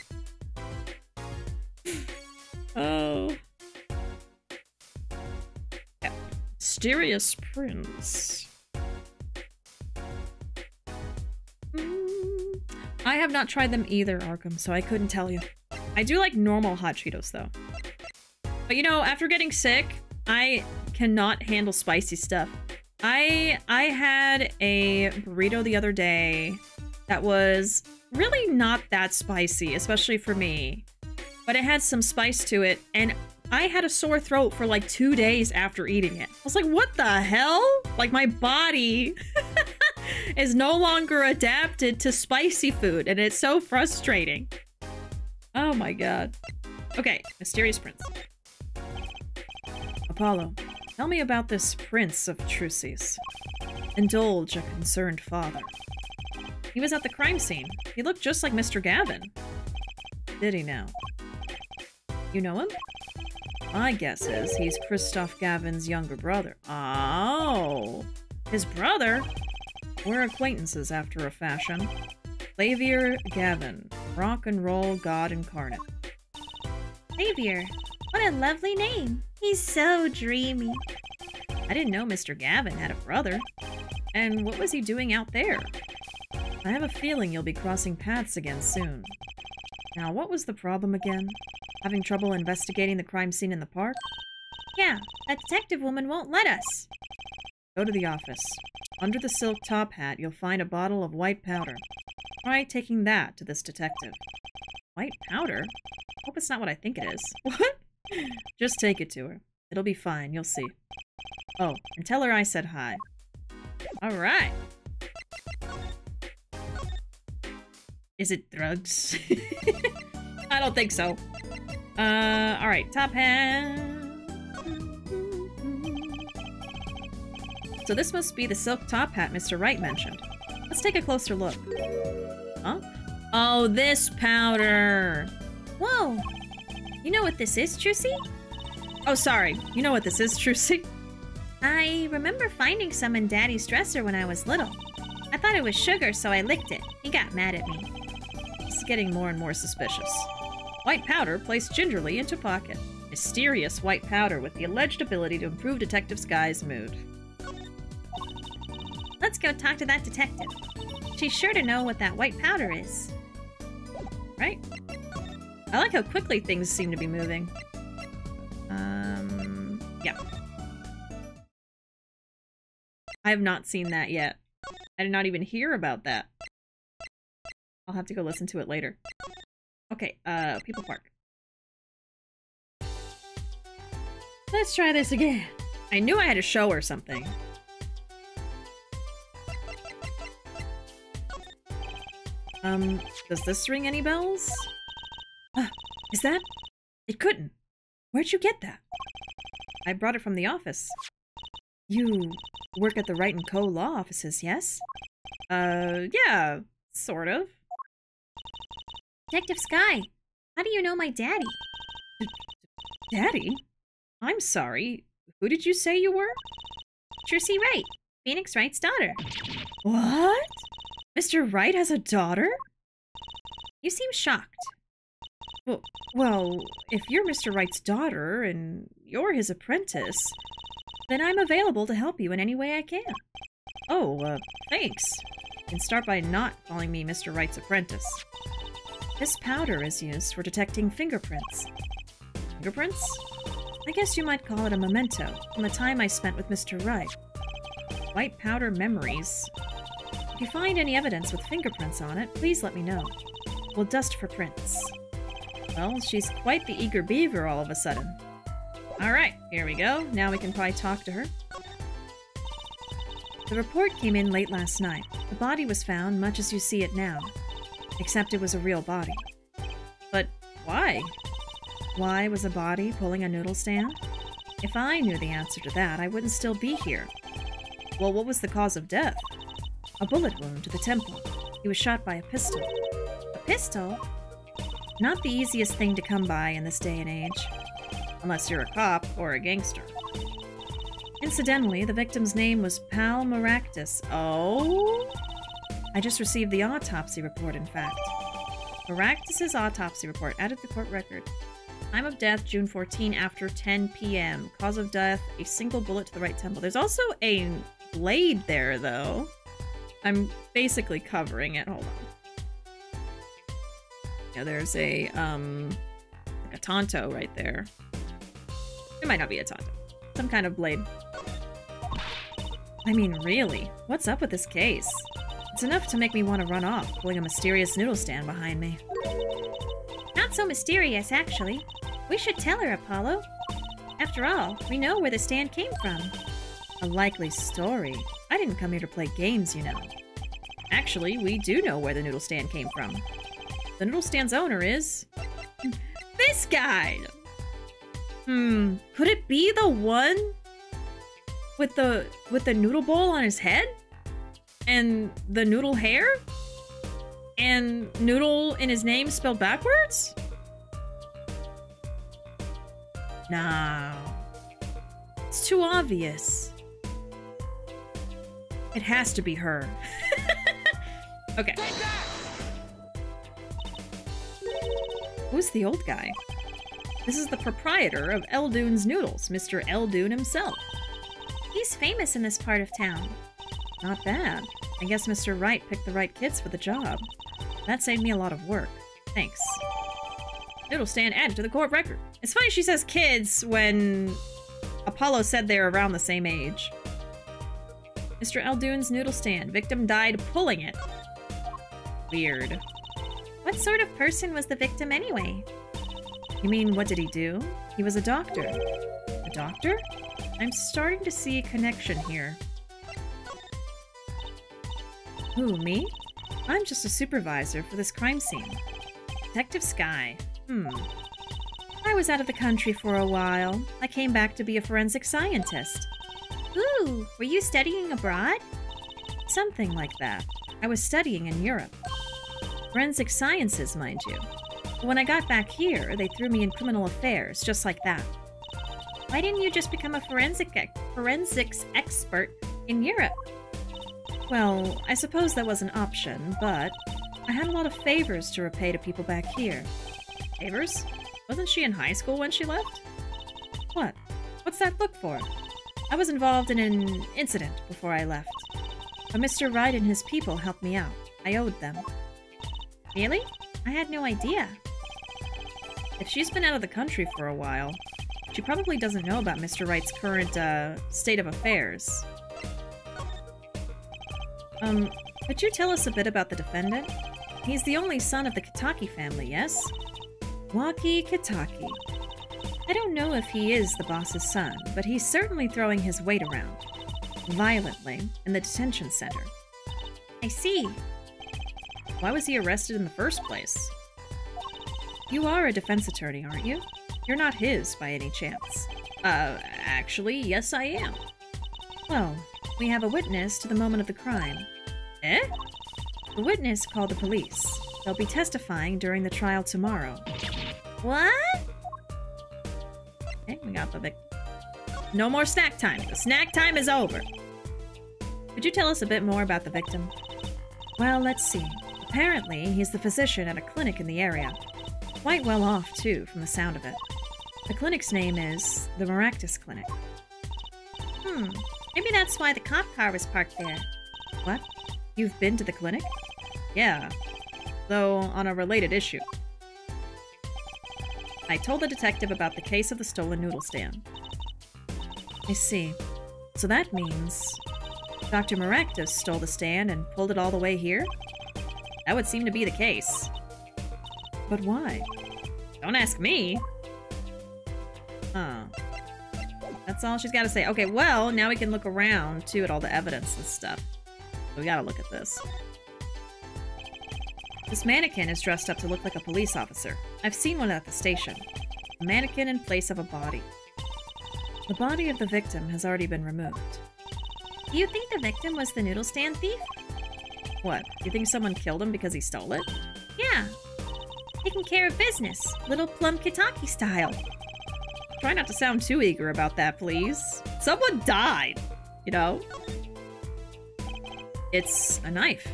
Oh. Yeah. Mysterious prince. I have not tried them either, Arkham, so I couldn't tell you. I do like normal hot Cheetos, though. But you know, after getting sick, I cannot handle spicy stuff. I had a burrito the other day that was really not that spicy, especially for me. But it had some spice to it, and I had a sore throat for like 2 days after eating it. I was like, what the hell? Like, my body is no longer adapted to spicy food, and it's so frustrating. Oh my god. Okay, Mysterious Prince. Apollo, tell me about this Prince of Truces. Indulge a concerned father. He was at the crime scene. He looked just like Mr. Gavin. Did he now? You know him? My guess is he's Christoph Gavin's younger brother. Oh, his brother? We're acquaintances after a fashion. Xavier Gavin, rock and roll god incarnate. Xavier, what a lovely name. He's so dreamy. I didn't know Mr. Gavin had a brother. And what was he doing out there? I have a feeling you'll be crossing paths again soon. Now, what was the problem again? Having trouble investigating the crime scene in the park? Yeah, that detective woman won't let us. Go to the office. Under the silk top hat, you'll find a bottle of white powder. Try taking that to this detective. White powder? Hope it's not what I think it is. What? Just take it to her. It'll be fine, you'll see. Oh, and tell her I said hi. Alright. Is it drugs? I don't think so. Alright, top hat. So this must be the silk top hat Mr. Wright mentioned. Let's take a closer look. Huh? Oh, this powder! Whoa! You know what this is, Trucy? Oh, sorry. You know what this is, Trucy? I remember finding some in Daddy's dresser when I was little. I thought it was sugar, so I licked it. He got mad at me. This is getting more and more suspicious. White powder placed gingerly into pocket. Mysterious white powder with the alleged ability to improve Detective Sky's mood. Let's go talk to that detective. She's sure to know what that white powder is. Right? I like how quickly things seem to be moving. Yeah. I have not seen that yet. I did not even hear about that. I'll have to go listen to it later. Okay, People Park. Let's try this again. I knew I had to show her something. Does this ring any bells? Is that? It couldn't. Where'd you get that? I brought it from the office. You work at the Wright & Co. law offices, yes? Yeah, sort of. Detective Sky, how do you know my daddy? Daddy? I'm sorry. Who did you say you were? Trucy Wright, Phoenix Wright's daughter. What? Mr. Wright has a daughter? You seem shocked. Well, if you're Mr. Wright's daughter and you're his apprentice, then I'm available to help you in any way I can. Oh, thanks. You can start by not calling me Mr. Wright's apprentice. This powder is used for detecting fingerprints. Fingerprints? I guess you might call it a memento from the time I spent with Mr. Wright. White powder memories. If you find any evidence with fingerprints on it, please let me know. We'll dust for prints. Well, she's quite the eager beaver all of a sudden. Alright, here we go. Now we can probably talk to her. The report came in late last night. The body was found much as you see it now. Except it was a real body. But why? Why was a body pulling a noodle stand? If I knew the answer to that, I wouldn't still be here. Well, what was the cause of death? A bullet wound to the temple. He was shot by a pistol. A pistol? Not the easiest thing to come by in this day and age. Unless you're a cop or a gangster. Incidentally, the victim's name was Pal Maractus. Oh? I just received the autopsy report, in fact. Maractus's autopsy report added to the court record. Time of death, June 14, after 10 p.m. Cause of death, a single bullet to the right temple. There's also a blade there, though. I'm basically covering it. Hold on. Yeah, there's a, like a Tonto right there. It might not be a Tonto. Some kind of blade. I mean, really? What's up with this case? It's enough to make me want to run off, pulling a mysterious noodle stand behind me. Not so mysterious, actually. We should tell her, Apollo. After all, we know where the stand came from. A likely story. I didn't come here to play games, you know. Actually, we do know where the noodle stand came from. The noodle stand's owner is... this guy! Could it be the one with the noodle bowl on his head? And the noodle hair? And noodle in his name spelled backwards? No. It's too obvious. It has to be her. Okay. Who's the old guy? This is the proprietor of Eldune's Noodles, Mr. Eldune himself. He's famous in this part of town. Not bad. I guess Mr. Wright picked the right kids for the job. That saved me a lot of work. Thanks. Noodle stand added to the court record. It's funny she says kids when Apollo said they were around the same age. Mr. Eldune's noodle stand. Victim died pulling it. Weird. What sort of person was the victim anyway? You mean, what did he do? He was a doctor. A doctor? I'm starting to see a connection here. Who, me? I'm just a supervisor for this crime scene. Detective Sky. I was out of the country for a while. I came back to be a forensic scientist. Ooh, were you studying abroad? Something like that. I was studying in Europe. Forensic sciences, mind you. But when I got back here, they threw me in criminal affairs, just like that. Why didn't you just become a forensics expert in Europe? Well, I suppose that was an option, but I had a lot of favors to repay to people back here. Favors? Wasn't she in high school when she left? What? What's that look for? I was involved in an incident before I left. But Mr. Wright and his people helped me out. I owed them. Really? I had no idea. If she's been out of the country for a while, she probably doesn't know about Mr. Wright's current, state of affairs. Could you tell us a bit about the defendant? He's the only son of the Kitaki family, yes? Waki Kitaki. I don't know if he is the boss's son, but he's certainly throwing his weight around. Violently, in the detention center. I see. Why was he arrested in the first place? You are a defense attorney, aren't you? You're not his, by any chance. Actually, yes I am. Well, we have a witness to the moment of the crime. Eh? The witness called the police. They'll be testifying during the trial tomorrow. What? Okay, we got the victim. No more snack time. The snack time is over. Could you tell us a bit more about the victim? Well, let's see. Apparently, he's the physician at a clinic in the area. Quite well off, too, from the sound of it. The clinic's name is the Maractus Clinic. Maybe that's why the cop car was parked there. What? You've been to the clinic? Yeah. Though, on a related issue. I told the detective about the case of the stolen noodle stand. I see. So that means Dr. Maractus stole the stand and pulled it all the way here? That would seem to be the case. But why? Don't ask me. Oh. That's all she's got to say. Okay, well, now we can look around, too, at all the evidence and stuff. We gotta look at this. This mannequin is dressed up to look like a police officer. I've seen one at the station. A mannequin in place of a body. The body of the victim has already been removed. Do you think the victim was the noodle stand thief? What? You think someone killed him because he stole it? Yeah. Taking care of business. Little Plum Kitaki style. Try not to sound too eager about that, please. Someone died, you know? It's a knife.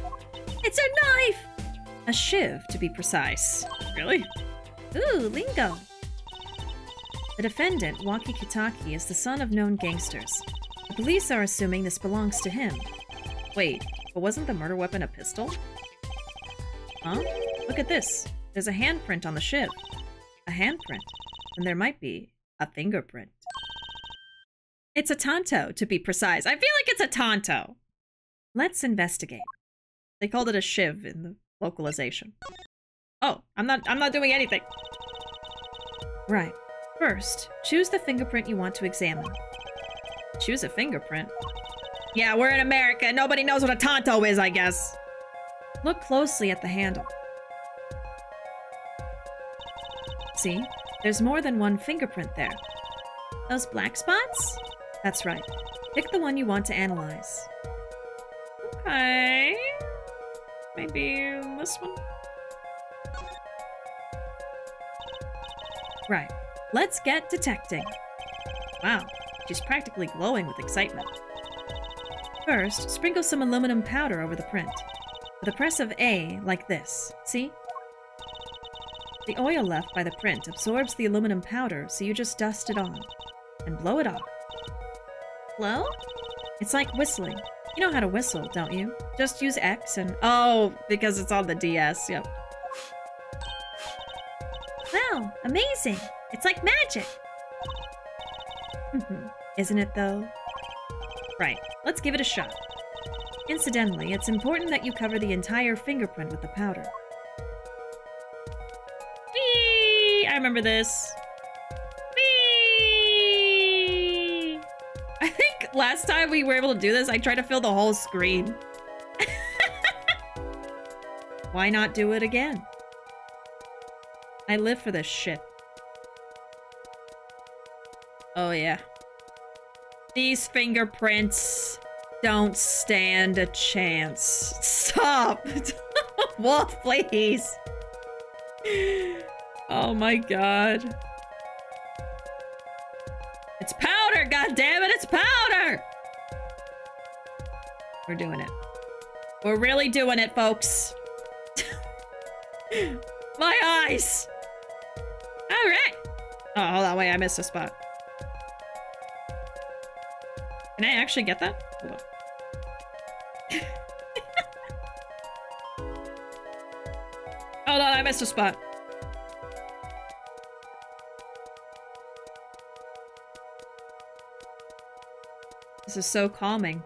It's a knife! A shiv, to be precise. Really? Ooh, lingo. The defendant, Waki Kitaki, is the son of known gangsters. The police are assuming this belongs to him. Wait, but wasn't the murder weapon a pistol? Huh? Look at this. There's a handprint on the shiv. A handprint. And there might be a fingerprint. It's a Tonto, to be precise. I feel like it's a Tonto. Let's investigate. They called it a shiv in the localization. Oh, I'm not doing anything. Right. First, choose the fingerprint you want to examine. Choose a fingerprint? Yeah, we're in America. Nobody knows what a Tonto is, I guess. Look closely at the handle. See? There's more than one fingerprint there. Those black spots? That's right. Pick the one you want to analyze. Okay. Maybe this one? Right. Let's get detecting. Wow, she's practically glowing with excitement. First, sprinkle some aluminum powder over the print. With a press of A, like this. See? The oil left by the print absorbs the aluminum powder, so you just dust it on. And blow it off. Blow? It's like whistling. You know how to whistle, don't you? Just use X and... Oh, because it's on the DS, yep. Wow, amazing! It's like magic! Isn't it, though? Right, let's give it a shot. Incidentally, it's important that you cover the entire fingerprint with the powder. Whee! I remember this. Whee! I think last time we were able to do this, I tried to fill the whole screen. Why not do it again? I live for this shit. Oh, yeah. These fingerprints don't stand a chance. Stop! Wolf, please! Oh my god. It's powder, goddammit, it's powder! We're doing it. We're really doing it, folks. My eyes! Alright! Oh, hold on, wait, I missed a spot. Can I actually get that? Hold on. Hold on, I missed a spot. This is so calming.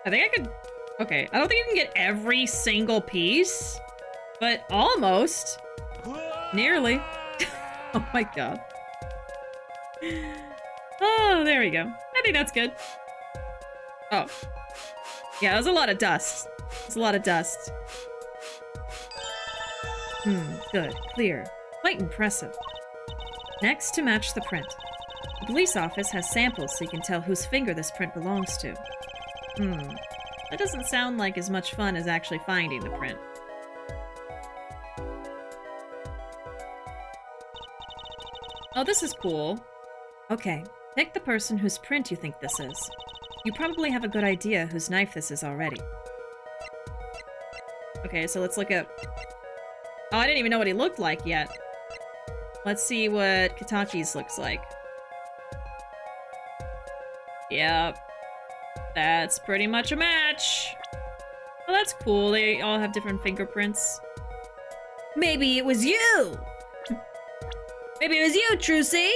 I think I could... Okay, I don't think you can get every single piece, but almost. Nearly. Oh my god. Oh, there we go. I think that's good. Oh. Yeah, there's a lot of dust. There's a lot of dust. Good. Clear. Quite impressive. Next, to match the print. The police office has samples so you can tell whose finger this print belongs to. That doesn't sound like as much fun as actually finding the print. Oh, this is cool. Okay, pick the person whose print you think this is. You probably have a good idea whose knife this is already. Okay, so let's look at... Oh, I didn't even know what he looked like yet. Let's see what Kitaki's looks like. Yep. That's pretty much a match. Well, that's cool. They all have different fingerprints. Maybe it was you! Maybe it was you, Trucy!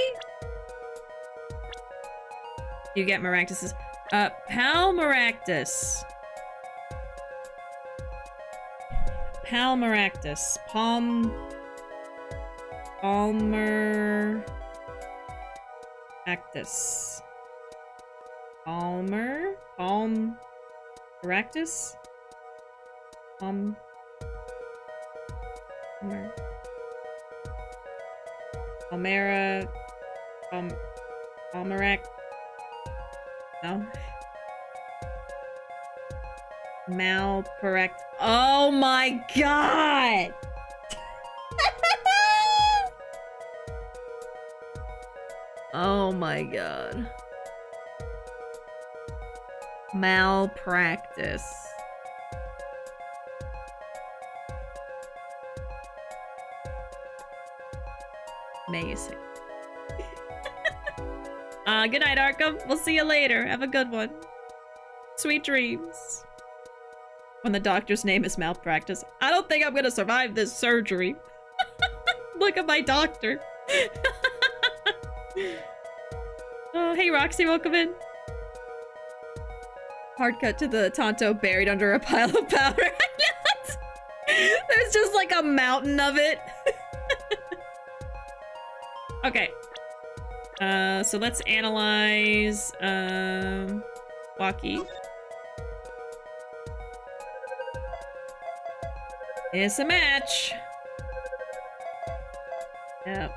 You get Maractus's... Pal Maractus. Pal Maractus. Palmer... Actus. Palmer? Palm... Maractus? Palmer... Palmera... Palmerac... No? Malcorrect... Oh my god! Oh my god. Malpractice. Amazing. Good night, Arkham. We'll see you later. Have a good one. Sweet dreams. When the doctor's name is Malpractice. I don't think I'm gonna survive this surgery. Look at my doctor. Oh, hey Roxy, welcome in. Hard cut to the Tonto buried under a pile of powder. There's just like a mountain of it. Okay. So let's analyze Waki. It's a match. Yep.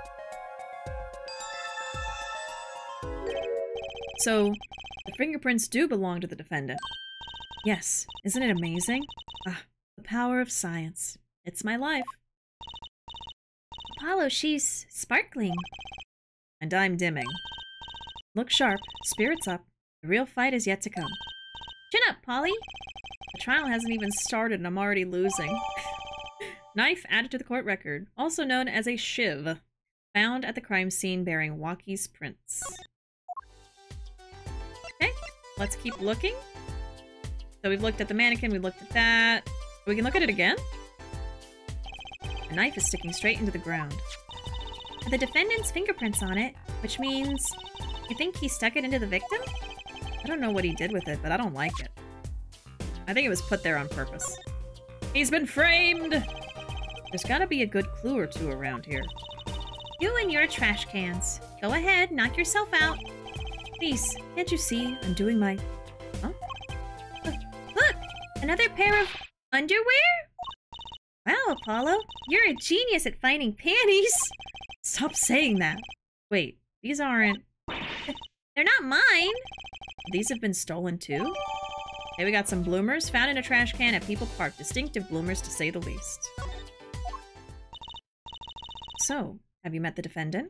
So, the fingerprints do belong to the defendant. Yes, isn't it amazing? Ah, the power of science. It's my life. Apollo, she's sparkling. And I'm dimming. Look sharp, spirits up. The real fight is yet to come. Chin up, Polly. The trial hasn't even started and I'm already losing. Knife added to the court record, also known as a shiv, found at the crime scene bearing Waki's prints. Okay, let's keep looking. So we've looked at the mannequin, we looked at that. We can look at it again. The knife is sticking straight into the ground. The defendant's fingerprints on it, which means you think he stuck it into the victim? I don't know what he did with it, but I don't like it. I think it was put there on purpose. He's been framed! There's gotta be a good clue or two around here. You and your trash cans. Go ahead, knock yourself out. Please, can't you see I'm doing my... Huh? Look! Another pair of underwear? Wow, Apollo, you're a genius at finding panties. Stop saying that. Wait, these aren't... They're not mine. These have been stolen too? Okay, we got some bloomers found in a trash can at People Park. Distinctive bloomers to say the least. So, have you met the defendant?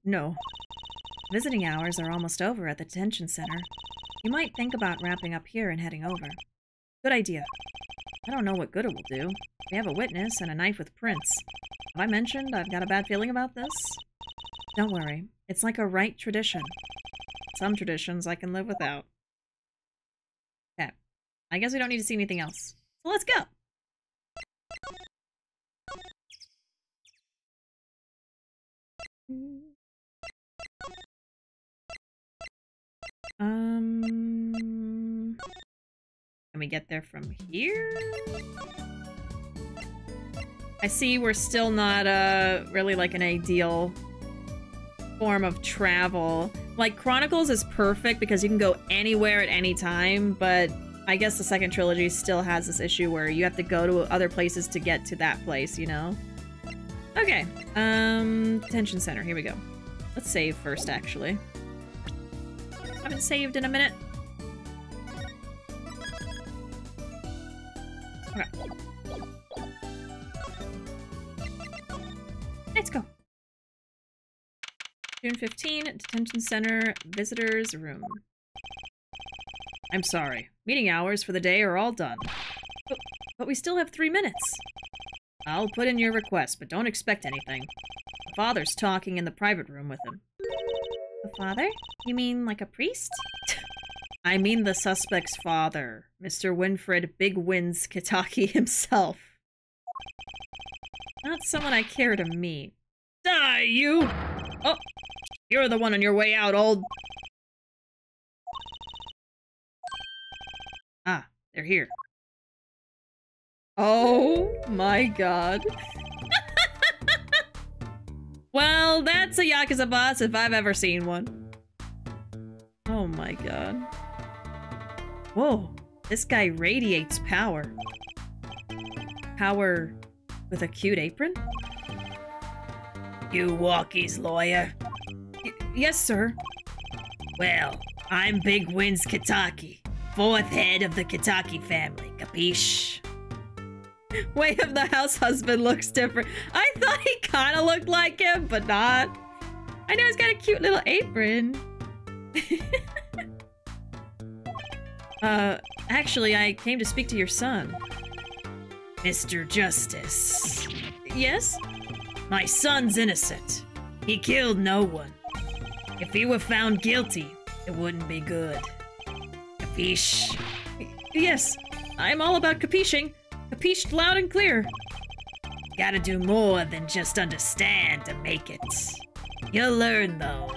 No. Visiting hours are almost over at the detention center. You might think about wrapping up here and heading over. Good idea. I don't know what good it will do. We have a witness and a knife with prints. Have I mentioned I've got a bad feeling about this? Don't worry. It's like a right tradition. Some traditions I can live without. Okay. I guess we don't need to see anything else. So let's go! Can we get there from here? I see we're still not, really like an ideal form of travel. Like, Chronicles is perfect because you can go anywhere at any time, but I guess the second trilogy still has this issue where you have to go to other places to get to that place, you know? Okay, detention center, here we go. Let's save first, actually. Haven't saved in a minute. Okay. Let's go. June 15, Detention Center, Visitors Room. I'm sorry. Meeting hours for the day are all done. But we still have 3 minutes. I'll put in your request, but don't expect anything. The father's talking in the private room with him. The father? You mean like a priest? I mean the suspect's father, Mr. Winfred Big Wins Kitaki himself. Not someone I care to meet. Die, you! Oh, you're the one on your way out, old... Ah, they're here. Oh my god. Well, that's a Yakuza boss if I've ever seen one. Oh my god. Whoa, this guy radiates power. Power with a cute apron? You Walkie's lawyer? Yes, sir. Well, I'm Big Wins Kitaki, 4th head of the Kitaki family, capiche? Way of the house husband looks different. I thought he kind of looked like him, but not. I know he's got a cute little apron. Actually, I came to speak to your son. Mr. Justice. Yes? My son's innocent. He killed no one. If he were found guilty, it wouldn't be good. Capiche? Yes, I'm all about capiching. Capished loud and clear. Gotta do more than just understand to make it. You'll learn, though.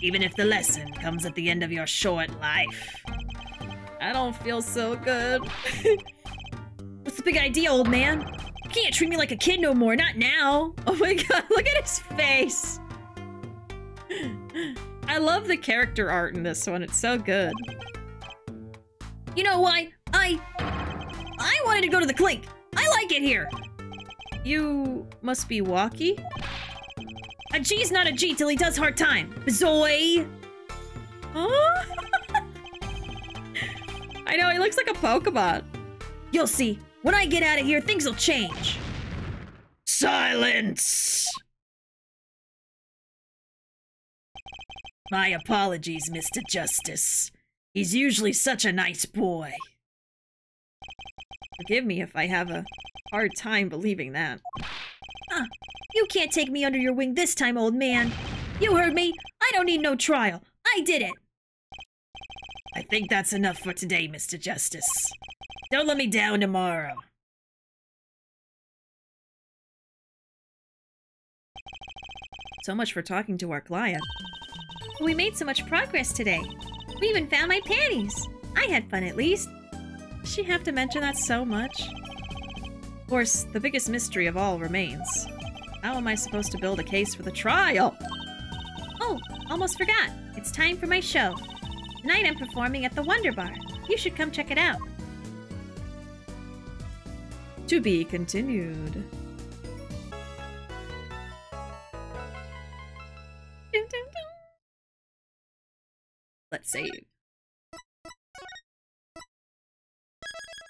Even if the lesson comes at the end of your short life. I don't feel so good. What's the big idea, old man? You can't treat me like a kid no more, not now. Oh my god, look at his face. I love the character art in this one, it's so good. You know why? I wanted to go to the clink. I like it here. You must be Walkie? A G's not a G till he does hard time. Bazoy! Huh? I know, he looks like a Pokemon. You'll see. When I get out of here, things will change. Silence! My apologies, Mr. Justice. He's usually such a nice boy. Forgive me if I have a hard time believing that. You can't take me under your wing this time, old man. You heard me. I don't need no trial. I did it. I think that's enough for today, Mr. Justice. Don't let me down tomorrow. So much for talking to our client. We made so much progress today. We even found my panties. I had fun at least. Does she have to mention that so much? Of course, the biggest mystery of all remains. How am I supposed to build a case for the trial? Oh, almost forgot. It's time for my show. Tonight I'm performing at the Wonder Bar. You should come check it out. To be continued. Dun, dun, dun. Let's save.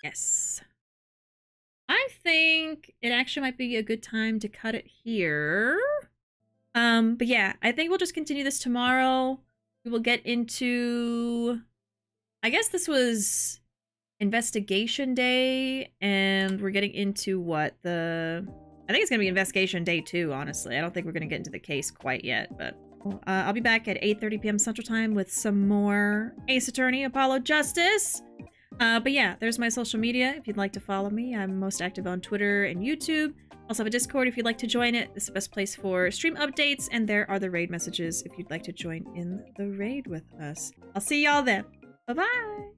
Yes. I think it actually might be a good time to cut it here. But yeah, I think we'll just continue this tomorrow. We will get into... I guess this was investigation day, and we're getting into what the... I think it's going to be investigation day 2, honestly. I don't think we're going to get into the case quite yet, but... I'll be back at 8:30 p.m. Central Time with some more Ace Attorney Apollo Justice. But yeah, there's my social media if you'd like to follow me. I'm most active on Twitter and YouTube. Also have a Discord if you'd like to join it. This is the best place for stream updates, and there are the raid messages if you'd like to join in the raid with us. I'll see y'all then. Bye-bye!